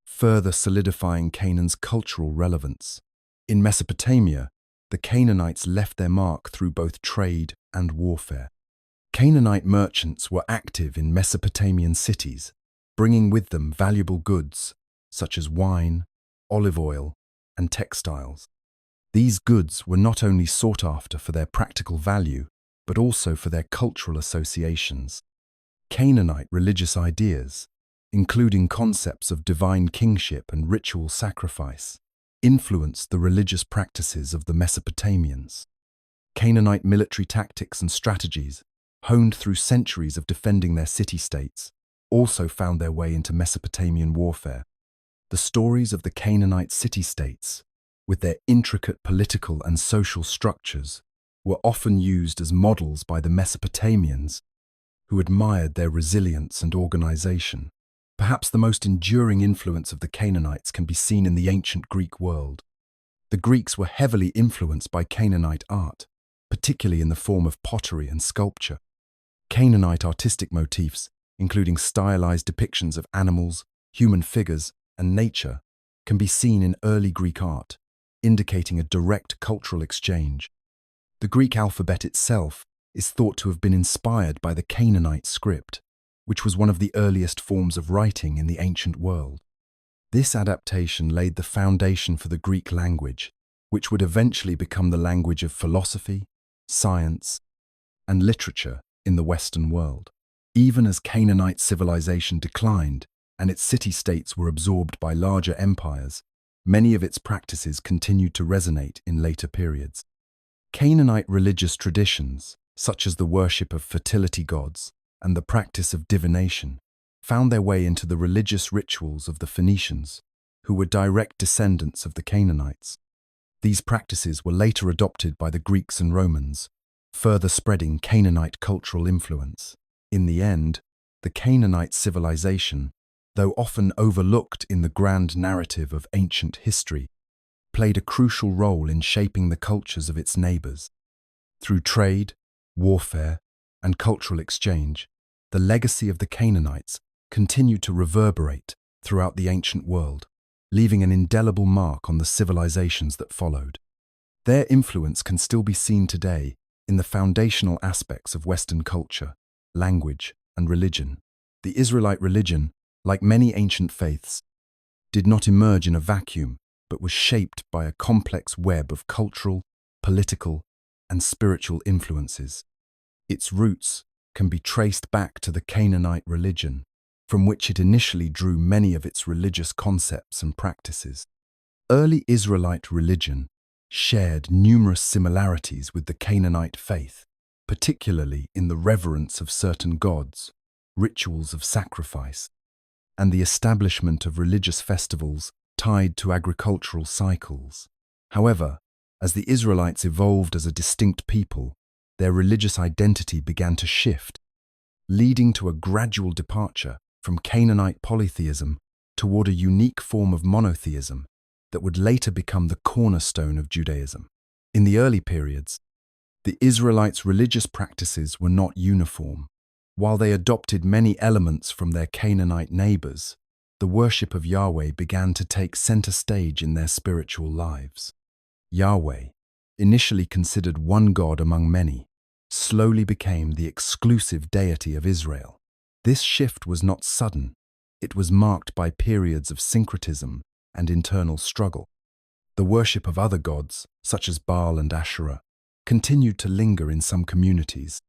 further solidifying Canaan's cultural relevance. In Mesopotamia, the Canaanites left their mark through both trade and warfare. Canaanite merchants were active in Mesopotamian cities, bringing with them valuable goods such as wine, olive oil, and textiles. These goods were not only sought after for their practical value, but also for their cultural associations. Canaanite religious ideas, including concepts of divine kingship and ritual sacrifice, influenced the religious practices of the Mesopotamians. Canaanite military tactics and strategies, honed through centuries of defending their city-states, also found their way into Mesopotamian warfare. The stories of the Canaanite city-states, with their intricate political and social structures, were often used as models by the Mesopotamians, who admired their resilience and organization. Perhaps the most enduring influence of the Canaanites can be seen in the ancient Greek world. The Greeks were heavily influenced by Canaanite art, particularly in the form of pottery and sculpture. Canaanite artistic motifs, including stylized depictions of animals, human figures, and nature, can be seen in early Greek art, indicating a direct cultural exchange. The Greek alphabet itself is thought to have been inspired by the Canaanite script, which was one of the earliest forms of writing in the ancient world. This adaptation laid the foundation for the Greek language, which would eventually become the language of philosophy, science, and literature in the Western world. Even as Canaanite civilization declined and its city-states were absorbed by larger empires, many of its practices continued to resonate in later periods. Canaanite religious traditions, such as the worship of fertility gods and the practice of divination, found their way into the religious rituals of the Phoenicians, who were direct descendants of the Canaanites. These practices were later adopted by the Greeks and Romans, further spreading Canaanite cultural influence. In the end, the Canaanite civilization, though often overlooked in the grand narrative of ancient history, played a crucial role in shaping the cultures of its neighbors. Through trade, warfare, and cultural exchange, the legacy of the Canaanites continued to reverberate throughout the ancient world, leaving an indelible mark on the civilizations that followed. Their influence can still be seen today in the foundational aspects of Western culture, language, and religion. The Israelite religion, like many ancient faiths, did not emerge in a vacuum, but was shaped by a complex web of cultural, political, and spiritual influences. Its roots can be traced back to the Canaanite religion, from which it initially drew many of its religious concepts and practices. Early Israelite religion shared numerous similarities with the Canaanite faith, particularly in the reverence of certain gods, rituals of sacrifice, and the establishment of religious festivals tied to agricultural cycles. However, as the Israelites evolved as a distinct people, their religious identity began to shift, leading to a gradual departure from Canaanite polytheism toward a unique form of monotheism that would later become the cornerstone of Judaism. In the early periods, the Israelites' religious practices were not uniform. While they adopted many elements from their Canaanite neighbors, the worship of Yahweh began to take center stage in their spiritual lives. Yahweh, initially considered one God among many, slowly became the exclusive deity of Israel. This shift was not sudden. It was marked by periods of syncretism and internal struggle. The worship of other gods, such as Baal and Asherah, continued to linger in some communities,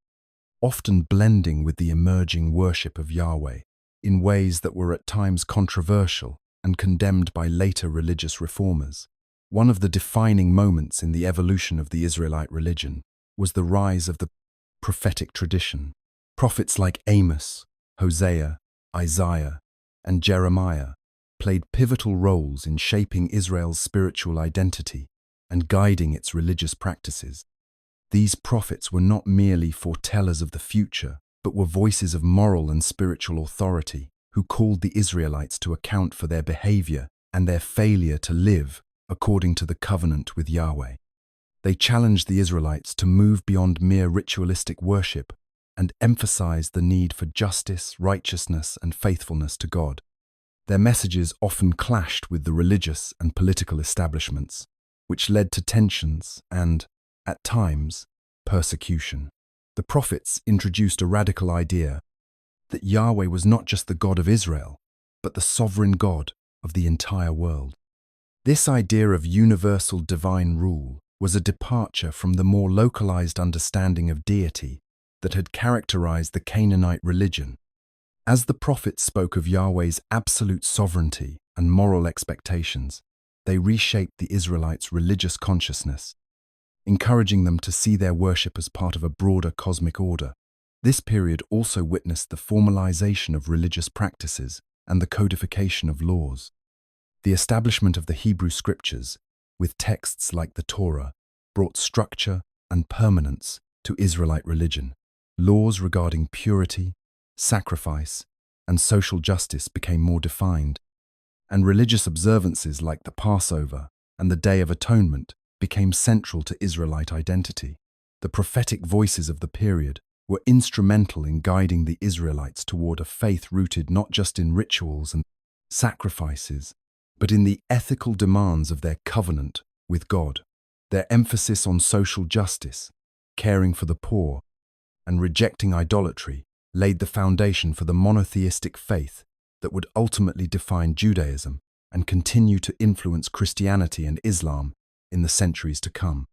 often blending with the emerging worship of Yahweh in ways that were at times controversial and condemned by later religious reformers. One of the defining moments in the evolution of the Israelite religion was the rise of the prophetic tradition. Prophets like Amos, Hosea, Isaiah, and Jeremiah played pivotal roles in shaping Israel's spiritual identity and guiding its religious practices. These prophets were not merely foretellers of the future, but were voices of moral and spiritual authority who called the Israelites to account for their behavior and their failure to live according to the covenant with Yahweh. They challenged the Israelites to move beyond mere ritualistic worship and emphasized the need for justice, righteousness, and faithfulness to God. Their messages often clashed with the religious and political establishments, which led to tensions and, at times, persecution. The prophets introduced a radical idea that Yahweh was not just the God of Israel, but the sovereign God of the entire world. This idea of universal divine rule was a departure from the more localized understanding of deity that had characterized the Canaanite religion. As the prophets spoke of Yahweh's absolute sovereignty and moral expectations, they reshaped the Israelites' religious consciousness, encouraging them to see their worship as part of a broader cosmic order. This period also witnessed the formalization of religious practices and the codification of laws. The establishment of the Hebrew Scriptures, with texts like the Torah, brought structure and permanence to Israelite religion. Laws regarding purity, sacrifice, and social justice became more defined, and religious observances like the Passover and the Day of Atonement became central to Israelite identity. The prophetic voices of the period were instrumental in guiding the Israelites toward a faith rooted not just in rituals and sacrifices, but in the ethical demands of their covenant with God. Their emphasis on social justice, caring for the poor, and rejecting idolatry laid the foundation for the monotheistic faith that would ultimately define Judaism and continue to influence Christianity and Islam in the centuries to come.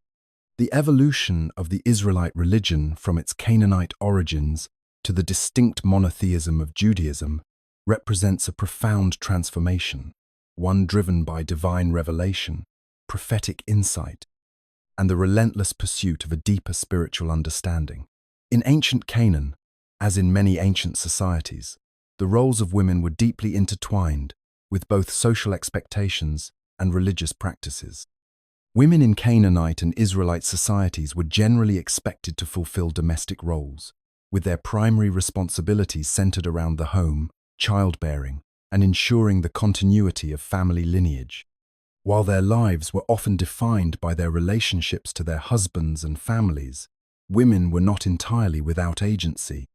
The evolution of the Israelite religion from its Canaanite origins to the distinct monotheism of Judaism represents a profound transformation, one driven by divine revelation, prophetic insight, and the relentless pursuit of a deeper spiritual understanding. In ancient Canaan, as in many ancient societies, the roles of women were deeply intertwined with both social expectations and religious practices. Women in Canaanite and Israelite societies were generally expected to fulfill domestic roles, with their primary responsibilities centered around the home, childbearing, and ensuring the continuity of family lineage. While their lives were often defined by their relationships to their husbands and families, women were not entirely without agency.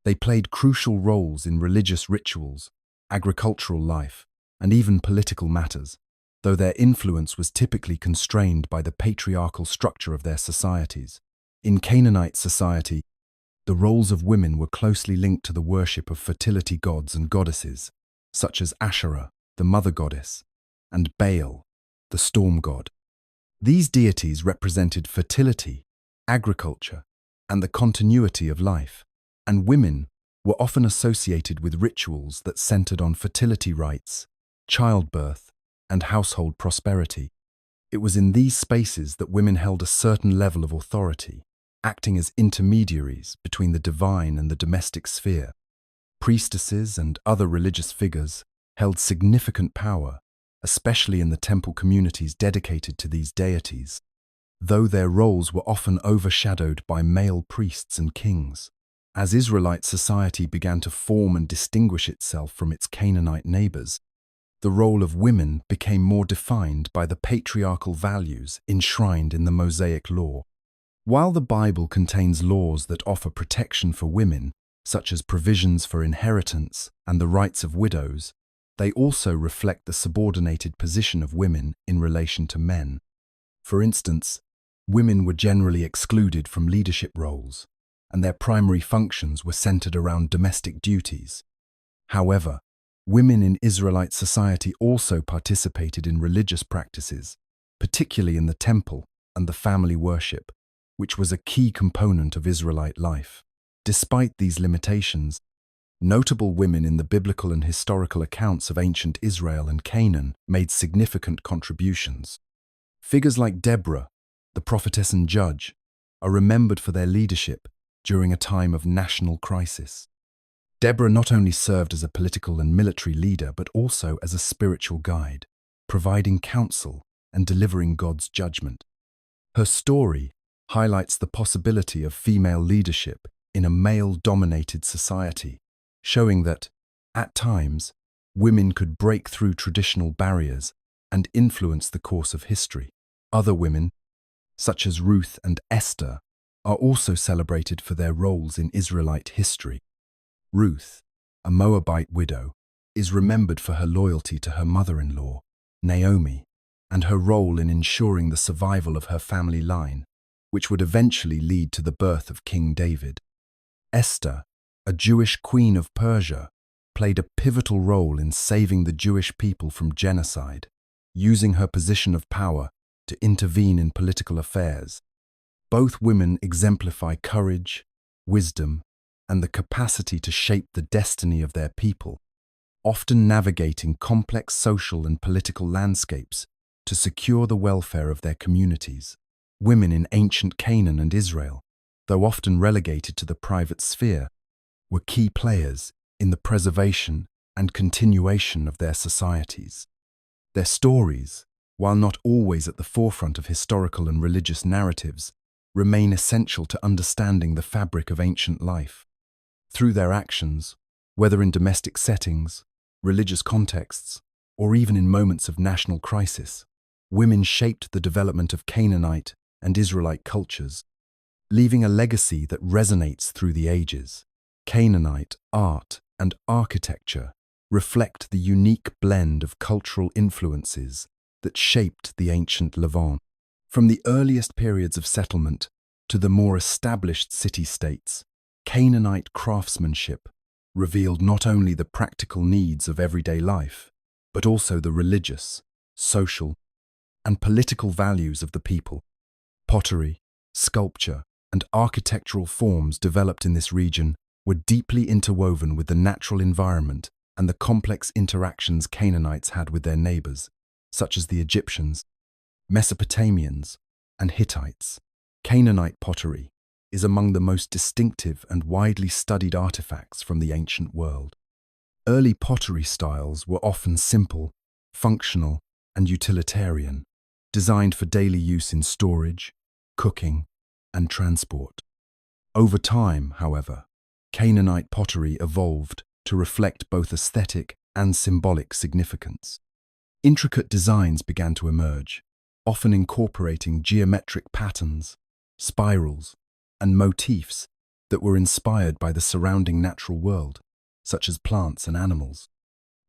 They played crucial roles in religious rituals, agricultural life, and even political matters, though their influence was typically constrained by the patriarchal structure of their societies. In Canaanite society, the roles of women were closely linked to the worship of fertility gods and goddesses, such as Asherah, the mother goddess, and Baal, the storm god. These deities represented fertility, agriculture, and the continuity of life, and women were often associated with rituals that centered on fertility rites, childbirth, and household prosperity. It was in these spaces that women held a certain level of authority, acting as intermediaries between the divine and the domestic sphere. Priestesses and other religious figures held significant power, especially in the temple communities dedicated to these deities, though their roles were often overshadowed by male priests and kings. As Israelite society began to form and distinguish itself from its Canaanite neighbors, the role of women became more defined by the patriarchal values enshrined in the Mosaic Law. While the Bible contains laws that offer protection for women, such as provisions for inheritance and the rights of widows, they also reflect the subordinated position of women in relation to men. For instance, women were generally excluded from leadership roles, and their primary functions were centered around domestic duties. However, women in Israelite society also participated in religious practices, particularly in the temple and the family worship, which was a key component of Israelite life. Despite these limitations, notable women in the biblical and historical accounts of ancient Israel and Canaan made significant contributions. Figures like Deborah, the prophetess and judge, are remembered for their leadership during a time of national crisis. Deborah not only served as a political and military leader, but also as a spiritual guide, providing counsel and delivering God's judgment. Her story highlights the possibility of female leadership in a male-dominated society, showing that, at times, women could break through traditional barriers and influence the course of history. Other women, such as Ruth and Esther, are also celebrated for their roles in Israelite history. Ruth, a Moabite widow, is remembered for her loyalty to her mother-in-law, Naomi, and her role in ensuring the survival of her family line, which would eventually lead to the birth of King David. Esther, a Jewish queen of Persia, played a pivotal role in saving the Jewish people from genocide, using her position of power to intervene in political affairs. Both women exemplify courage, wisdom, and the capacity to shape the destiny of their people, often navigating complex social and political landscapes to secure the welfare of their communities. Women in ancient Canaan and Israel, though often relegated to the private sphere, were key players in the preservation and continuation of their societies. Their stories, while not always at the forefront of historical and religious narratives, remain essential to understanding the fabric of ancient life. Through their actions, whether in domestic settings, religious contexts, or even in moments of national crisis, women shaped the development of Canaanite and Israelite cultures, leaving a legacy that resonates through the ages. Canaanite art and architecture reflect the unique blend of cultural influences that shaped the ancient Levant. From the earliest periods of settlement to the more established city-states, Canaanite craftsmanship revealed not only the practical needs of everyday life, but also the religious, social, and political values of the people. Pottery, sculpture, and architectural forms developed in this region were deeply interwoven with the natural environment and the complex interactions Canaanites had with their neighbors, such as the Egyptians, Mesopotamians, and Hittites. Canaanite pottery is among the most distinctive and widely studied artifacts from the ancient world. Early pottery styles were often simple, functional, and utilitarian, designed for daily use in storage, cooking, and transport. Over time, however, Canaanite pottery evolved to reflect both aesthetic and symbolic significance. Intricate designs began to emerge, often incorporating geometric patterns, spirals, and motifs that were inspired by the surrounding natural world, such as plants and animals.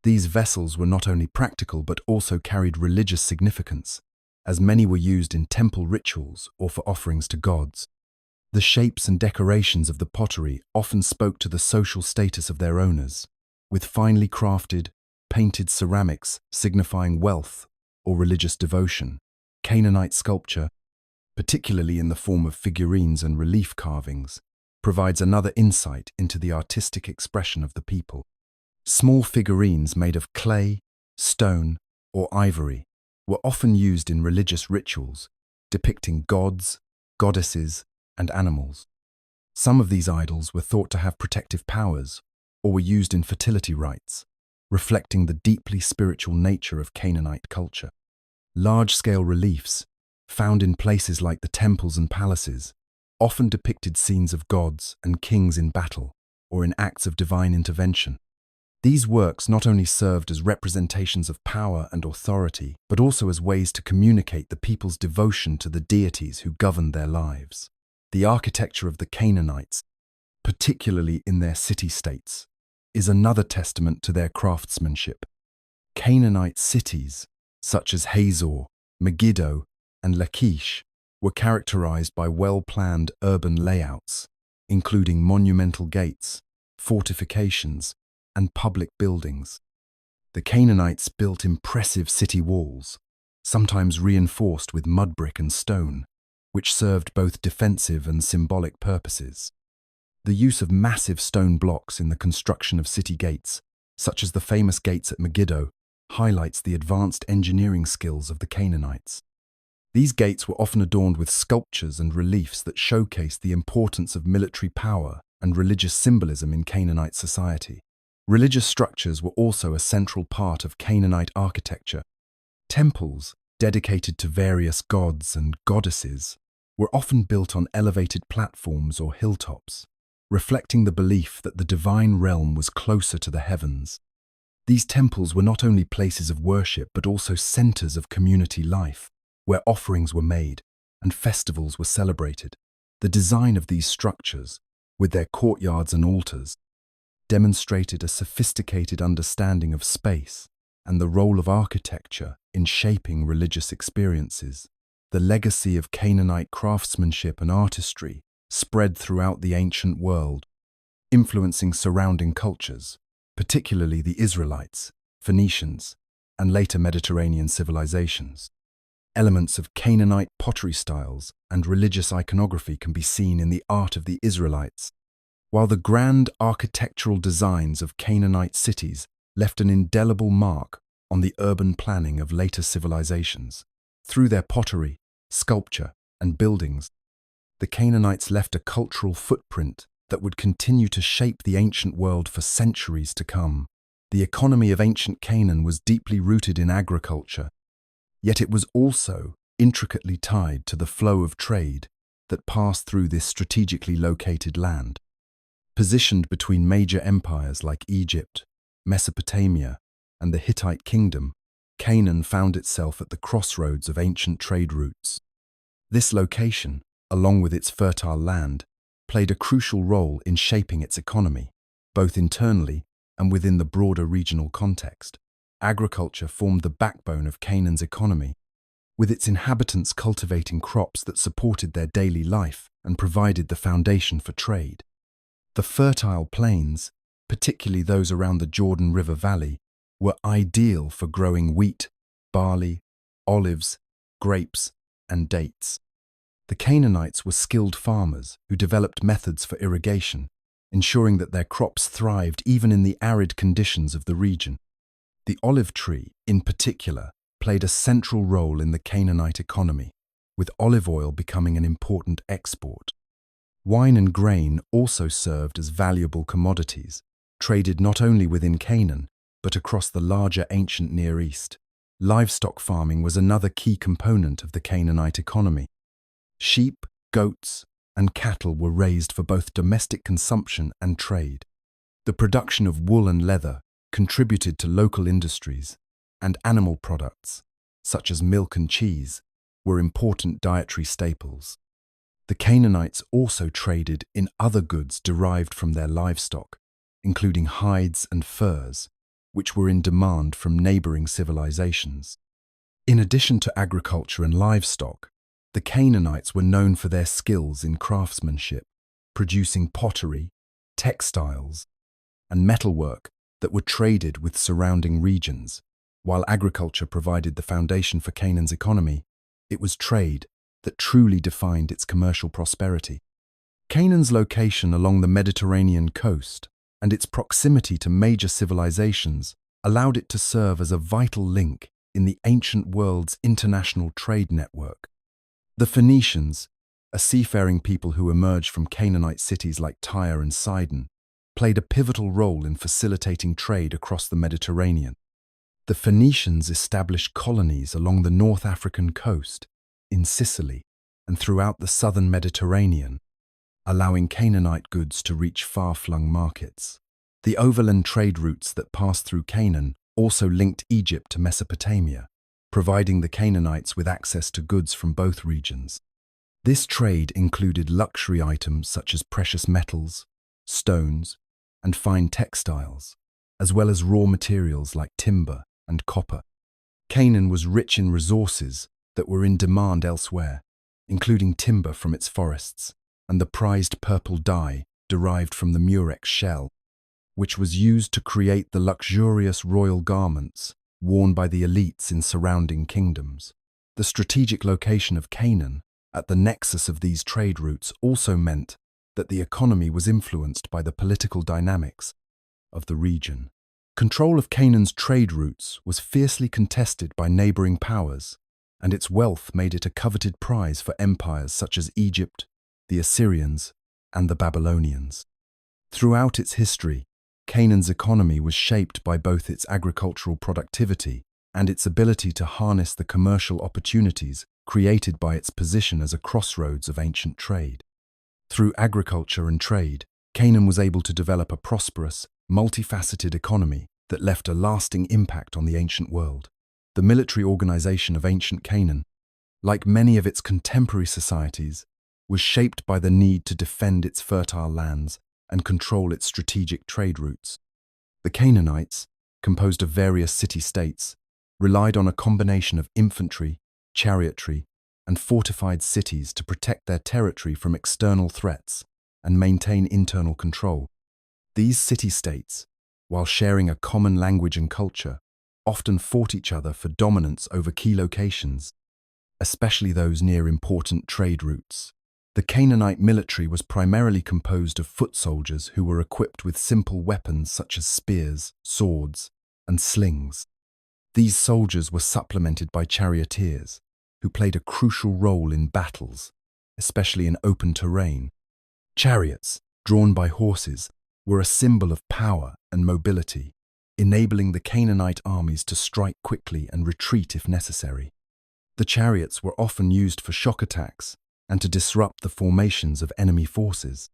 These vessels were not only practical but also carried religious significance, as many were used in temple rituals or for offerings to gods. The shapes and decorations of the pottery often spoke to the social status of their owners, with finely crafted, painted ceramics signifying wealth or religious devotion. Canaanite sculpture, particularly in the form of figurines and relief carvings, provides another insight into the artistic expression of the people. Small figurines made of clay, stone, or ivory were often used in religious rituals, depicting gods, goddesses, and animals. Some of these idols were thought to have protective powers or were used in fertility rites, reflecting the deeply spiritual nature of Canaanite culture. Large-scale reliefs, found in places like the temples and palaces, often depicted scenes of gods and kings in battle or in acts of divine intervention. These works not only served as representations of power and authority, but also as ways to communicate the people's devotion to the deities who governed their lives. The architecture of the Canaanites, particularly in their city-states, is another testament to their craftsmanship. Canaanite cities, such as Hazor, Megiddo, and Lachish, were characterized by well-planned urban layouts, including monumental gates, fortifications, and public buildings. The Canaanites built impressive city walls, sometimes reinforced with mud brick and stone, which served both defensive and symbolic purposes. The use of massive stone blocks in the construction of city gates, such as the famous gates at Megiddo, highlights the advanced engineering skills of the Canaanites. These gates were often adorned with sculptures and reliefs that showcased the importance of military power and religious symbolism in Canaanite society. Religious structures were also a central part of Canaanite architecture. Temples, dedicated to various gods and goddesses, were often built on elevated platforms or hilltops, reflecting the belief that the divine realm was closer to the heavens. These temples were not only places of worship but also centers of community life, where offerings were made and festivals were celebrated. The design of these structures, with their courtyards and altars, demonstrated a sophisticated understanding of space and the role of architecture in shaping religious experiences. The legacy of Canaanite craftsmanship and artistry spread throughout the ancient world, influencing surrounding cultures, particularly the Israelites, Phoenicians, and later Mediterranean civilizations. Elements of Canaanite pottery styles and religious iconography can be seen in the art of the Israelites, while the grand architectural designs of Canaanite cities left an indelible mark on the urban planning of later civilizations. Through their pottery, sculpture, and buildings, the Canaanites left a cultural footprint that would continue to shape the ancient world for centuries to come. The economy of ancient Canaan was deeply rooted in agriculture, yet it was also intricately tied to the flow of trade that passed through this strategically located land. Positioned between major empires like Egypt, Mesopotamia, and the Hittite kingdom, Canaan found itself at the crossroads of ancient trade routes. This location, along with its fertile land, played a crucial role in shaping its economy, both internally and within the broader regional context. Agriculture formed the backbone of Canaan's economy, with its inhabitants cultivating crops that supported their daily life and provided the foundation for trade. The fertile plains, particularly those around the Jordan River Valley, were ideal for growing wheat, barley, olives, grapes, and dates. The Canaanites were skilled farmers who developed methods for irrigation, ensuring that their crops thrived even in the arid conditions of the region. The olive tree, in particular, played a central role in the Canaanite economy, with olive oil becoming an important export. Wine and grain also served as valuable commodities, traded not only within Canaan, but across the larger ancient Near East. Livestock farming was another key component of the Canaanite economy. Sheep, goats, and cattle were raised for both domestic consumption and trade. The production of wool and leather contributed to local industries, and animal products, such as milk and cheese, were important dietary staples. The Canaanites also traded in other goods derived from their livestock, including hides and furs, which were in demand from neighboring civilizations. In addition to agriculture and livestock, the Canaanites were known for their skills in craftsmanship, producing pottery, textiles, and metalwork that were traded with surrounding regions. While agriculture provided the foundation for Canaan's economy, it was trade that truly defined its commercial prosperity. Canaan's location along the Mediterranean coast and its proximity to major civilizations allowed it to serve as a vital link in the ancient world's international trade network. The Phoenicians, a seafaring people who emerged from Canaanite cities like Tyre and Sidon, played a pivotal role in facilitating trade across the Mediterranean. The Phoenicians established colonies along the North African coast, in Sicily, and throughout the southern Mediterranean, allowing Canaanite goods to reach far-flung markets. The overland trade routes that passed through Canaan also linked Egypt to Mesopotamia, providing the Canaanites with access to goods from both regions. This trade included luxury items such as precious metals, stones, and fine textiles, as well as raw materials like timber and copper. Canaan was rich in resources that were in demand elsewhere, including timber from its forests and the prized purple dye derived from the murex shell, which was used to create the luxurious royal garments worn by the elites in surrounding kingdoms. The strategic location of Canaan at the nexus of these trade routes also meant that the economy was influenced by the political dynamics of the region. Control of Canaan's trade routes was fiercely contested by neighboring powers, and its wealth made it a coveted prize for empires such as Egypt, the Assyrians, and the Babylonians. Throughout its history, Canaan's economy was shaped by both its agricultural productivity and its ability to harness the commercial opportunities created by its position as a crossroads of ancient trade. Through agriculture and trade, Canaan was able to develop a prosperous, multifaceted economy that left a lasting impact on the ancient world. The military organization of ancient Canaan, like many of its contemporary societies, was shaped by the need to defend its fertile lands and control its strategic trade routes. The Canaanites, composed of various city-states, relied on a combination of infantry, chariotry, and fortified cities to protect their territory from external threats and maintain internal control. These city-states, while sharing a common language and culture, often fought each other for dominance over key locations, especially those near important trade routes. The Canaanite military was primarily composed of foot soldiers who were equipped with simple weapons such as spears, swords, and slings. These soldiers were supplemented by charioteers, who played a crucial role in battles, especially in open terrain. Chariots, drawn by horses, were a symbol of power and mobility, enabling the Canaanite armies to strike quickly and retreat if necessary. The chariots were often used for shock attacks and to disrupt the formations of enemy forces.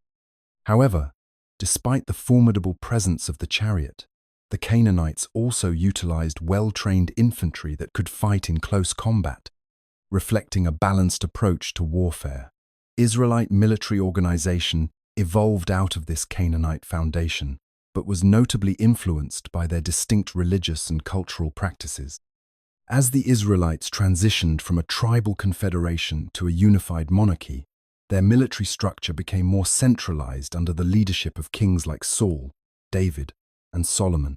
However, despite the formidable presence of the chariot, the Canaanites also utilized well-trained infantry that could fight in close combat, reflecting a balanced approach to warfare. Israelite military organization evolved out of this Canaanite foundation, but was notably influenced by their distinct religious and cultural practices. As the Israelites transitioned from a tribal confederation to a unified monarchy, their military structure became more centralized under the leadership of kings like Saul, David, and Solomon.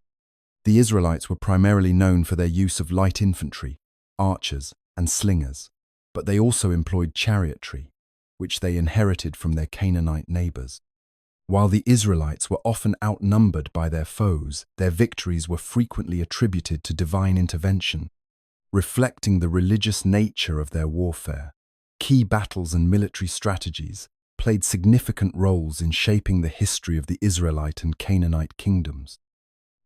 The Israelites were primarily known for their use of light infantry, archers, and slingers, but they also employed chariotry, which they inherited from their Canaanite neighbors. While the Israelites were often outnumbered by their foes, their victories were frequently attributed to divine intervention, reflecting the religious nature of their warfare. Key battles and military strategies played significant roles in shaping the history of the Israelite and Canaanite kingdoms.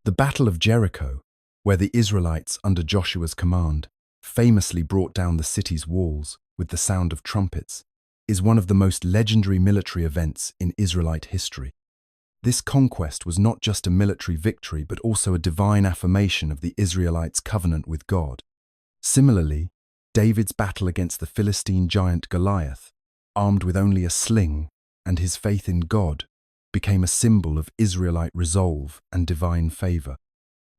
The Battle of Jericho, where the Israelites, under Joshua's command, famously brought down the city's walls with the sound of trumpets, is one of the most legendary military events in Israelite history. This conquest was not just a military victory but also a divine affirmation of the Israelites' covenant with God. Similarly, David's battle against the Philistine giant Goliath, armed with only a sling and his faith in God, became a symbol of Israelite resolve and divine favor.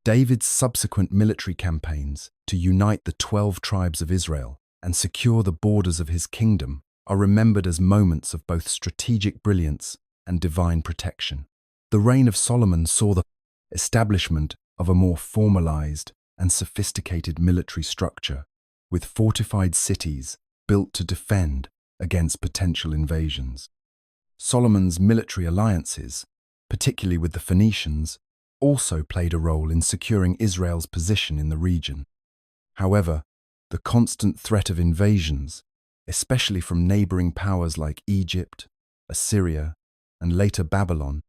David's subsequent military campaigns to unite the 12 tribes of Israel and secure the borders of his kingdom are remembered as moments of both strategic brilliance and divine protection. The reign of Solomon saw the establishment of a more formalized and sophisticated military structure, with fortified cities built to defend against potential invasions. Solomon's military alliances, particularly with the Phoenicians, also played a role in securing Israel's position in the region. However, the constant threat of invasions, especially from neighboring powers like Egypt, Assyria, and later Babylon,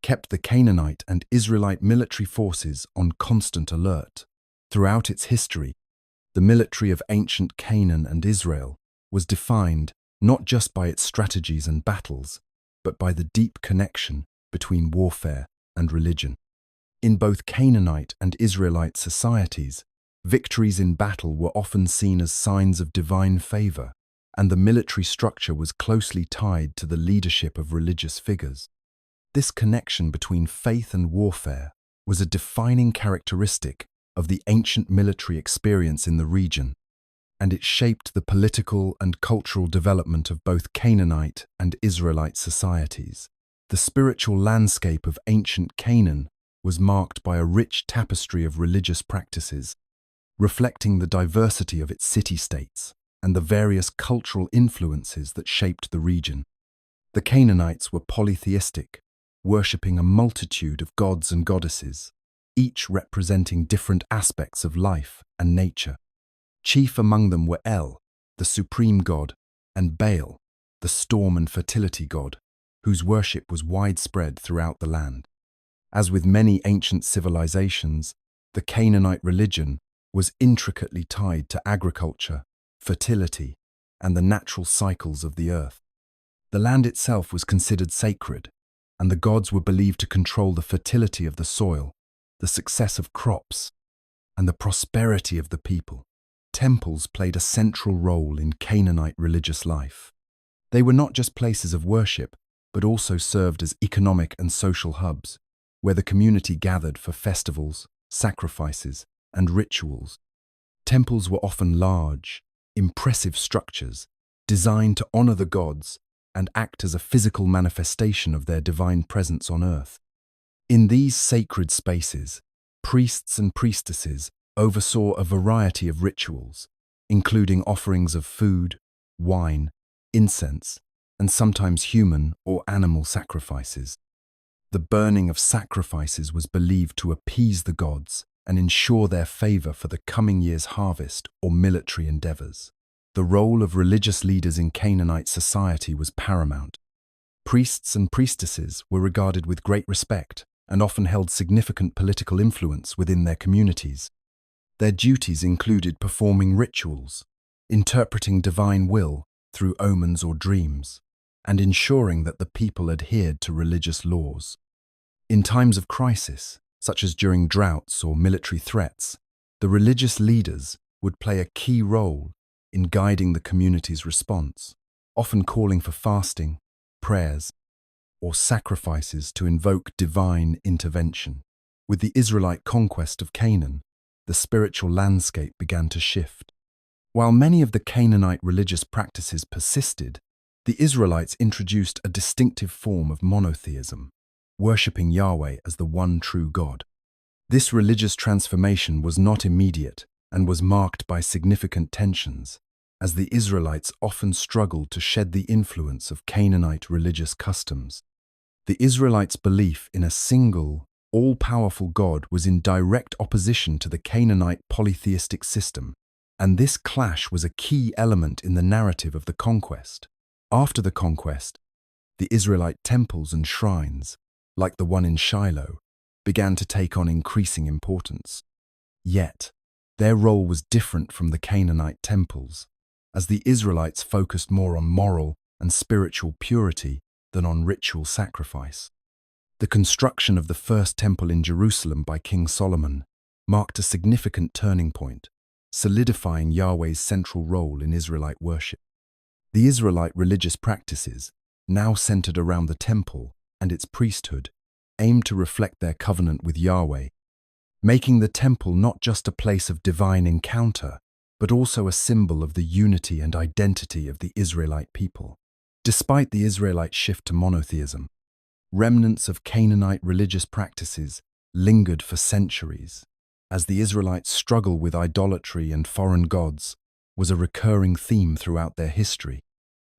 kept the Canaanite and Israelite military forces on constant alert. Throughout its history, the military of ancient Canaan and Israel was defined not just by its strategies and battles, but by the deep connection between warfare and religion. In both Canaanite and Israelite societies, victories in battle were often seen as signs of divine favor, and the military structure was closely tied to the leadership of religious figures. This connection between faith and warfare was a defining characteristic of the ancient military experience in the region, and it shaped the political and cultural development of both Canaanite and Israelite societies. The spiritual landscape of ancient Canaan was marked by a rich tapestry of religious practices, reflecting the diversity of its city-states and the various cultural influences that shaped the region. The Canaanites were polytheistic, worshipping a multitude of gods and goddesses, each representing different aspects of life and nature. Chief among them were El, the supreme god, and Baal, the storm and fertility god, whose worship was widespread throughout the land. As with many ancient civilizations, the Canaanite religion was intricately tied to agriculture, fertility, and the natural cycles of the earth. The land itself was considered sacred, and the gods were believed to control the fertility of the soil, the success of crops, and the prosperity of the people. Temples played a central role in Canaanite religious life. They were not just places of worship, but also served as economic and social hubs, where the community gathered for festivals, sacrifices, and rituals. Temples were often large, impressive structures designed to honor the gods and act as a physical manifestation of their divine presence on earth. In these sacred spaces, priests and priestesses oversaw a variety of rituals, including offerings of food, wine, incense, and sometimes human or animal sacrifices. The burning of sacrifices was believed to appease the gods and ensure their favor for the coming year's harvest or military endeavors. The role of religious leaders in Canaanite society was paramount. Priests and priestesses were regarded with great respect and often held significant political influence within their communities. Their duties included performing rituals, interpreting divine will through omens or dreams, and ensuring that the people adhered to religious laws. In times of crisis, such as during droughts or military threats, the religious leaders would play a key role in guiding the community's response, often calling for fasting, prayers, or sacrifices to invoke divine intervention. With the Israelite conquest of Canaan, the spiritual landscape began to shift. While many of the Canaanite religious practices persisted, the Israelites introduced a distinctive form of monotheism, worshipping Yahweh as the one true God. This religious transformation was not immediate and was marked by significant tensions, as the Israelites often struggled to shed the influence of Canaanite religious customs. The Israelites' belief in a single, all-powerful God was in direct opposition to the Canaanite polytheistic system, and this clash was a key element in the narrative of the conquest. After the conquest, the Israelite temples and shrines, like the one in Shiloh, began to take on increasing importance. Yet, their role was different from the Canaanite temples, as the Israelites focused more on moral and spiritual purity than on ritual sacrifice. The construction of the first temple in Jerusalem by King Solomon marked a significant turning point, solidifying Yahweh's central role in Israelite worship. The Israelite religious practices, now centered around the temple and its priesthood, aimed to reflect their covenant with Yahweh, making the temple not just a place of divine encounter, but also a symbol of the unity and identity of the Israelite people. Despite the Israelite shift to monotheism, remnants of Canaanite religious practices lingered for centuries. As the Israelites' struggle with idolatry and foreign gods was a recurring theme throughout their history.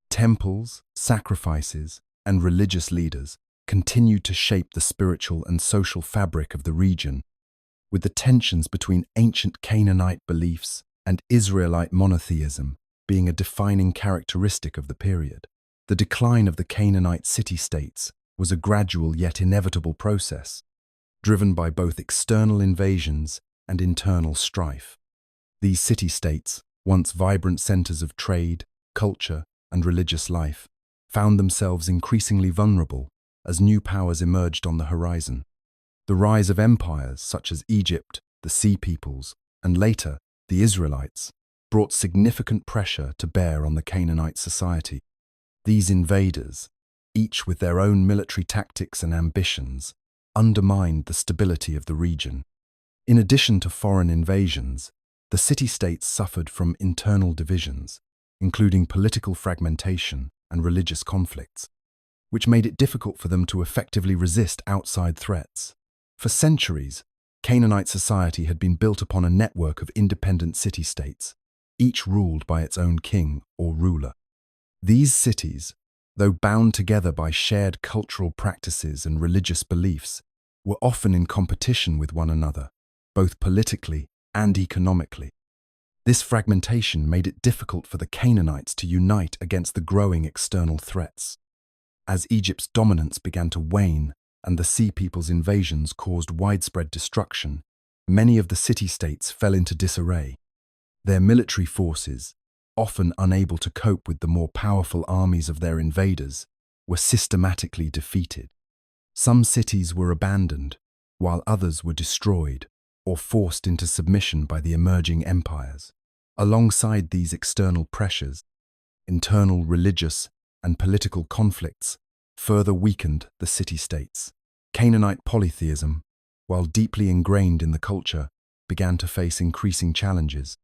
Temples, sacrifices, and religious leaders continued to shape the spiritual and social fabric of the region, with the tensions between ancient Canaanite beliefs and Israelite monotheism being a defining characteristic of the period. The decline of the Canaanite city-states was a gradual yet inevitable process, driven by both external invasions and internal strife. These city-states, once vibrant centers of trade, culture, and religious life, found themselves increasingly vulnerable as new powers emerged on the horizon. The rise of empires such as Egypt, the Sea Peoples, and later, the Israelites, brought significant pressure to bear on the Canaanite society. These invaders, each with their own military tactics and ambitions, undermined the stability of the region. In addition to foreign invasions, the city-states suffered from internal divisions, including political fragmentation and religious conflicts, which made it difficult for them to effectively resist outside threats. For centuries, Canaanite society had been built upon a network of independent city-states, each ruled by its own king or ruler. These cities, though bound together by shared cultural practices and religious beliefs, were often in competition with one another, both politically and economically. This fragmentation made it difficult for the Canaanites to unite against the growing external threats. As Egypt's dominance began to wane and the Sea Peoples' invasions caused widespread destruction, many of the city-states fell into disarray. Their military forces, often unable to cope with the more powerful armies of their invaders, were systematically defeated. Some cities were abandoned, while others were destroyed or forced into submission by the emerging empires. Alongside these external pressures, internal religious and political conflicts further weakened the city-states. Canaanite polytheism, while deeply ingrained in the culture, began to face increasing challenges.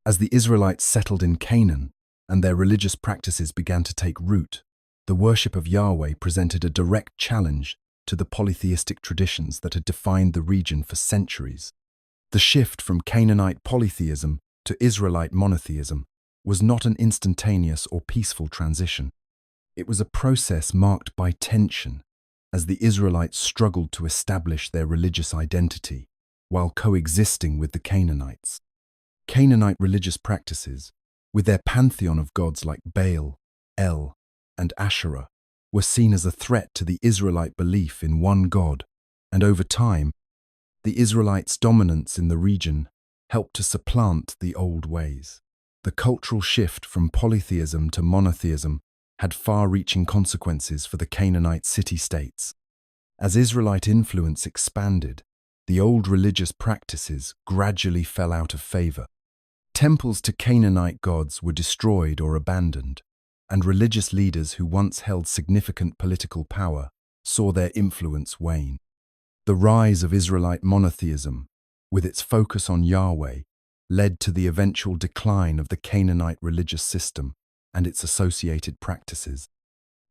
As the Israelites settled in Canaan and their religious practices began to take root, the worship of Yahweh presented a direct challenge to the polytheistic traditions that had defined the region for centuries. The shift from Canaanite polytheism to Israelite monotheism was not an instantaneous or peaceful transition. It was a process marked by tension, as the Israelites struggled to establish their religious identity while coexisting with the Canaanites. Canaanite religious practices, with their pantheon of gods like Baal, El, and Asherah, were seen as a threat to the Israelite belief in one God, and over time, the Israelites' dominance in the region helped to supplant the old ways. The cultural shift from polytheism to monotheism had far-reaching consequences for the Canaanite city-states. As Israelite influence expanded, the old religious practices gradually fell out of favor. Temples to Canaanite gods were destroyed or abandoned, and religious leaders who once held significant political power saw their influence wane. The rise of Israelite monotheism, with its focus on Yahweh, led to the eventual decline of the Canaanite religious system and its associated practices.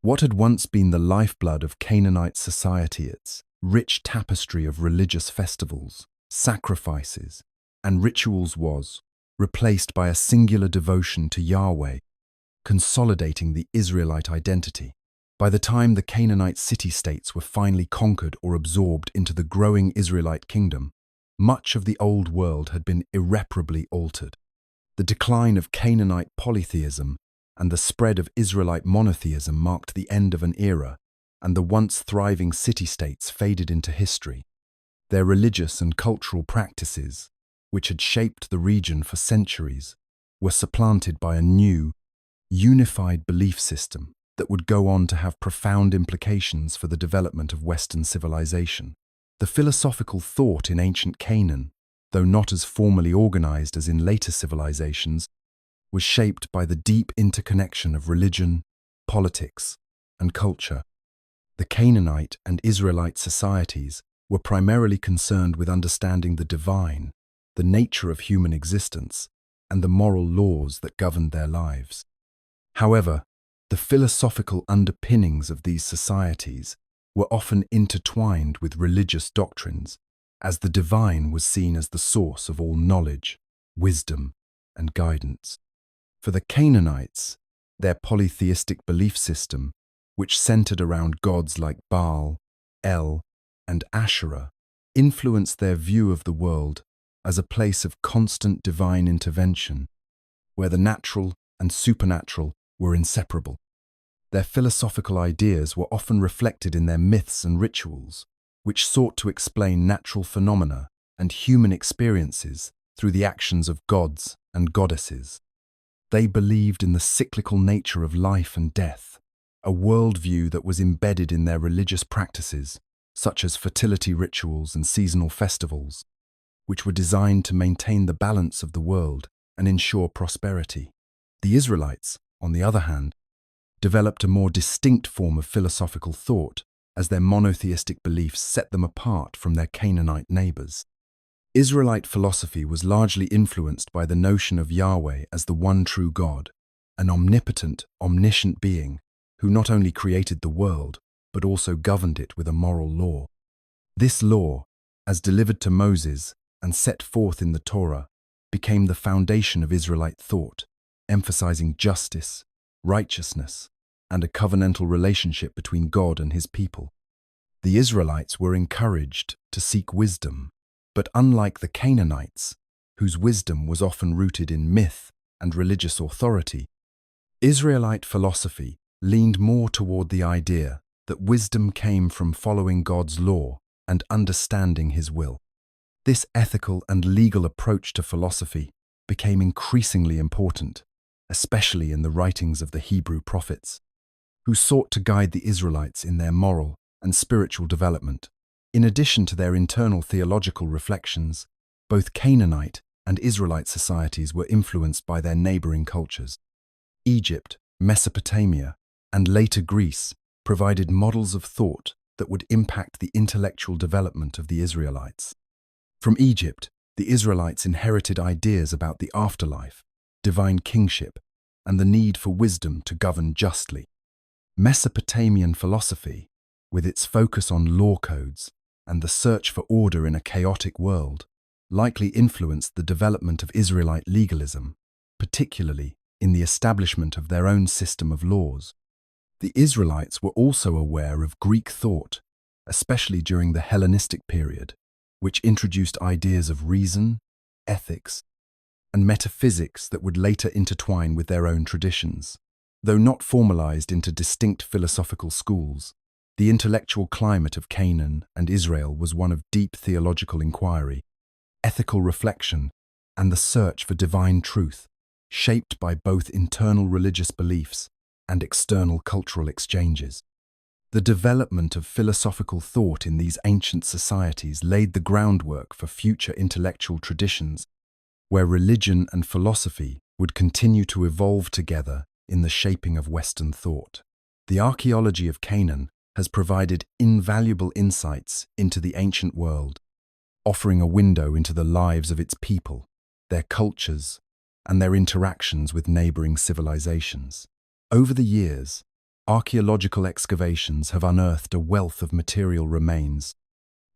What had once been the lifeblood of Canaanite society, its rich tapestry of religious festivals, sacrifices, and rituals, was replaced by a singular devotion to Yahweh, consolidating the Israelite identity. By the time the Canaanite city-states were finally conquered or absorbed into the growing Israelite kingdom, much of the old world had been irreparably altered. The decline of Canaanite polytheism and the spread of Israelite monotheism marked the end of an era, and the once thriving city-states faded into history. Their religious and cultural practices, which had shaped the region for centuries, were supplanted by a new, unified belief system that would go on to have profound implications for the development of Western civilization. The philosophical thought in ancient Canaan, though not as formally organized as in later civilizations, was shaped by the deep interconnection of religion, politics, and culture. The Canaanite and Israelite societies were primarily concerned with understanding the divine, the nature of human existence, and the moral laws that governed their lives. However, the philosophical underpinnings of these societies were often intertwined with religious doctrines, as the divine was seen as the source of all knowledge, wisdom, and guidance. For the Canaanites, their polytheistic belief system, which centered around gods like Baal, El, and Asherah, influenced their view of the world as a place of constant divine intervention, where the natural and supernatural were inseparable. Their philosophical ideas were often reflected in their myths and rituals, which sought to explain natural phenomena and human experiences through the actions of gods and goddesses. They believed in the cyclical nature of life and death, a worldview that was embedded in their religious practices, such as fertility rituals and seasonal festivals, which were designed to maintain the balance of the world and ensure prosperity. The Israelites, on the other hand, developed a more distinct form of philosophical thought as their monotheistic beliefs set them apart from their Canaanite neighbors. Israelite philosophy was largely influenced by the notion of Yahweh as the one true God, an omnipotent, omniscient being who not only created the world, but also governed it with a moral law. This law, as delivered to Moses and set forth in the Torah, became the foundation of Israelite thought, emphasizing justice, righteousness, and a covenantal relationship between God and his people. The Israelites were encouraged to seek wisdom, but unlike the Canaanites, whose wisdom was often rooted in myth and religious authority, Israelite philosophy leaned more toward the idea that wisdom came from following God's law and understanding his will. This ethical and legal approach to philosophy became increasingly important, especially in the writings of the Hebrew prophets, who sought to guide the Israelites in their moral and spiritual development. In addition to their internal theological reflections, both Canaanite and Israelite societies were influenced by their neighboring cultures. Egypt, Mesopotamia, and later Greece provided models of thought that would impact the intellectual development of the Israelites. From Egypt, the Israelites inherited ideas about the afterlife, divine kingship, and the need for wisdom to govern justly. Mesopotamian philosophy, with its focus on law codes and the search for order in a chaotic world, likely influenced the development of Israelite legalism, particularly in the establishment of their own system of laws. The Israelites were also aware of Greek thought, especially during the Hellenistic period, which introduced ideas of reason, ethics, and metaphysics that would later intertwine with their own traditions. Though not formalized into distinct philosophical schools, The intellectual climate of Canaan and Israel was one of deep theological inquiry, ethical reflection, and the search for divine truth, shaped by both internal religious beliefs and external cultural exchanges. The development of philosophical thought in these ancient societies laid the groundwork for future intellectual traditions, where religion and philosophy would continue to evolve together in the shaping of Western thought. The archaeology of Canaan has provided invaluable insights into the ancient world, offering a window into the lives of its people, their cultures, and their interactions with neighboring civilizations. Over the years, archaeological excavations have unearthed a wealth of material remains,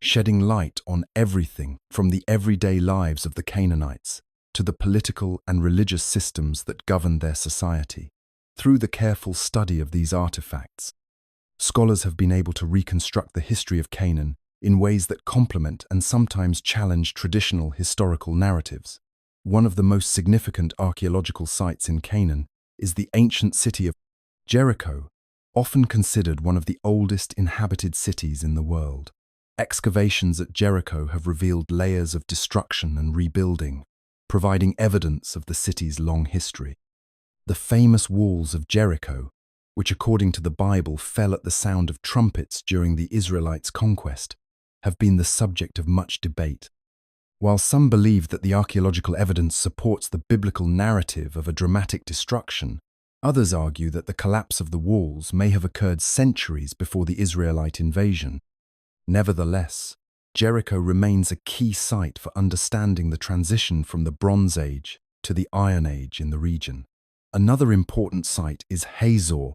shedding light on everything from the everyday lives of the Canaanites to the political and religious systems that governed their society. Through the careful study of these artifacts, scholars have been able to reconstruct the history of Canaan in ways that complement and sometimes challenge traditional historical narratives. One of the most significant archaeological sites in Canaan is the ancient city of Jericho, often considered one of the oldest inhabited cities in the world. Excavations at Jericho have revealed layers of destruction and rebuilding, providing evidence of the city's long history. The famous walls of Jericho, which according to the Bible fell at the sound of trumpets during the Israelites' conquest, have been the subject of much debate. While some believe that the archaeological evidence supports the biblical narrative of a dramatic destruction, others argue that the collapse of the walls may have occurred centuries before the Israelite invasion. Nevertheless, Jericho remains a key site for understanding the transition from the Bronze Age to the Iron Age in the region. Another important site is Hazor,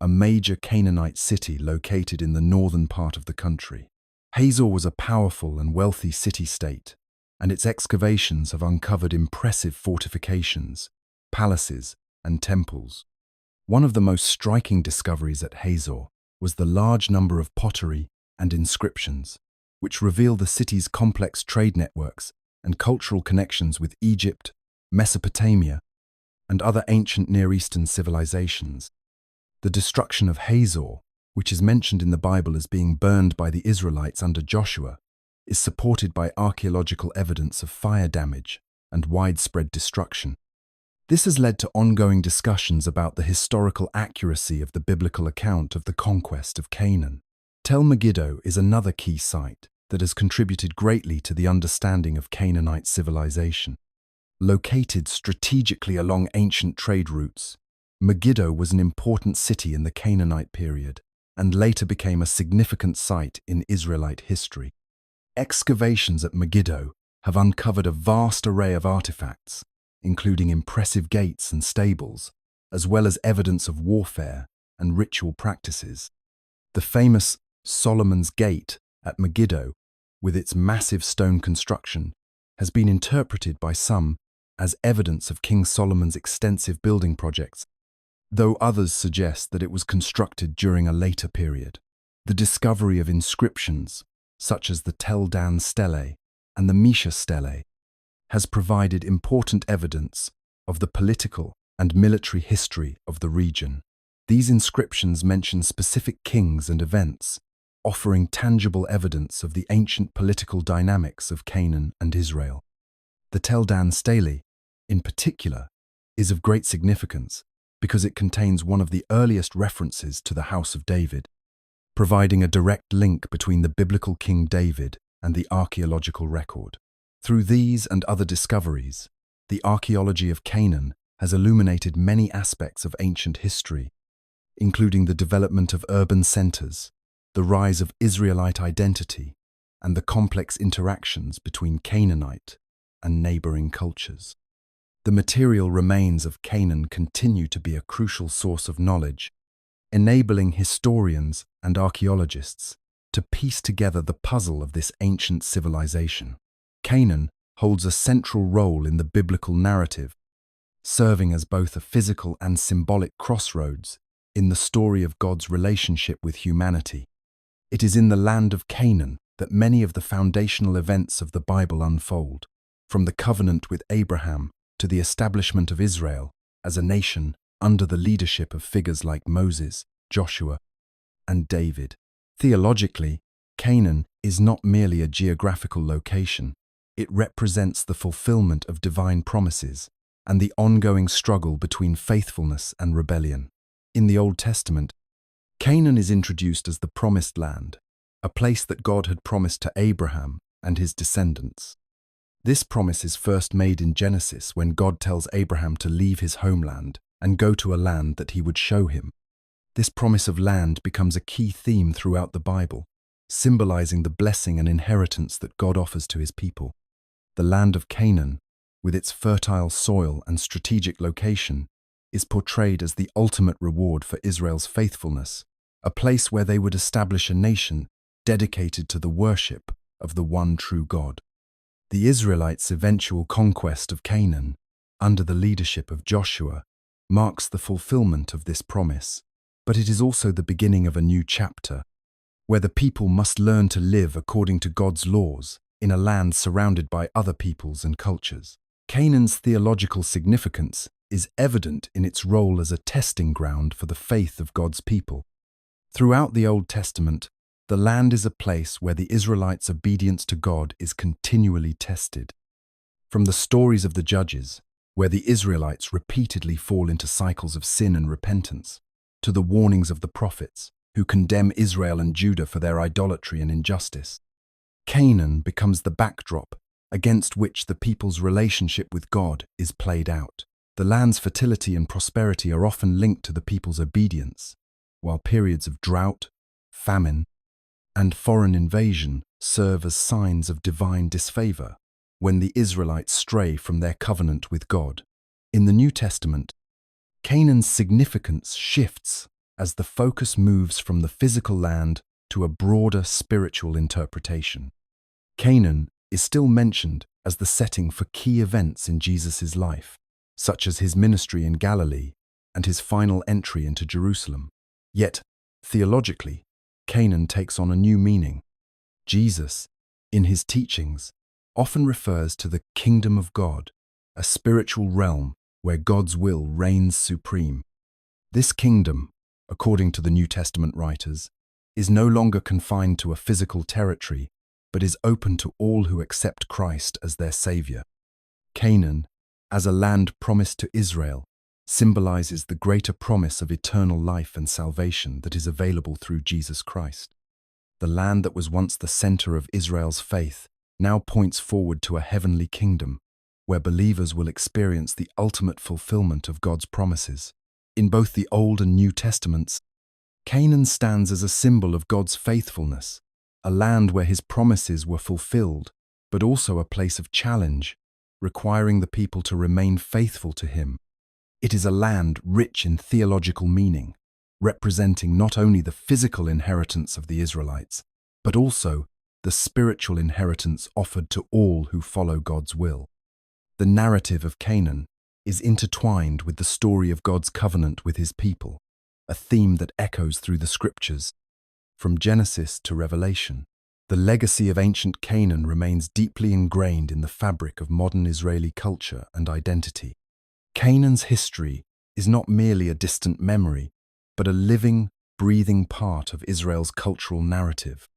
a major Canaanite city located in the northern part of the country. Hazor was a powerful and wealthy city-state, and its excavations have uncovered impressive fortifications, palaces, and temples. One of the most striking discoveries at Hazor was the large number of pottery and inscriptions, which reveal the city's complex trade networks and cultural connections with Egypt, Mesopotamia, and other ancient Near Eastern civilizations. The destruction of Hazor, which is mentioned in the Bible as being burned by the Israelites under Joshua, is supported by archaeological evidence of fire damage and widespread destruction. This has led to ongoing discussions about the historical accuracy of the biblical account of the conquest of Canaan. Tel Megiddo is another key site that has contributed greatly to the understanding of Canaanite civilization. Located strategically along ancient trade routes, Megiddo was an important city in the Canaanite period and later became a significant site in Israelite history. Excavations at Megiddo have uncovered a vast array of artifacts, including impressive gates and stables, as well as evidence of warfare and ritual practices. The famous Solomon's Gate at Megiddo, with its massive stone construction, has been interpreted by some as evidence of King Solomon's extensive building projects, though others suggest that it was constructed during a later period. The discovery of inscriptions, such as the Tel Dan Stele and the Mesha Stele, has provided important evidence of the political and military history of the region. These inscriptions mention specific kings and events, offering tangible evidence of the ancient political dynamics of Canaan and Israel. The Tel Dan Stele, in particular, is of great significance because it contains one of the earliest references to the House of David, providing a direct link between the biblical King David and the archaeological record. Through these and other discoveries, the archaeology of Canaan has illuminated many aspects of ancient history, including the development of urban centers, the rise of Israelite identity, and the complex interactions between Canaanite and neighboring cultures. The material remains of Canaan continue to be a crucial source of knowledge, enabling historians and archaeologists to piece together the puzzle of this ancient civilization. Canaan holds a central role in the biblical narrative, serving as both a physical and symbolic crossroads in the story of God's relationship with humanity. It is in the land of Canaan that many of the foundational events of the Bible unfold, from the covenant with Abraham to the establishment of Israel as a nation under the leadership of figures like Moses, Joshua, and David. Theologically, Canaan is not merely a geographical location. It represents the fulfillment of divine promises and the ongoing struggle between faithfulness and rebellion. In the Old Testament, Canaan is introduced as the Promised Land, a place that God had promised to Abraham and his descendants. This promise is first made in Genesis when God tells Abraham to leave his homeland and go to a land that he would show him. This promise of land becomes a key theme throughout the Bible, symbolizing the blessing and inheritance that God offers to his people. The land of Canaan, with its fertile soil and strategic location, is portrayed as the ultimate reward for Israel's faithfulness, a place where they would establish a nation dedicated to the worship of the one true God. The Israelites' eventual conquest of Canaan, under the leadership of Joshua, marks the fulfillment of this promise, but it is also the beginning of a new chapter, where the people must learn to live according to God's laws in a land surrounded by other peoples and cultures. Canaan's theological significance is evident in its role as a testing ground for the faith of God's people. Throughout the Old Testament, the land is a place where the Israelites' obedience to God is continually tested. From the stories of the Judges, where the Israelites repeatedly fall into cycles of sin and repentance, to the warnings of the prophets, who condemn Israel and Judah for their idolatry and injustice, Canaan becomes the backdrop against which the people's relationship with God is played out. The land's fertility and prosperity are often linked to the people's obedience, while periods of drought, famine, and foreign invasion serve as signs of divine disfavor when the Israelites stray from their covenant with God. In the New Testament, Canaan's significance shifts as the focus moves from the physical land to a broader spiritual interpretation. Canaan is still mentioned as the setting for key events in Jesus' life, such as his ministry in Galilee and his final entry into Jerusalem. Yet, theologically, Canaan takes on a new meaning. Jesus, in his teachings, often refers to the kingdom of God, a spiritual realm where God's will reigns supreme. This kingdom, according to the New Testament writers, is no longer confined to a physical territory, but is open to all who accept Christ as their Savior. Canaan, as a land promised to Israel, symbolizes the greater promise of eternal life and salvation that is available through Jesus Christ. The land that was once the center of Israel's faith now points forward to a heavenly kingdom, where believers will experience the ultimate fulfillment of God's promises. In both the Old and New Testaments, Canaan stands as a symbol of God's faithfulness, a land where his promises were fulfilled, but also a place of challenge, requiring the people to remain faithful to him. It is a land rich in theological meaning, representing not only the physical inheritance of the Israelites, but also the spiritual inheritance offered to all who follow God's will. The narrative of Canaan is intertwined with the story of God's covenant with his people, a theme that echoes through the scriptures. From Genesis to Revelation, the legacy of ancient Canaan remains deeply ingrained in the fabric of modern Israeli culture and identity. Canaan's history is not merely a distant memory, but a living, breathing part of Israel's cultural narrative.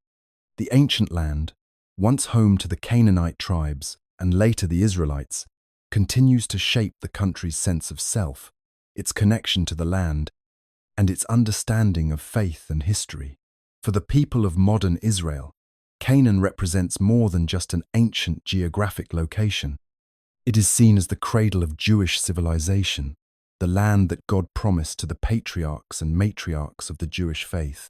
The ancient land, once home to the Canaanite tribes and later the Israelites, continues to shape the country's sense of self, its connection to the land, and its understanding of faith and history. For the people of modern Israel, Canaan represents more than just an ancient geographic location. It is seen as the cradle of Jewish civilization, the land that God promised to the patriarchs and matriarchs of the Jewish faith.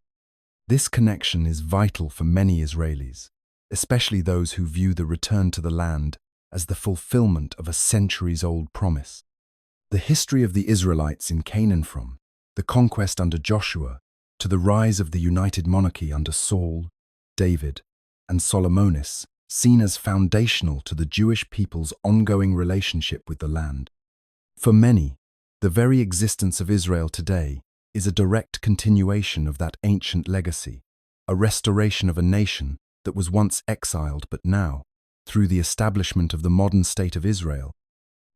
This connection is vital for many Israelis, especially those who view the return to the land as the fulfillment of a centuries-old promise. The history of the Israelites in Canaan, from the conquest under Joshua to the rise of the united monarchy under Saul, David, and Solomonis, seen as foundational to the Jewish people's ongoing relationship with the land. For many, the very existence of Israel today is a direct continuation of that ancient legacy, a restoration of a nation that was once exiled but now, through the establishment of the modern state of Israel,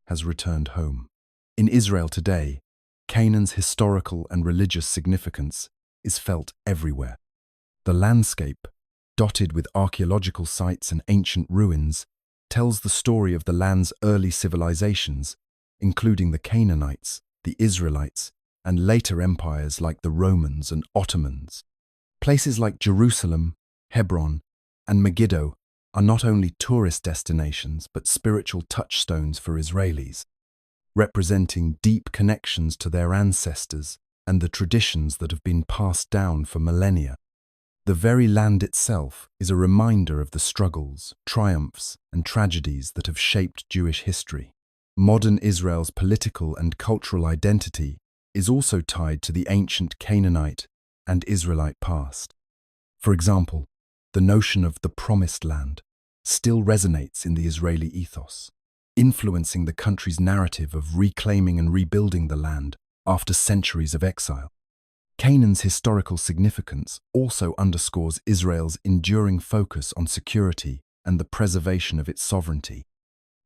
has returned home. In Israel today, Canaan's historical and religious significance is felt everywhere. The landscape, dotted with archaeological sites and ancient ruins, tells the story of the land's early civilizations, including the Canaanites, the Israelites, and later empires like the Romans and Ottomans. Places like Jerusalem, Hebron, and Megiddo are not only tourist destinations but spiritual touchstones for Israelis, representing deep connections to their ancestors and the traditions that have been passed down for millennia. The very land itself is a reminder of the struggles, triumphs, and tragedies that have shaped Jewish history. Modern Israel's political and cultural identity is also tied to the ancient Canaanite and Israelite past. For example, the notion of the Promised Land still resonates in the Israeli ethos, influencing the country's narrative of reclaiming and rebuilding the land after centuries of exile. Canaan's historical significance also underscores Israel's enduring focus on security and the preservation of its sovereignty.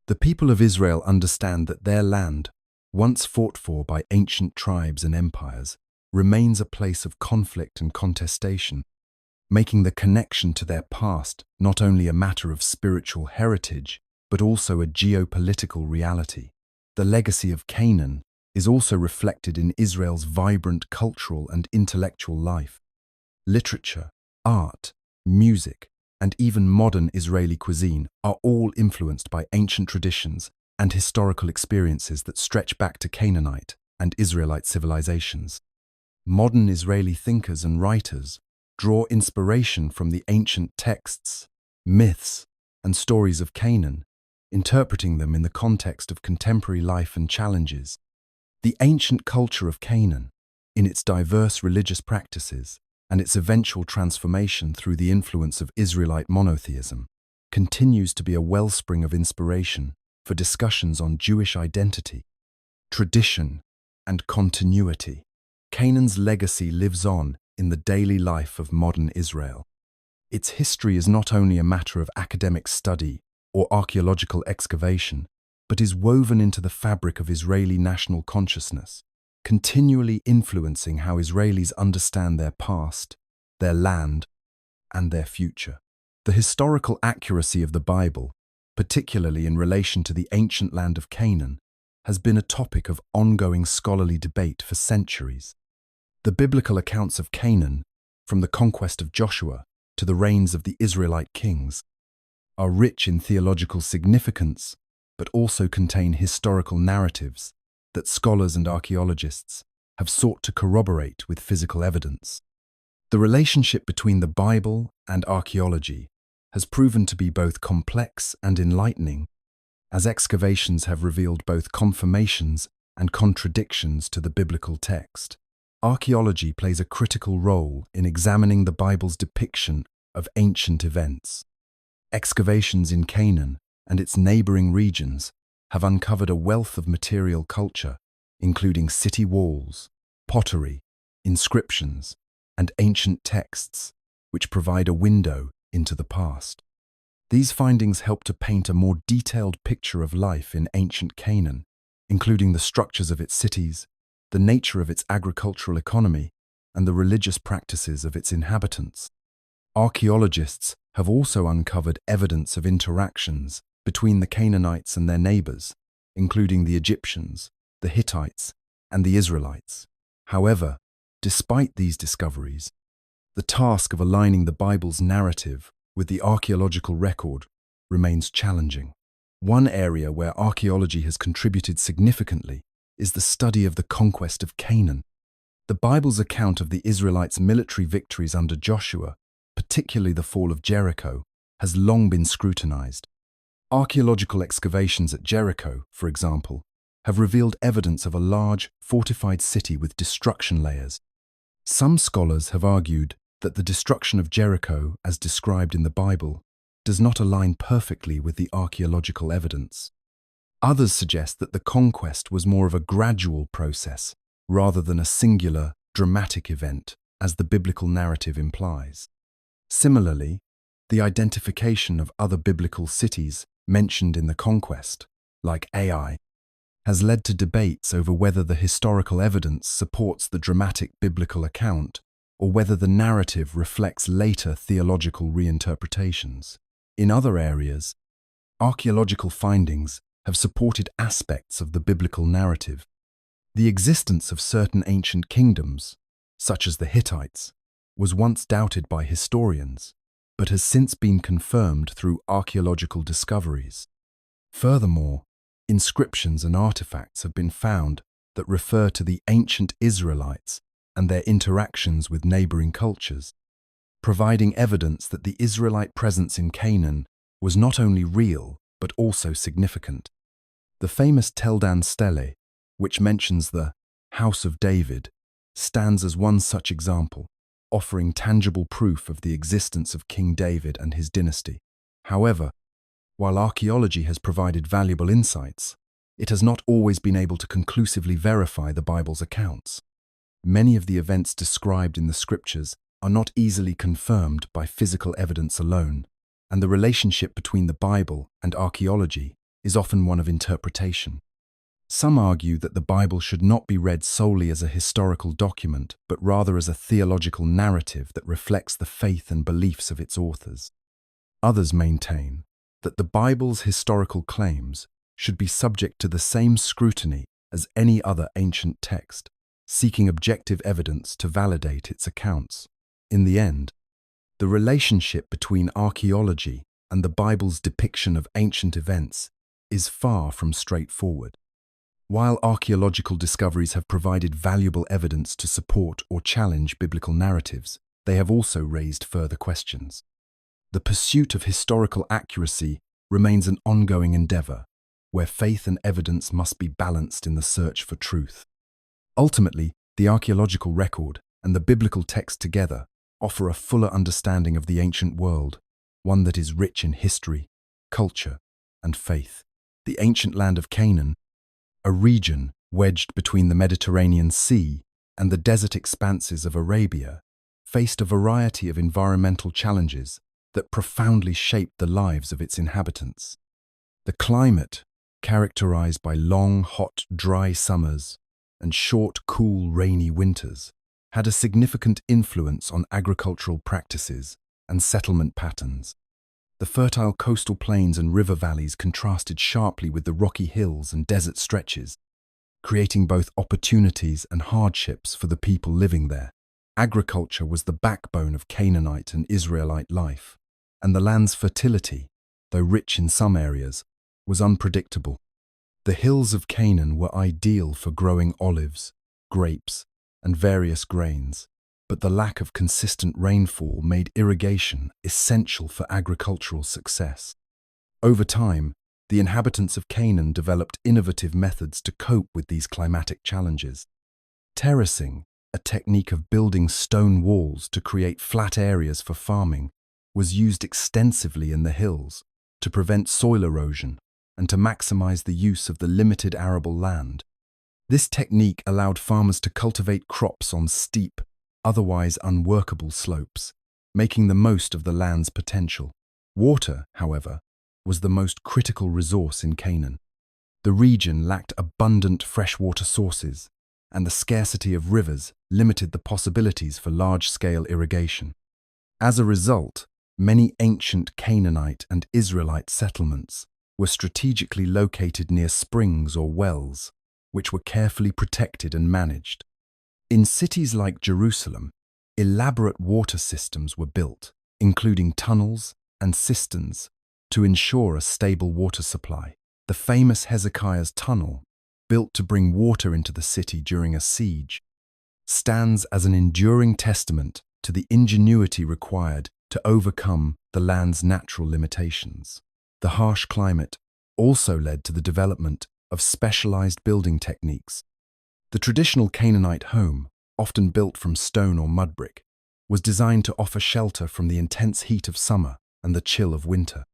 The people of Israel understand that their land, once fought for by ancient tribes and empires, remains a place of conflict and contestation, making the connection to their past not only a matter of spiritual heritage, but also a geopolitical reality. The legacy of Canaan is also reflected in Israel's vibrant cultural and intellectual life. Literature, art, music, and even modern Israeli cuisine are all influenced by ancient traditions and historical experiences that stretch back to Canaanite and Israelite civilizations. Modern Israeli thinkers and writers draw inspiration from the ancient texts, myths, and stories of Canaan, interpreting them in the context of contemporary life and challenges. The ancient culture of Canaan, in its diverse religious practices and its eventual transformation through the influence of Israelite monotheism, continues to be a wellspring of inspiration for discussions on Jewish identity, tradition, and continuity. Canaan's legacy lives on in the daily life of modern Israel. Its history is not only a matter of academic study or archaeological excavation, but is woven into the fabric of Israeli national consciousness, continually influencing how Israelis understand their past, their land, and their future. The historical accuracy of the Bible, particularly in relation to the ancient land of Canaan, has been a topic of ongoing scholarly debate for centuries. The biblical accounts of Canaan, from the conquest of Joshua to the reigns of the Israelite kings, are rich in theological significance, but also contain historical narratives that scholars and archaeologists have sought to corroborate with physical evidence. The relationship between the Bible and archaeology has proven to be both complex and enlightening, as excavations have revealed both confirmations and contradictions to the biblical text. Archaeology plays a critical role in examining the Bible's depiction of ancient events. Excavations in Canaan and its neighboring regions have uncovered a wealth of material culture, including city walls, pottery, inscriptions, and ancient texts, which provide a window into the past. These findings help to paint a more detailed picture of life in ancient Canaan, including the structures of its cities, the nature of its agricultural economy, and the religious practices of its inhabitants. Archaeologists have also uncovered evidence of interactions between the Canaanites and their neighbors, including the Egyptians, the Hittites, and the Israelites. However, despite these discoveries, the task of aligning the Bible's narrative with the archaeological record remains challenging. One area where archaeology has contributed significantly is the study of the conquest of Canaan. The Bible's account of the Israelites' military victories under Joshua, particularly the fall of Jericho, has long been scrutinized. Archaeological excavations at Jericho, for example, have revealed evidence of a large, fortified city with destruction layers. Some scholars have argued that the destruction of Jericho, as described in the Bible, does not align perfectly with the archaeological evidence. Others suggest that the conquest was more of a gradual process, rather than a singular, dramatic event, as the biblical narrative implies. Similarly, the identification of other biblical cities mentioned in the conquest, like Ai, has led to debates over whether the historical evidence supports the dramatic biblical account or whether the narrative reflects later theological reinterpretations. In other areas, archaeological findings have supported aspects of the biblical narrative. The existence of certain ancient kingdoms, such as the Hittites, was once doubted by historians, but has since been confirmed through archaeological discoveries. Furthermore, inscriptions and artifacts have been found that refer to the ancient Israelites and their interactions with neighboring cultures, providing evidence that the Israelite presence in Canaan was not only real but also significant. The famous Tel Dan stele, which mentions the House of David, stands as one such example, offering tangible proof of the existence of King David and his dynasty. However, while archaeology has provided valuable insights, it has not always been able to conclusively verify the Bible's accounts. Many of the events described in the scriptures are not easily confirmed by physical evidence alone, and the relationship between the Bible and archaeology is often one of interpretation. Some argue that the Bible should not be read solely as a historical document, but rather as a theological narrative that reflects the faith and beliefs of its authors. Others maintain that the Bible's historical claims should be subject to the same scrutiny as any other ancient text, seeking objective evidence to validate its accounts. In the end, the relationship between archaeology and the Bible's depiction of ancient events is far from straightforward. While archaeological discoveries have provided valuable evidence to support or challenge biblical narratives, they have also raised further questions. The pursuit of historical accuracy remains an ongoing endeavor, where faith and evidence must be balanced in the search for truth. Ultimately, the archaeological record and the biblical text together offer a fuller understanding of the ancient world, one that is rich in history, culture, and faith. The ancient land of Canaan, a region wedged between the Mediterranean Sea and the desert expanses of Arabia, faced a variety of environmental challenges that profoundly shaped the lives of its inhabitants. The climate, characterized by long, hot, dry summers and short, cool, rainy winters, had a significant influence on agricultural practices and settlement patterns. The fertile coastal plains and river valleys contrasted sharply with the rocky hills and desert stretches, creating both opportunities and hardships for the people living there. Agriculture was the backbone of Canaanite and Israelite life, and the land's fertility, though rich in some areas, was unpredictable. The hills of Canaan were ideal for growing olives, grapes, and various grains, but the lack of consistent rainfall made irrigation essential for agricultural success. Over time, the inhabitants of Canaan developed innovative methods to cope with these climatic challenges. Terracing, a technique of building stone walls to create flat areas for farming, was used extensively in the hills to prevent soil erosion and to maximize the use of the limited arable land. This technique allowed farmers to cultivate crops on steep, otherwise unworkable slopes, making the most of the land's potential. Water, however, was the most critical resource in Canaan. The region lacked abundant freshwater sources, and the scarcity of rivers limited the possibilities for large-scale irrigation. As a result, many ancient Canaanite and Israelite settlements were strategically located near springs or wells, which were carefully protected and managed. In cities like Jerusalem, elaborate water systems were built, including tunnels and cisterns, to ensure a stable water supply. The famous Hezekiah's Tunnel, built to bring water into the city during a siege, stands as an enduring testament to the ingenuity required to overcome the land's natural limitations. The harsh climate also led to the development of specialized building techniques. The traditional Canaanite home, often built from stone or mud brick, was designed to offer shelter from the intense heat of summer and the chill of winter.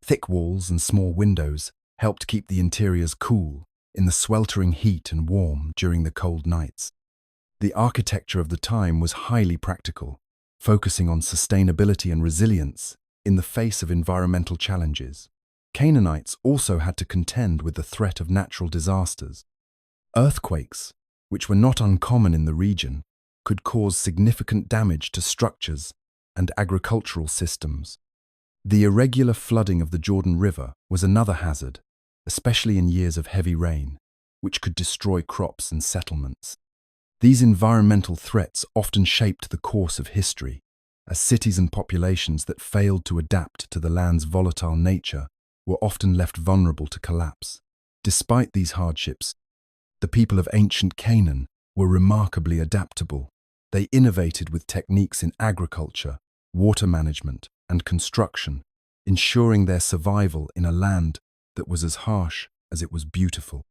Thick walls and small windows helped keep the interiors cool in the sweltering heat and warm during the cold nights. The architecture of the time was highly practical, focusing on sustainability and resilience in the face of environmental challenges. Canaanites also had to contend with the threat of natural disasters. Earthquakes, which were not uncommon in the region, could cause significant damage to structures and agricultural systems. The irregular flooding of the Jordan River was another hazard, especially in years of heavy rain, which could destroy crops and settlements. These environmental threats often shaped the course of history, as cities and populations that failed to adapt to the land's volatile nature were often left vulnerable to collapse. Despite these hardships, the people of ancient Canaan were remarkably adaptable. They innovated with techniques in agriculture, water management, and construction, ensuring their survival in a land that was as harsh as it was beautiful.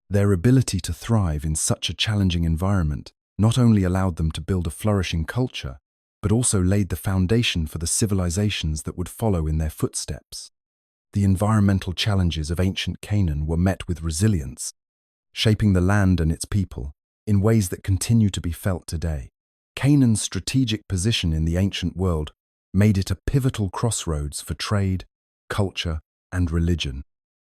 Their ability to thrive in such a challenging environment not only allowed them to build a flourishing culture, but also laid the foundation for the civilizations that would follow in their footsteps. The environmental challenges of ancient Canaan were met with resilience, shaping the land and its people in ways that continue to be felt today. Canaan's strategic position in the ancient world made it a pivotal crossroads for trade, culture, and religion.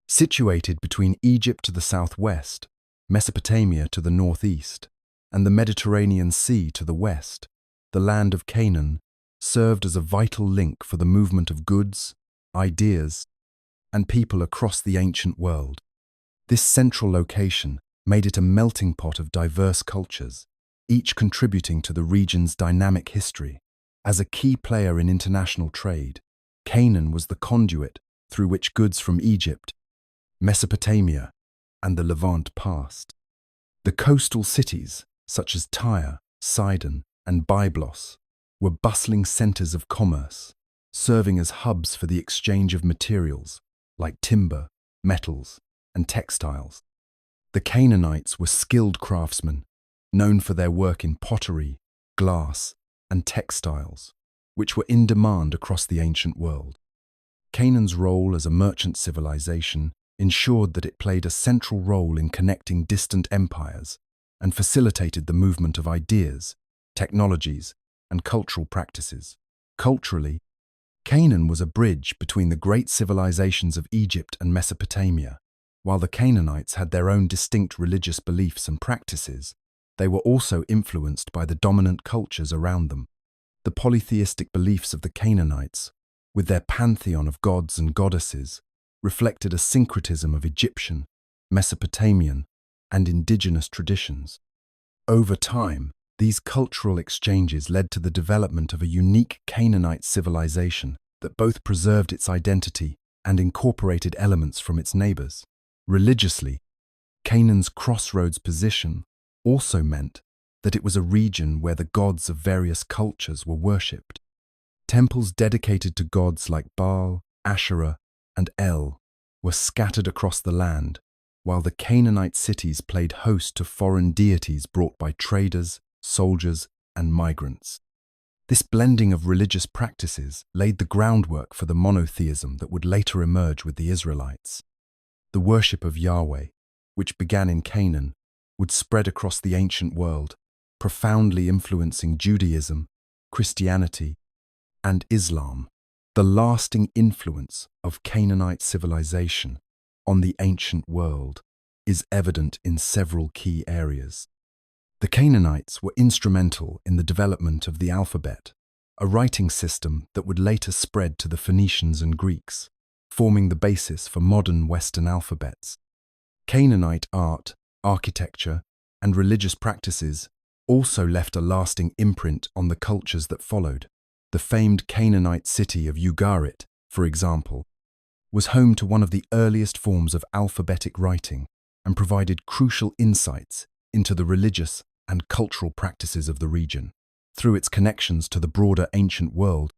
Situated between Egypt to the southwest, Mesopotamia to the northeast, and the Mediterranean Sea to the west, the land of Canaan served as a vital link for the movement of goods, ideas, and people across the ancient world. This central location made it a melting pot of diverse cultures, each contributing to the region's dynamic history. As a key player in international trade, Canaan was the conduit through which goods from Egypt, Mesopotamia, and the Levant passed. The coastal cities, such as Tyre, Sidon, and Byblos, were bustling centers of commerce, serving as hubs for the exchange of materials like timber, metals, and textiles. The Canaanites were skilled craftsmen, known for their work in pottery, glass, and textiles, which were in demand across the ancient world. Canaan's role as a merchant civilization ensured that it played a central role in connecting distant empires and facilitated the movement of ideas, technologies, and cultural practices. Culturally, Canaan was a bridge between the great civilizations of Egypt and Mesopotamia. While the Canaanites had their own distinct religious beliefs and practices, they were also influenced by the dominant cultures around them. The polytheistic beliefs of the Canaanites, with their pantheon of gods and goddesses, reflected a syncretism of Egyptian, Mesopotamian, and indigenous traditions. Over time, these cultural exchanges led to the development of a unique Canaanite civilization that both preserved its identity and incorporated elements from its neighbors. Religiously, Canaan's crossroads position also meant that it was a region where the gods of various cultures were worshipped. Temples dedicated to gods like Baal, Asherah, and El were scattered across the land, while the Canaanite cities played host to foreign deities brought by traders, soldiers, and migrants. This blending of religious practices laid the groundwork for the monotheism that would later emerge with the Israelites. The worship of Yahweh, which began in Canaan, would spread across the ancient world, profoundly influencing Judaism, Christianity, and Islam. The lasting influence of Canaanite civilization on the ancient world is evident in several key areas. The Canaanites were instrumental in the development of the alphabet, a writing system that would later spread to the Phoenicians and Greeks, forming the basis for modern Western alphabets. Canaanite art, architecture, and religious practices also left a lasting imprint on the cultures that followed. The famed Canaanite city of Ugarit, for example, was home to one of the earliest forms of alphabetic writing and provided crucial insights into the religious and cultural practices of the region. Through its connections to the broader ancient world,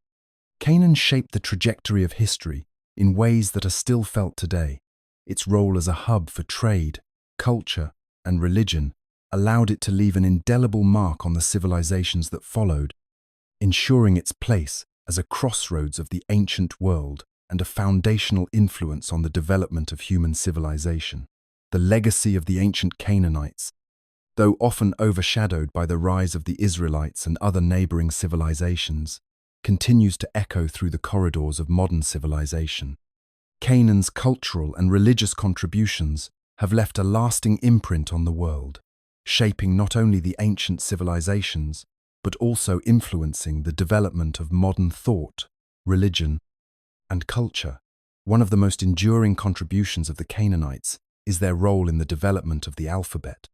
Canaan shaped the trajectory of history in ways that are still felt today. Its role as a hub for trade, culture, and religion allowed it to leave an indelible mark on the civilizations that followed, ensuring its place as a crossroads of the ancient world and a foundational influence on the development of human civilization. The legacy of the ancient Canaanites, though often overshadowed by the rise of the Israelites and other neighboring civilizations, continues to echo through the corridors of modern civilization. Canaan's cultural and religious contributions have left a lasting imprint on the world, shaping not only the ancient civilizations, but also influencing the development of modern thought, religion, and culture. One of the most enduring contributions of the Canaanites is their role in the development of the alphabet.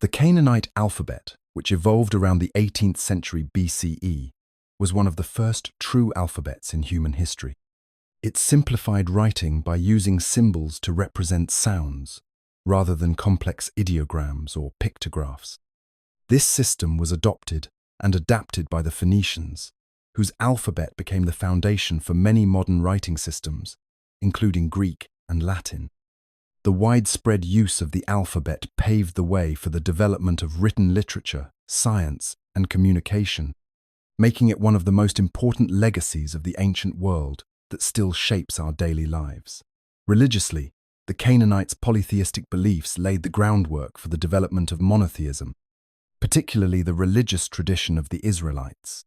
The Canaanite alphabet, which evolved around the 18th century BCE, was one of the first true alphabets in human history. It simplified writing by using symbols to represent sounds, rather than complex ideograms or pictographs. This system was adopted and adapted by the Phoenicians, whose alphabet became the foundation for many modern writing systems, including Greek and Latin. The widespread use of the alphabet paved the way for the development of written literature, science, and communication, making it one of the most important legacies of the ancient world that still shapes our daily lives. Religiously, the Canaanites' polytheistic beliefs laid the groundwork for the development of monotheism, particularly the religious tradition of the Israelites.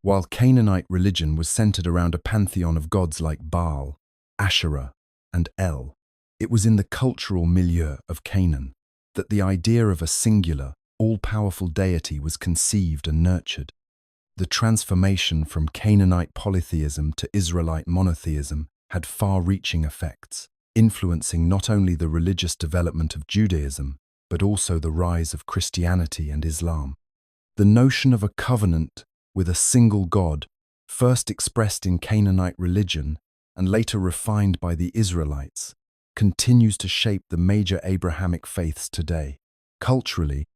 While Canaanite religion was centered around a pantheon of gods like Baal, Asherah, and El, it was in the cultural milieu of Canaan that the idea of a singular, all-powerful deity was conceived and nurtured. The transformation from Canaanite polytheism to Israelite monotheism had far-reaching effects, influencing not only the religious development of Judaism, but also the rise of Christianity and Islam. The notion of a covenant with a single God, first expressed in Canaanite religion and later refined by the Israelites, continues to shape the major Abrahamic faiths today. Culturally,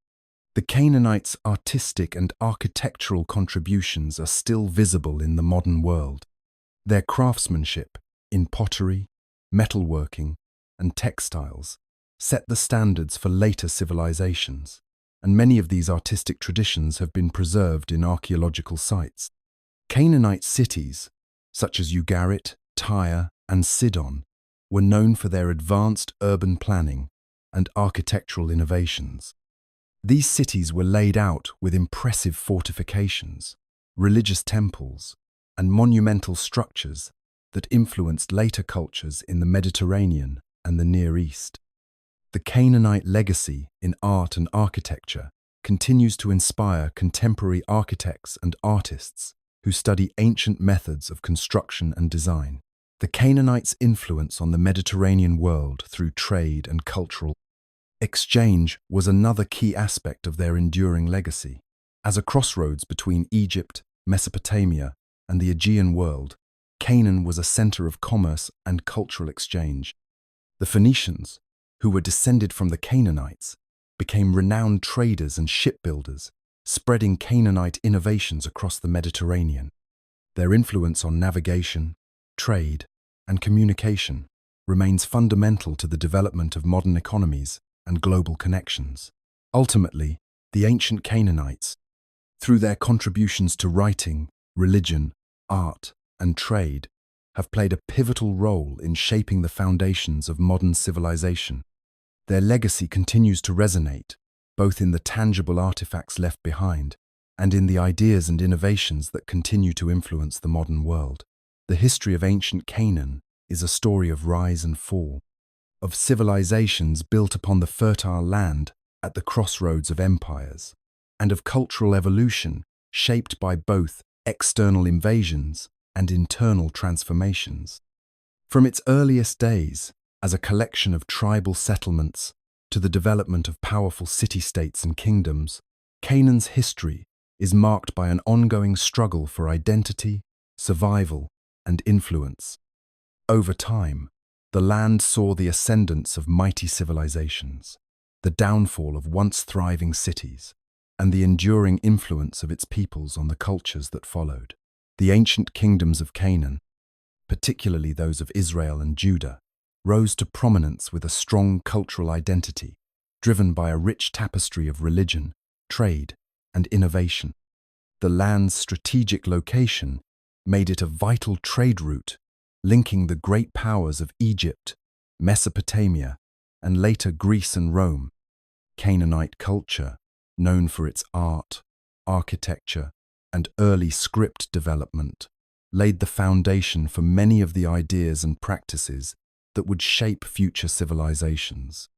the Canaanites' artistic and architectural contributions are still visible in the modern world. Their craftsmanship in pottery, metalworking, and textiles set the standards for later civilizations, and many of these artistic traditions have been preserved in archaeological sites. Canaanite cities, such as Ugarit, Tyre, and Sidon, were known for their advanced urban planning and architectural innovations. These cities were laid out with impressive fortifications, religious temples, and monumental structures that influenced later cultures in the Mediterranean and the Near East. The Canaanite legacy in art and architecture continues to inspire contemporary architects and artists who study ancient methods of construction and design. The Canaanites' influence on the Mediterranean world through trade and cultural exchange was another key aspect of their enduring legacy. As a crossroads between Egypt, Mesopotamia, and the Aegean world, Canaan was a center of commerce and cultural exchange. The Phoenicians, who were descended from the Canaanites, became renowned traders and shipbuilders, spreading Canaanite innovations across the Mediterranean. Their influence on navigation, trade, and communication remains fundamental to the development of modern economies and global connections. Ultimately, the ancient Canaanites, through their contributions to writing, religion, art, and trade, have played a pivotal role in shaping the foundations of modern civilization. Their legacy continues to resonate, both in the tangible artifacts left behind and in the ideas and innovations that continue to influence the modern world. The history of ancient Canaan is a story of rise and fall, of civilizations built upon the fertile land at the crossroads of empires, and of cultural evolution shaped by both external invasions and internal transformations. From its earliest days, as a collection of tribal settlements, to the development of powerful city-states and kingdoms, Canaan's history is marked by an ongoing struggle for identity, survival, and influence. Over time, the land saw the ascendance of mighty civilizations, the downfall of once thriving cities, and the enduring influence of its peoples on the cultures that followed. The ancient kingdoms of Canaan, particularly those of Israel and Judah, rose to prominence with a strong cultural identity, driven by a rich tapestry of religion, trade, and innovation. The land's strategic location made it a vital trade route, linking the great powers of Egypt, Mesopotamia, and later Greece and Rome. Canaanite culture, known for its art, architecture, and early script development, laid the foundation for many of the ideas and practices that would shape future civilizations.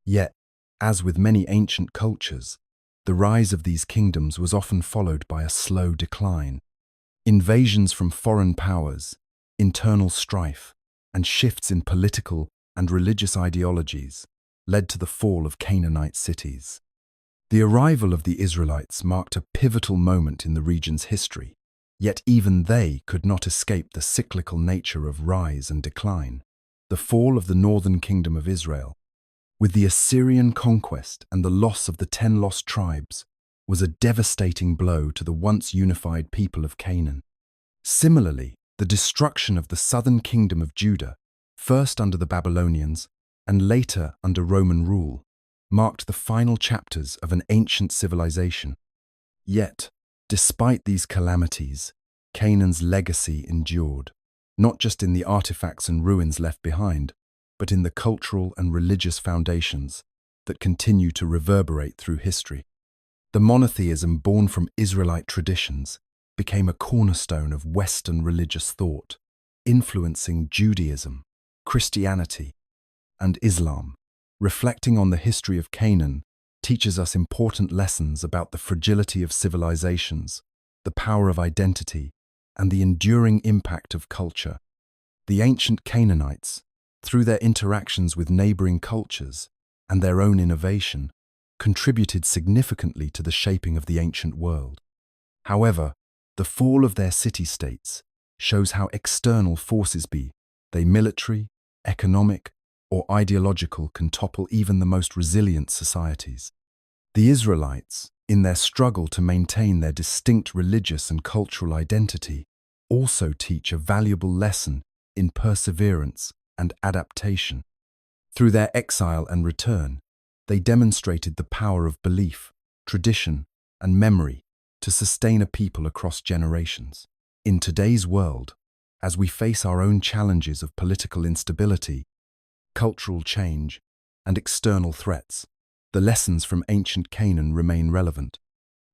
Yet, As with many ancient cultures, the rise of these kingdoms was often followed by a slow decline. Invasions from foreign powers, internal strife, and shifts in political and religious ideologies led to the fall of Canaanite cities. The arrival of the Israelites marked a pivotal moment in the region's history, yet even they could not escape the cyclical nature of rise and decline. The fall of the northern kingdom of Israel, with the Assyrian conquest and the loss of the 10 lost tribes, was a devastating blow to the once unified people of Canaan. Similarly, the destruction of the southern kingdom of Judah, first under the Babylonians and later under Roman rule, marked the final chapters of an ancient civilization. Yet, despite these calamities, Canaan's legacy endured, not just in the artifacts and ruins left behind, but in the cultural and religious foundations that continue to reverberate through history. The monotheism born from Israelite traditions became a cornerstone of Western religious thought, influencing Judaism, Christianity, and Islam. Reflecting on the history of Canaan teaches us important lessons about the fragility of civilizations, the power of identity, and the enduring impact of culture. The ancient Canaanites, through their interactions with neighboring cultures and their own innovation, contributed significantly to the shaping of the ancient world. However, the fall of their city-states shows how external forces, be they military, economic, or ideological, can topple even the most resilient societies. The Israelites, in their struggle to maintain their distinct religious and cultural identity, also teach a valuable lesson in perseverance and adaptation. Through their exile and return, they demonstrated the power of belief, tradition, and memory to sustain a people across generations. In today's world, as we face our own challenges of political instability, cultural change, and external threats, the lessons from ancient Canaan remain relevant.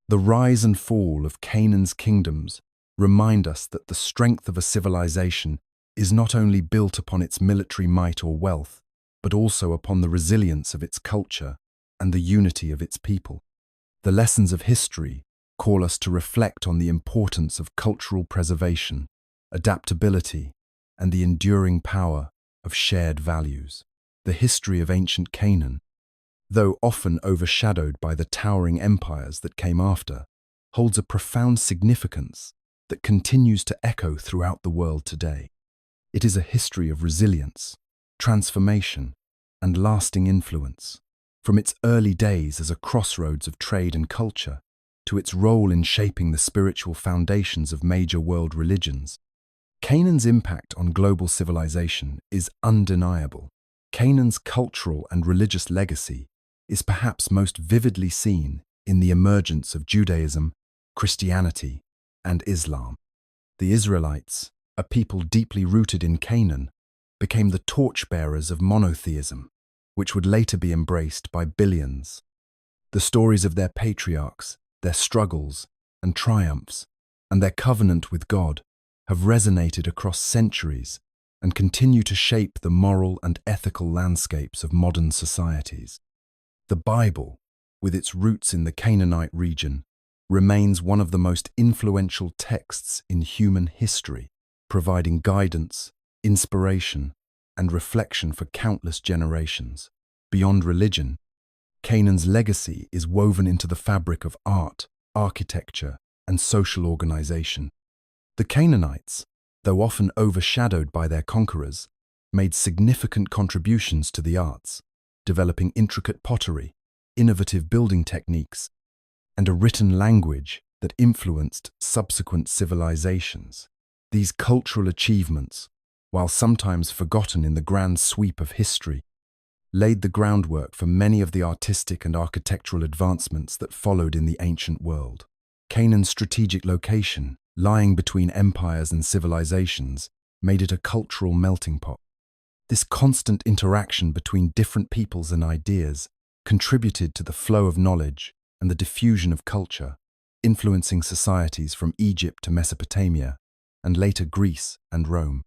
The rise and fall of Canaan's kingdoms remind us that the strength of a civilization is not only built upon its military might or wealth, but also upon the resilience of its culture and the unity of its people. The lessons of history call us to reflect on the importance of cultural preservation, adaptability, and the enduring power of shared values. The history of ancient Canaan, though often overshadowed by the towering empires that came after, holds a profound significance that continues to echo throughout the world today. It is a history of resilience, transformation, and lasting influence. From its early days as a crossroads of trade and culture, to its role in shaping the spiritual foundations of major world religions, Canaan's impact on global civilization is undeniable. Canaan's cultural and religious legacy is perhaps most vividly seen in the emergence of Judaism, Christianity, and Islam. The Israelites, a people deeply rooted in Canaan, became the torchbearers of monotheism, which would later be embraced by billions. The stories of their patriarchs, their struggles and triumphs, and their covenant with God have resonated across centuries and continue to shape the moral and ethical landscapes of modern societies. The Bible, with its roots in the Canaanite region, remains one of the most influential texts in human history, providing guidance, inspiration, and reflection for countless generations. Beyond religion, Canaan's legacy is woven into the fabric of art, architecture, and social organization. The Canaanites, though often overshadowed by their conquerors, made significant contributions to the arts, developing intricate pottery, innovative building techniques, and a written language that influenced subsequent civilizations. These cultural achievements, while sometimes forgotten in the grand sweep of history, laid the groundwork for many of the artistic and architectural advancements that followed in the ancient world. Canaan's strategic location, lying between empires and civilizations, made it a cultural melting pot. This constant interaction between different peoples and ideas contributed to the flow of knowledge and the diffusion of culture, influencing societies from Egypt to Mesopotamia, and later Greece and Rome.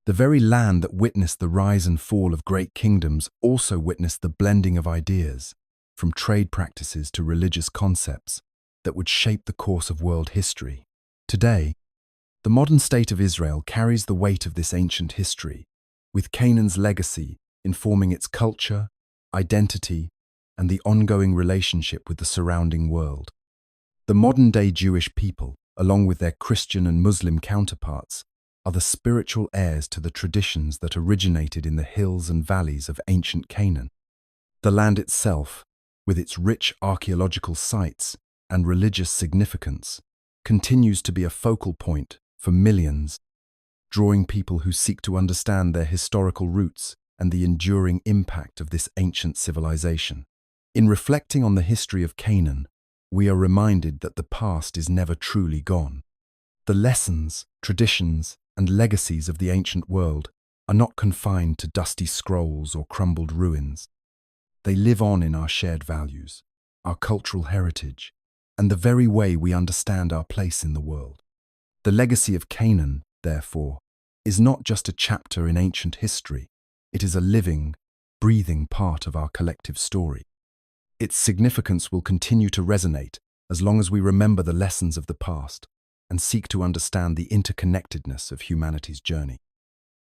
The very land that witnessed the rise and fall of great kingdoms also witnessed the blending of ideas, from trade practices to religious concepts, that would shape the course of world history. Today, the modern state of Israel carries the weight of this ancient history, with Canaan's legacy informing its culture, identity, and the ongoing relationship with the surrounding world. The modern-day Jewish people, along with their Christian and Muslim counterparts, are the spiritual heirs to the traditions that originated in the hills and valleys of ancient Canaan. The land itself, with its rich archaeological sites and religious significance, continues to be a focal point for millions, drawing people who seek to understand their historical roots and the enduring impact of this ancient civilization. In reflecting on the history of Canaan, we are reminded that the past is never truly gone. The lessons, traditions, and legacies of the ancient world are not confined to dusty scrolls or crumbled ruins. They live on in our shared values, our cultural heritage, and the very way we understand our place in the world. The legacy of Canaan, therefore, is not just a chapter in ancient history. It is a living, breathing part of our collective story. Its significance will continue to resonate as long as we remember the lessons of the past and seek to understand the interconnectedness of humanity's journey.